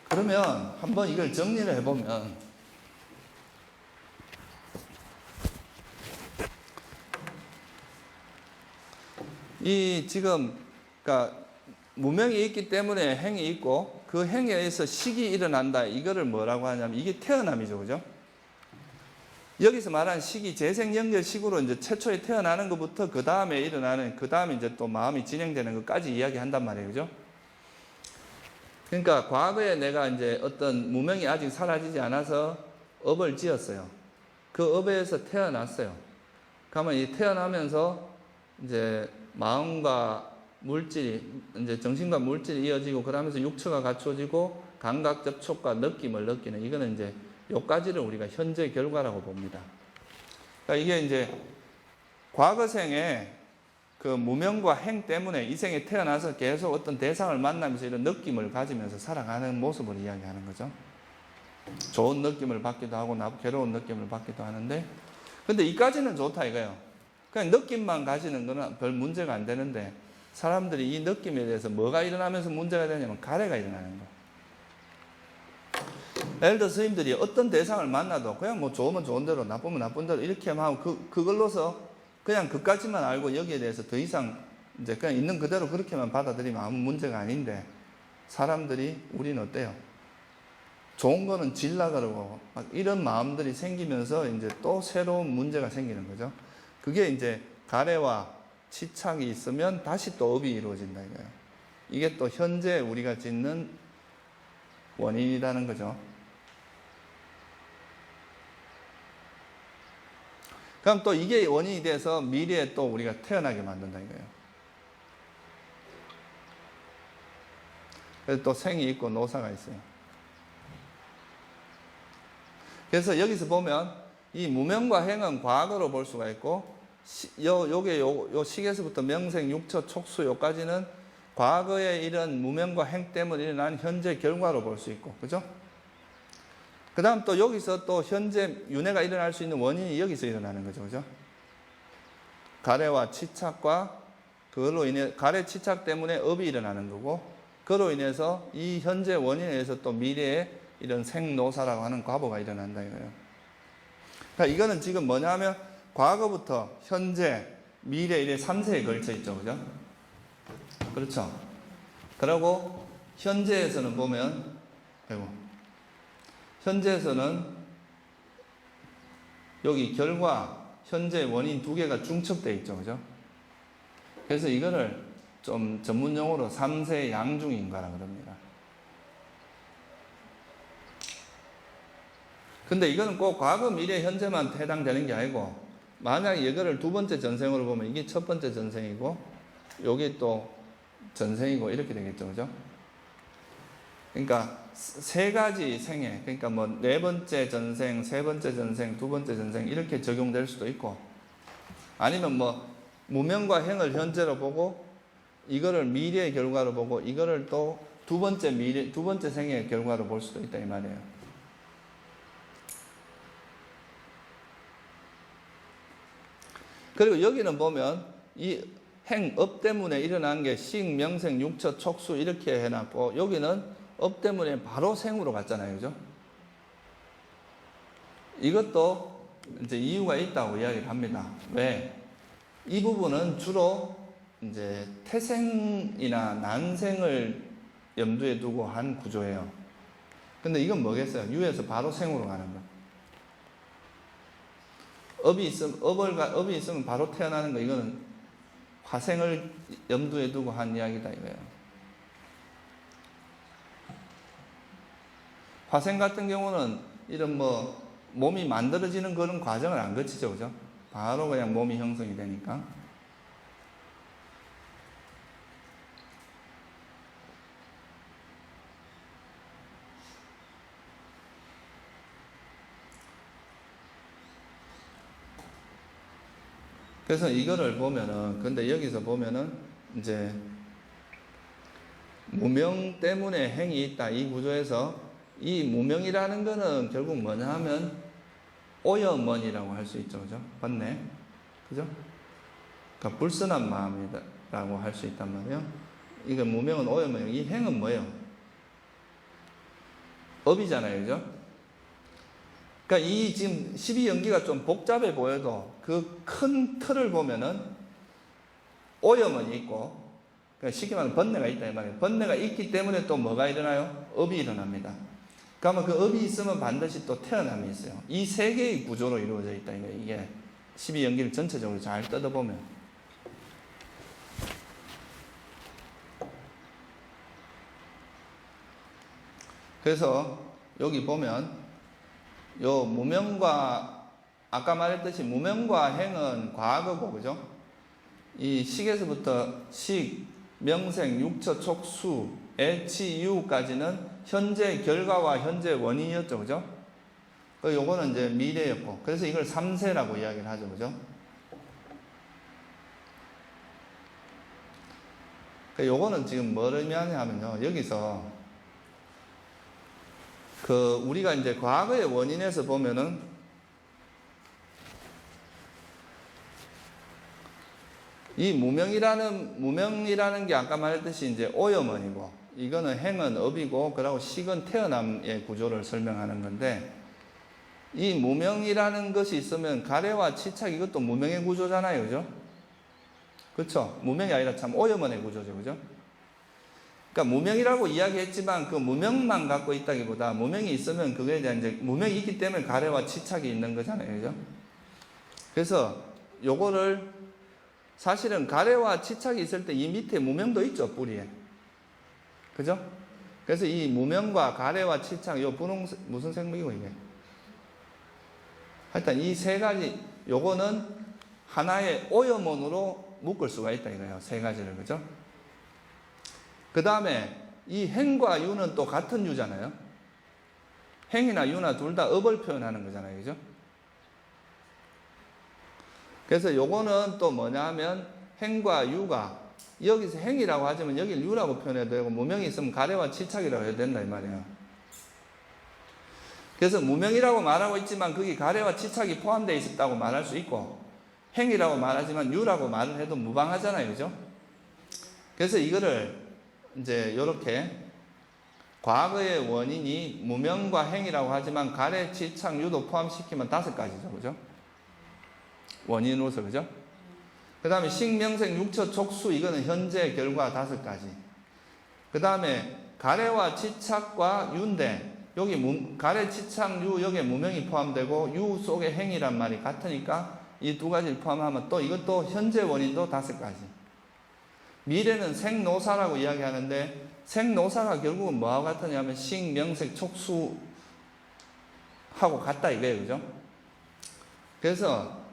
그러면 한번 이걸 정리를 해보면 이 지금 그러니까 무명이 있기 때문에 행이 있고 그 행에 의해서 식이 일어난다. 이거를 뭐라고 하냐면 이게 태어남이죠, 그죠? 여기서 말한 식이 재생연결식으로 이제 최초에 태어나는 것부터 그 다음에 일어나는 그 다음에 이제 또 마음이 진행되는 것까지 이야기한단 말이에요, 그죠? 그러니까 과거에 내가 이제 어떤 무명이 아직 사라지지 않아서 업을 지었어요. 그 업에서 태어났어요. 그러면 이 태어나면서 이제 마음과 물질이 이제 정신과 물질이 이어지고 그러면서 육체가 갖춰지고 감각 접촉과 느낌을 느끼는 이거는 이제 요까지를 우리가 현재 결과라고 봅니다. 그러니까 이게 이제 과거생에 그 무명과 행 때문에 이 생에 태어나서 계속 어떤 대상을 만나면서 이런 느낌을 가지면서 살아가는 모습을 이야기하는 거죠. 좋은 느낌을 받기도 하고 괴로운 느낌을 받기도 하는데 근데 이까지는 좋다 이거예요. 그냥 느낌만 가지는 거는 별 문제가 안 되는데 사람들이 이 느낌에 대해서 뭐가 일어나면서 문제가 되냐면 가래가 일어나는 거예요. 예를 들어 스님들이 어떤 대상을 만나도 그냥 뭐 좋으면 좋은 대로 나쁘면 나쁜 대로 이렇게만 하고 그걸로서 그냥 그까지만 알고 여기에 대해서 더 이상 이제 그냥 있는 그대로 그렇게만 받아들이면 아무 문제가 아닌데 사람들이 우리는 어때요? 좋은 거는 질라 그러고 막 이런 마음들이 생기면서 이제 또 새로운 문제가 생기는 거죠. 그게 이제 가래와 치착이 있으면 다시 또 업이 이루어진다 이거예요. 이게 또 현재 우리가 짓는 원인이라는 거죠. 그럼 또 이게 원인이 돼서 미래에 또 우리가 태어나게 만든다 이거예요. 그래서 또 생이 있고 노사가 있어요. 그래서 여기서 보면 이 무명과 행은 과거로 볼 수가 있고 요 식에서부터 명생, 육처, 촉수 요까지는 과거의 이런 무명과 행 때문에 일어난 현재 결과로 볼 수 있고, 그죠? 그 다음 또 여기서 또 현재 윤회가 일어날 수 있는 원인이 여기서 일어나는 거죠, 그죠? 가래와 치착과 그걸로 인해 가래 치착 때문에 업이 일어나는 거고, 그로 인해서 이 현재 원인에 의해서 또 미래에 이런 생노사라고 하는 과보가 일어난다 이거예요. 그러니까 이거는 지금 뭐냐 하면 과거부터 현재, 미래 이래 3세에 걸쳐 있죠, 그죠? 그렇죠. 그리고 현재에서는 보면, 현재에서는 여기 결과, 현재 원인 두 개가 중첩되어 있죠, 그죠? 그래서 이거를 좀 전문용어로 3세 양중인가라 그럽니다. 근데 이거는 꼭 과거, 미래, 현재만 해당되는 게 아니고, 만약에 이거를 두 번째 전생으로 보면 이게 첫 번째 전생이고, 요게 또 전생이고 이렇게 되겠죠, 그죠? 그러니까 세 가지 생애, 그러니까 뭐 네 번째 전생, 세 번째 전생, 두 번째 전생 이렇게 적용될 수도 있고, 아니면 뭐 무명과 행을 현재로 보고 이거를 미래의 결과로 보고 이거를 또 두 번째 생애의 결과로 볼 수도 있다 이 말이에요. 그리고 여기는 보면 이 행업 때문에 일어난 게 식, 명생, 육처, 촉수 이렇게 해놨고 여기는 업 때문에 바로 생으로 갔잖아요. 그죠? 이것도 이제 이유가 있다고 이야기를 합니다. 왜? 이 부분은 주로 이제 태생이나 난생을 염두에 두고 한 구조예요. 근데 이건 뭐겠어요? 유에서 바로 생으로 가는 거. 업이 있으면 바로 태어나는 거. 이거는 화생을 염두에 두고 한 이야기다 이거예요. 화생 같은 경우는 이런 뭐 몸이 만들어지는 그런 과정을 안 거치죠, 그죠? 바로 그냥 몸이 형성이 되니까. 그래서 이거를 보면은, 근데 여기서 보면은, 이제, 무명 때문에 행이 있다. 이 구조에서, 이 무명이라는 거는 결국 뭐냐 하면, 오염원이라고 할 수 있죠. 그죠? 맞네. 그죠? 그러니까 불순한 마음이라고 할 수 있단 말이에요. 이거 무명은 오염원이에요. 이 행은 뭐예요? 업이잖아요. 그죠? 그러니까 이 지금 12연기가 좀 복잡해 보여도 그 큰 틀을 보면은 오염원이 있고, 그러니까 쉽게 말하면 번뇌가 있다 이 말이에요. 번뇌가 있기 때문에 또 뭐가 일어나요? 업이 일어납니다. 그러면 그 업이 있으면 반드시 또 태어남이 있어요. 이 세 개의 구조로 이루어져 있다 이거예요. 이게 12연기를 전체적으로 잘 뜯어보면. 그래서 여기 보면 요 무명과 아까 말했듯이 무명과 행은 과거고, 그죠? 이 식에서부터 식, 명생, 육처, 촉수, 애치, 유까지는 현재 결과와 현재 원인이었죠, 그죠? 요거는 이제 미래였고, 그래서 이걸 3세라고 이야기를 하죠, 그죠? 요거는 지금 뭘 의미하냐 하면요, 여기서 우리가 이제 과거의 원인에서 보면은 이 무명이라는 게 아까 말했듯이 이제 오염원이고, 이거는 행은 업이고, 그리고 식은 태어남의 구조를 설명하는 건데, 이 무명이라는 것이 있으면 가래와 치착 이것도 무명의 구조잖아요. 그죠? 그렇죠? 무명이 아니라 참 오염원의 구조죠. 그죠? 그러니까 무명이라고 이야기했지만 그 무명만 갖고 있다기보다 무명이 있으면 그거에 대한 이제 무명이 있기 때문에 가래와 치착이 있는 거잖아요. 그죠? 그래서 요거를 사실은 가래와 치착이 있을 때 이 밑에 무명도 있죠, 뿌리에. 그죠? 그래서 이 무명과 가래와 치착, 요 분홍색, 무슨 생명이고 이게? 하여튼 이 세 가지, 요거는 하나의 오염원으로 묶을 수가 있다 이거예요. 세 가지를. 그죠? 그 다음에 이 행과 유는 또 같은 유잖아요. 행이나 유나 둘 다 업을 표현하는 거잖아요. 그죠? 그래서 요거는 또 뭐냐 하면 행과 유가 여기서 행이라고 하지만 여기 유라고 표현해도 되고 무명이 있으면 가래와 치착이라고 해도 된다 이 말이에요. 그래서 무명이라고 말하고 있지만 거기 가래와 치착이 포함되어 있었다고 말할 수 있고 행이라고 말하지만 유라고 말을 해도 무방하잖아요. 그죠? 그래서 이거를 이제 요렇게 과거의 원인이 무명과 행이라고 하지만 가래, 치착, 유도 포함시키면 5가지죠. 그죠? 원인으로서. 그죠? 그 다음에 식명생, 육처, 촉수 이거는 현재 결과 5가지. 그 다음에 가래와 치착과 유인데 여기 가래, 치착, 유 여기에 무명이 포함되고 유 속에 행이란 말이 같으니까 이 2가지를 포함하면 또 이것도 현재 원인도 5가지. 미래는 생노사라고 이야기하는데 생노사가 결국은 뭐하고 같으냐면 식, 명색, 촉수하고 같다 이거예요. 그죠? 그래서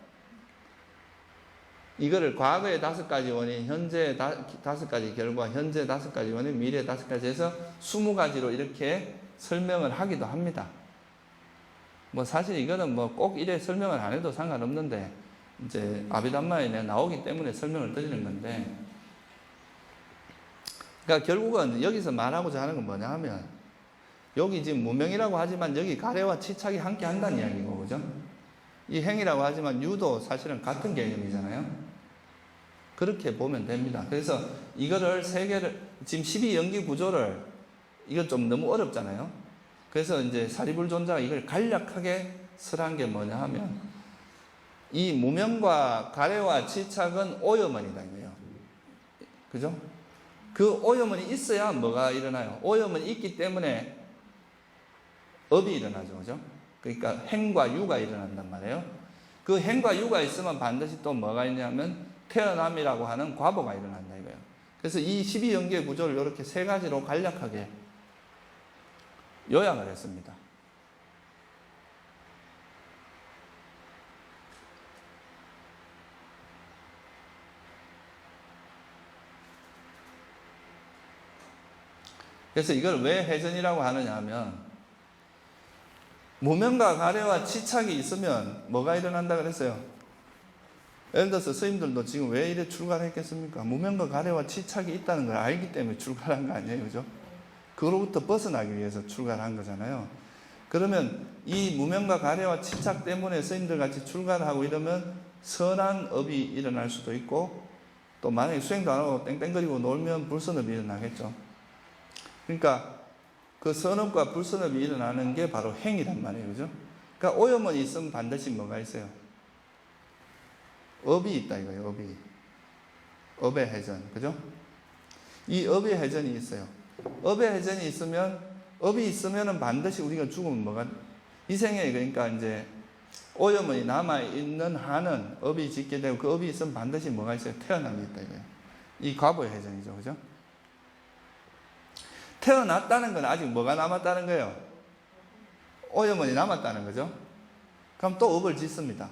이거를 과거의 5가지 원인, 현재 5가지 결과, 현재 5가지 원인, 미래 5가지 해서 20가지로 이렇게 설명을 하기도 합니다. 뭐 사실 이거는 뭐 꼭 이래 설명을 안 해도 상관없는데 이제 아비담마에 나오기 때문에 설명을 드리는 건데, 그러니까 결국은 여기서 말하고자 하는 건 뭐냐 하면 여기 지금 무명이라고 하지만 여기 가래와 치착이 함께 한다는 이야기고, 그죠? 이 행이라고 하지만 유도 사실은 같은 개념이잖아요. 그렇게 보면 됩니다. 그래서 이거를 세 개를, 지금 12연기 구조를, 이건 좀 너무 어렵잖아요. 그래서 이제 사리불존자가 이걸 간략하게 설한 게 뭐냐 하면, 이 무명과 가래와 치착은 오염원이다 이거예요. 그죠? 그 오염원이 있어야 뭐가 일어나요? 오염원이 있기 때문에 업이 일어나죠. 그죠? 그러니까 행과 유가 일어난단 말이에요. 그 행과 유가 있으면 반드시 또 뭐가 있냐면 태어남이라고 하는 과보가 일어난다 이거예요. 그래서 이 12연계의 구조를 이렇게 세 가지로 간략하게 요약을 했습니다. 그래서 이걸 왜 해전이라고 하느냐 하면, 무명과 가래와 치착이 있으면 뭐가 일어난다 그랬어요? 예를 들어서 스님들도 지금 왜 이래 출가를 했겠습니까? 무명과 가래와 치착이 있다는 걸 알기 때문에 출가를 한 거 아니에요, 그죠? 그로부터 벗어나기 위해서 출가를 한 거잖아요. 그러면 이 무명과 가래와 치착 때문에 스님들 같이 출가를 하고 이러면 선한 업이 일어날 수도 있고, 또 만약에 수행도 안 하고 땡땡거리고 놀면 불선업이 일어나겠죠. 그러니까 그 선업과 불선업이 일어나는 게 바로 행이란 말이에요. 그죠? 그러니까 오염원이 있으면 반드시 뭐가 있어요? 업이 있다 이거예요. 업이. 업의 해전. 그죠? 이 업의 해전이 있어요. 업의 해전이 있으면, 업이 있으면은 반드시 우리가 죽으면 뭐가, 이 생에 그러니까 이제 오염원이 남아있는 한은 업이 짓게 되고, 그 업이 있으면 반드시 뭐가 있어요? 태어남이 있다 이거예요. 이 과보의 해전이죠. 그죠? 태어났다는 건 아직 뭐가 남았다는 거예요? 오염원이 남았다는 거죠. 그럼 또 업을 짓습니다.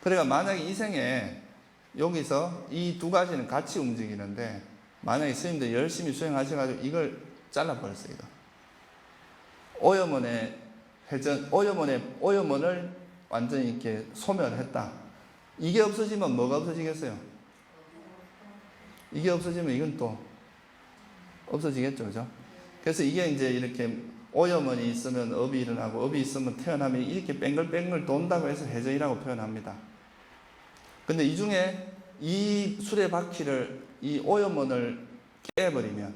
그러니까 만약에 이 생에 여기서 이 두 가지는 같이 움직이는데, 만약에 스님들 열심히 수행하셔가지고 이걸 잘라버렸어요. 이거. 오염원의 회전, 오염원을 완전히 이렇게 소멸했다. 이게 없어지면 뭐가 없어지겠어요? 이게 없어지면 이건 또 없어지겠죠. 그죠? 그래서 이게 이제 이렇게 오염원이 있으면 업이 일어나고, 업이 있으면 태어남이 이렇게 뺑글뺑글 돈다고 해서 해전이라고 표현합니다. 근데 이 중에 이 수레바퀴를, 이 오염원을 깨버리면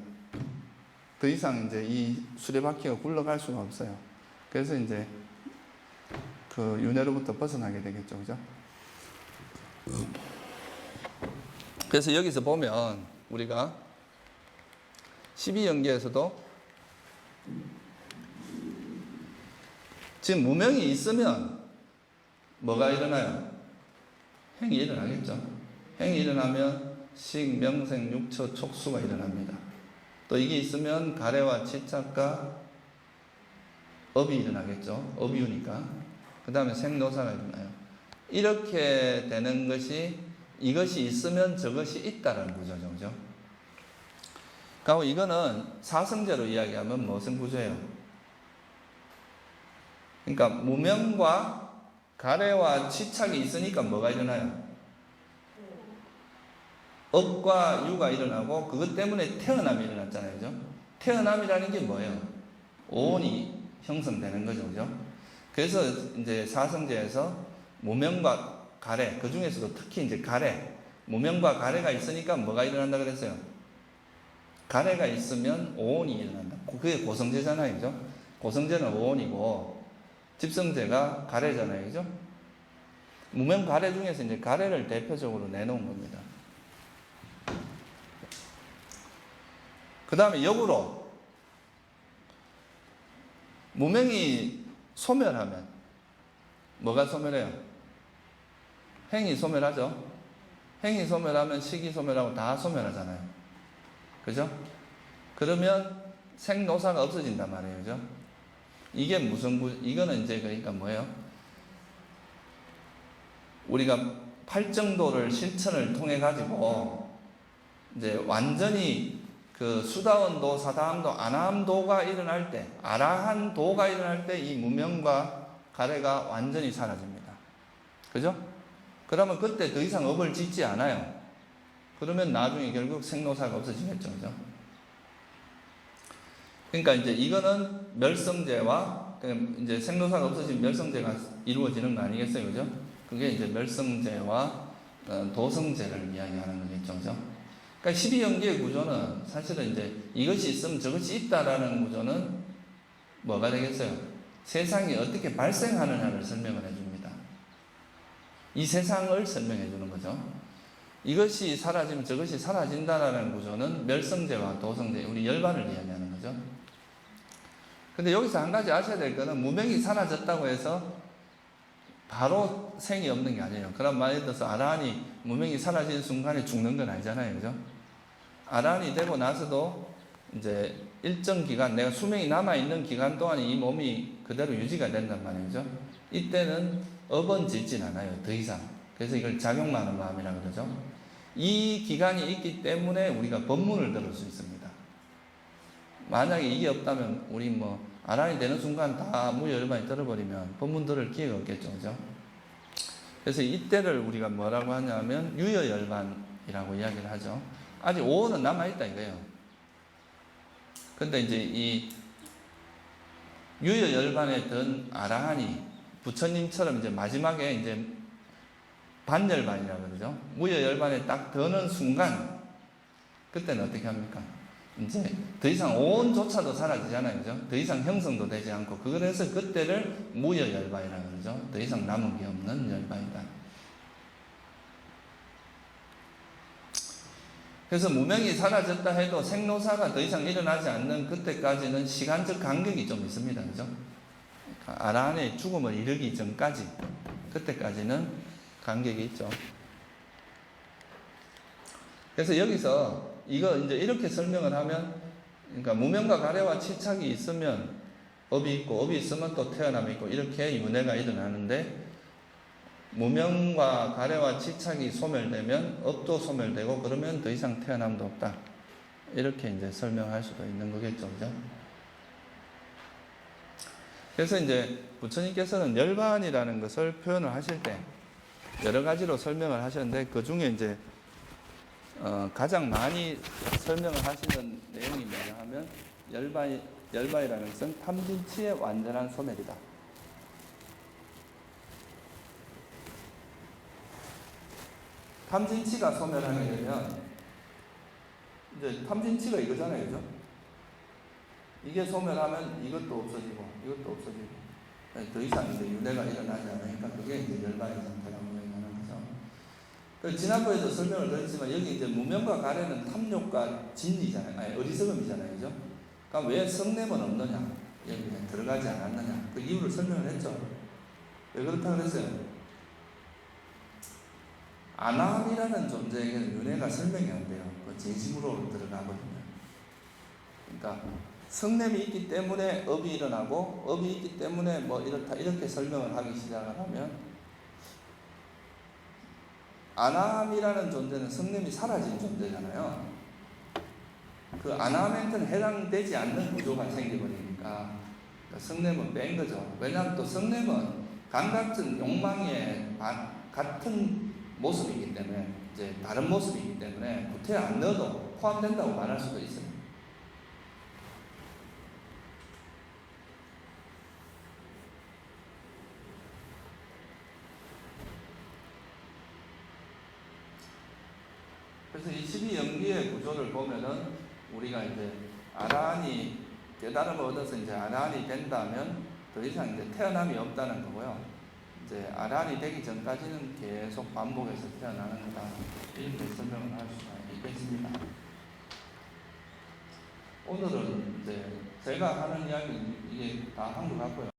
더 이상 이제 이 수레바퀴가 굴러갈 수가 없어요. 그래서 이제 그 윤회로부터 벗어나게 되겠죠. 그죠? 그래서 여기서 보면 우리가 12연계에서도 지금 무명이 있으면 뭐가 일어나요? 행이 일어나겠죠. 행이 일어나면 식, 명생, 육처, 촉수가 일어납니다. 또 이게 있으면 가래와 치착과 업이 일어나겠죠. 업이우니까. 그 다음에 생노사가 일어나요. 이렇게 되는 것이, 이것이 있으면 저것이 있다라는 구조죠. 그죠? 그리고 이거는 사성제로 이야기하면 무슨 구조예요? 그러니까 무명과 가래와 치착이 있으니까 뭐가 일어나요? 업과 유가 일어나고, 그것 때문에 태어남이 일어났잖아요. 그죠? 태어남이라는 게 뭐예요? 오온이 형성되는 거죠. 그죠? 그래서 이제 사성제에서 무명과 가래, 그 중에서도 특히 이제 가래, 무명과 가래가 있으니까 뭐가 일어난다 그랬어요? 가래가 있으면 오온이 일어난다. 그게 고성제잖아요. 그죠? 고성제는 오온이고, 집성제가 가래잖아요. 그죠? 무명 가래 중에서 이제 가래를 대표적으로 내놓은 겁니다. 그 다음에 역으로, 무명이 소멸하면, 뭐가 소멸해요? 행이 소멸하죠? 행이 소멸하면 식이 소멸하고 다 소멸하잖아요. 그죠? 그러면 생노사가 없어진단 말이에요. 그죠? 이게 이거는 이제 그러니까 뭐예요? 우리가 팔정도를 실천을 통해 가지고 이제 완전히 그 수다원도, 사다함도, 아나함도가 일어날 때, 아라한도가 일어날 때 이 무명과 가래가 완전히 사라집니다. 그죠? 그러면 그때 더 이상 업을 짓지 않아요. 그러면 나중에 결국 생노사가 없어지겠죠. 그죠? 그러니까 이제 이거는 멸성제와 그러니까 이제 생로사가 없어지면 멸성제가 이루어지는 거 아니겠어요, 그죠? 그게 이제 멸성제와 도성제를 이야기하는 거겠죠, 그죠? 그러니까 12연기의 구조는 사실은 이제 이것이 있으면 저것이 있다라는 구조는 뭐가 되겠어요? 세상이 어떻게 발생하느냐를 설명을 해줍니다. 이 세상을 설명해 주는 거죠. 이것이 사라지면 저것이 사라진다라는 구조는 멸성제와 도성제, 우리 열반을 이야기하는 거죠. 근데 여기서 한 가지 아셔야 될 거는 무명이 사라졌다고 해서 바로 생이 없는 게 아니에요. 그럼 예를 들어서 아라한이 무명이 사라진 순간에 죽는 건 아니잖아요, 그죠? 아라한이 되고 나서도 이제 일정 기간, 내가 수명이 남아있는 기간 동안 이 몸이 그대로 유지가 된단 말이죠. 이때는 업은 짓진 않아요, 더 이상. 그래서 이걸 작용하는 마음이라고 그러죠. 이 기간이 있기 때문에 우리가 법문을 들을 수 있습니다. 만약에 이게 없다면 우리 뭐 아란이 되는 순간 다 무여열반이 들어버리면 법문 들을 기회가 없겠죠, 그죠? 그래서 이때를 우리가 뭐라고 하냐면 유여열반이라고 이야기를 하죠. 아직 5원은 남아있다 이거예요. 근데 이제 이 유여열반에 든 아라한이 부처님처럼 이제 마지막에 이제 반열반이라고 그러죠. 무여열반에 딱 드는 순간, 그때는 어떻게 합니까? 이제 더 이상 오온조차도 사라지잖아요, 그죠? 더 이상 형성도 되지 않고, 그래서 그때를 무여열반이라고 그러죠. 더 이상 남은 게 없는 열반이다. 그래서 무명이 사라졌다 해도 생로사가 더 이상 일어나지 않는 그때까지는 시간적 간격이 좀 있습니다, 그죠? 아라한의 죽음을 이르기 전까지, 그때까지는 간격이 있죠. 그래서 여기서 이거 이제 이렇게 설명을 하면, 그러니까 무명과 가래와 치착이 있으면 업이 있고, 업이 있으면 또 태어남이 있고, 이렇게 윤회가 일어나는데, 무명과 가래와 치착이 소멸되면 업도 소멸되고, 그러면 더 이상 태어남도 없다. 이렇게 이제 설명할 수도 있는 거겠죠, 그죠? 그래서 이제 부처님께서는 열반이라는 것을 표현을 하실 때 여러 가지로 설명을 하셨는데, 그 중에 이제 가장 많이 설명을 하시는 내용이 뭐냐 하면, 열반이라는 것은 탐진치의 완전한 소멸이다. 탐진치가 소멸하게 되면, 이제 탐진치가 이거잖아요, 그죠? 이게 소멸하면 이것도 없어지고, 이것도 없어지고, 더 이상 이제 윤회가 일어나지 않으니까 그게 이제 열반의 상태라고 얘기하는 거죠. 지난번에도 설명을 드렸지만, 여기 이제 무명과 가래는 탐욕과 진리잖아요. 아니, 어리석음이잖아요, 그죠? 그럼 왜 성냄은 없느냐? 여기 들어가지 않았느냐? 그 이유를 설명을 했죠. 왜 그렇다고 그랬어요? 아남이라는 존재에게는 윤회가 설명이 안 돼요. 그 진심으로 들어가거든요. 그러니까 성냄이 있기 때문에 업이 일어나고, 업이 있기 때문에 뭐 이렇다, 이렇게 설명을 하기 시작을 하면, 아남이라는 존재는 성냄이 사라진 존재잖아요. 그 아남한테는 해당되지 않는 구조가 생겨버리니까 성냄은 뺀 거죠. 왜냐하면 또 성냄은 감 같은 욕망의 같은 모습이기 때문에, 이제 다른 모습이기 때문에 구태에 안 넣어도 포함된다고 말할 수도 있어요. 그래서 이 12연기의 구조를 보면은 우리가 이제 아라한이 깨달음을 얻어서 이제 아라한이 된다면 더 이상 이제 태어남이 없다는 거고요. 이제 아라한이 되기 전까지는 계속 반복해서 태어나는 거다. 이렇게 설명을 할 수가 있겠습니다. 오늘은 이제 제가 하는 이야기는 이게 다 한 것 같고요.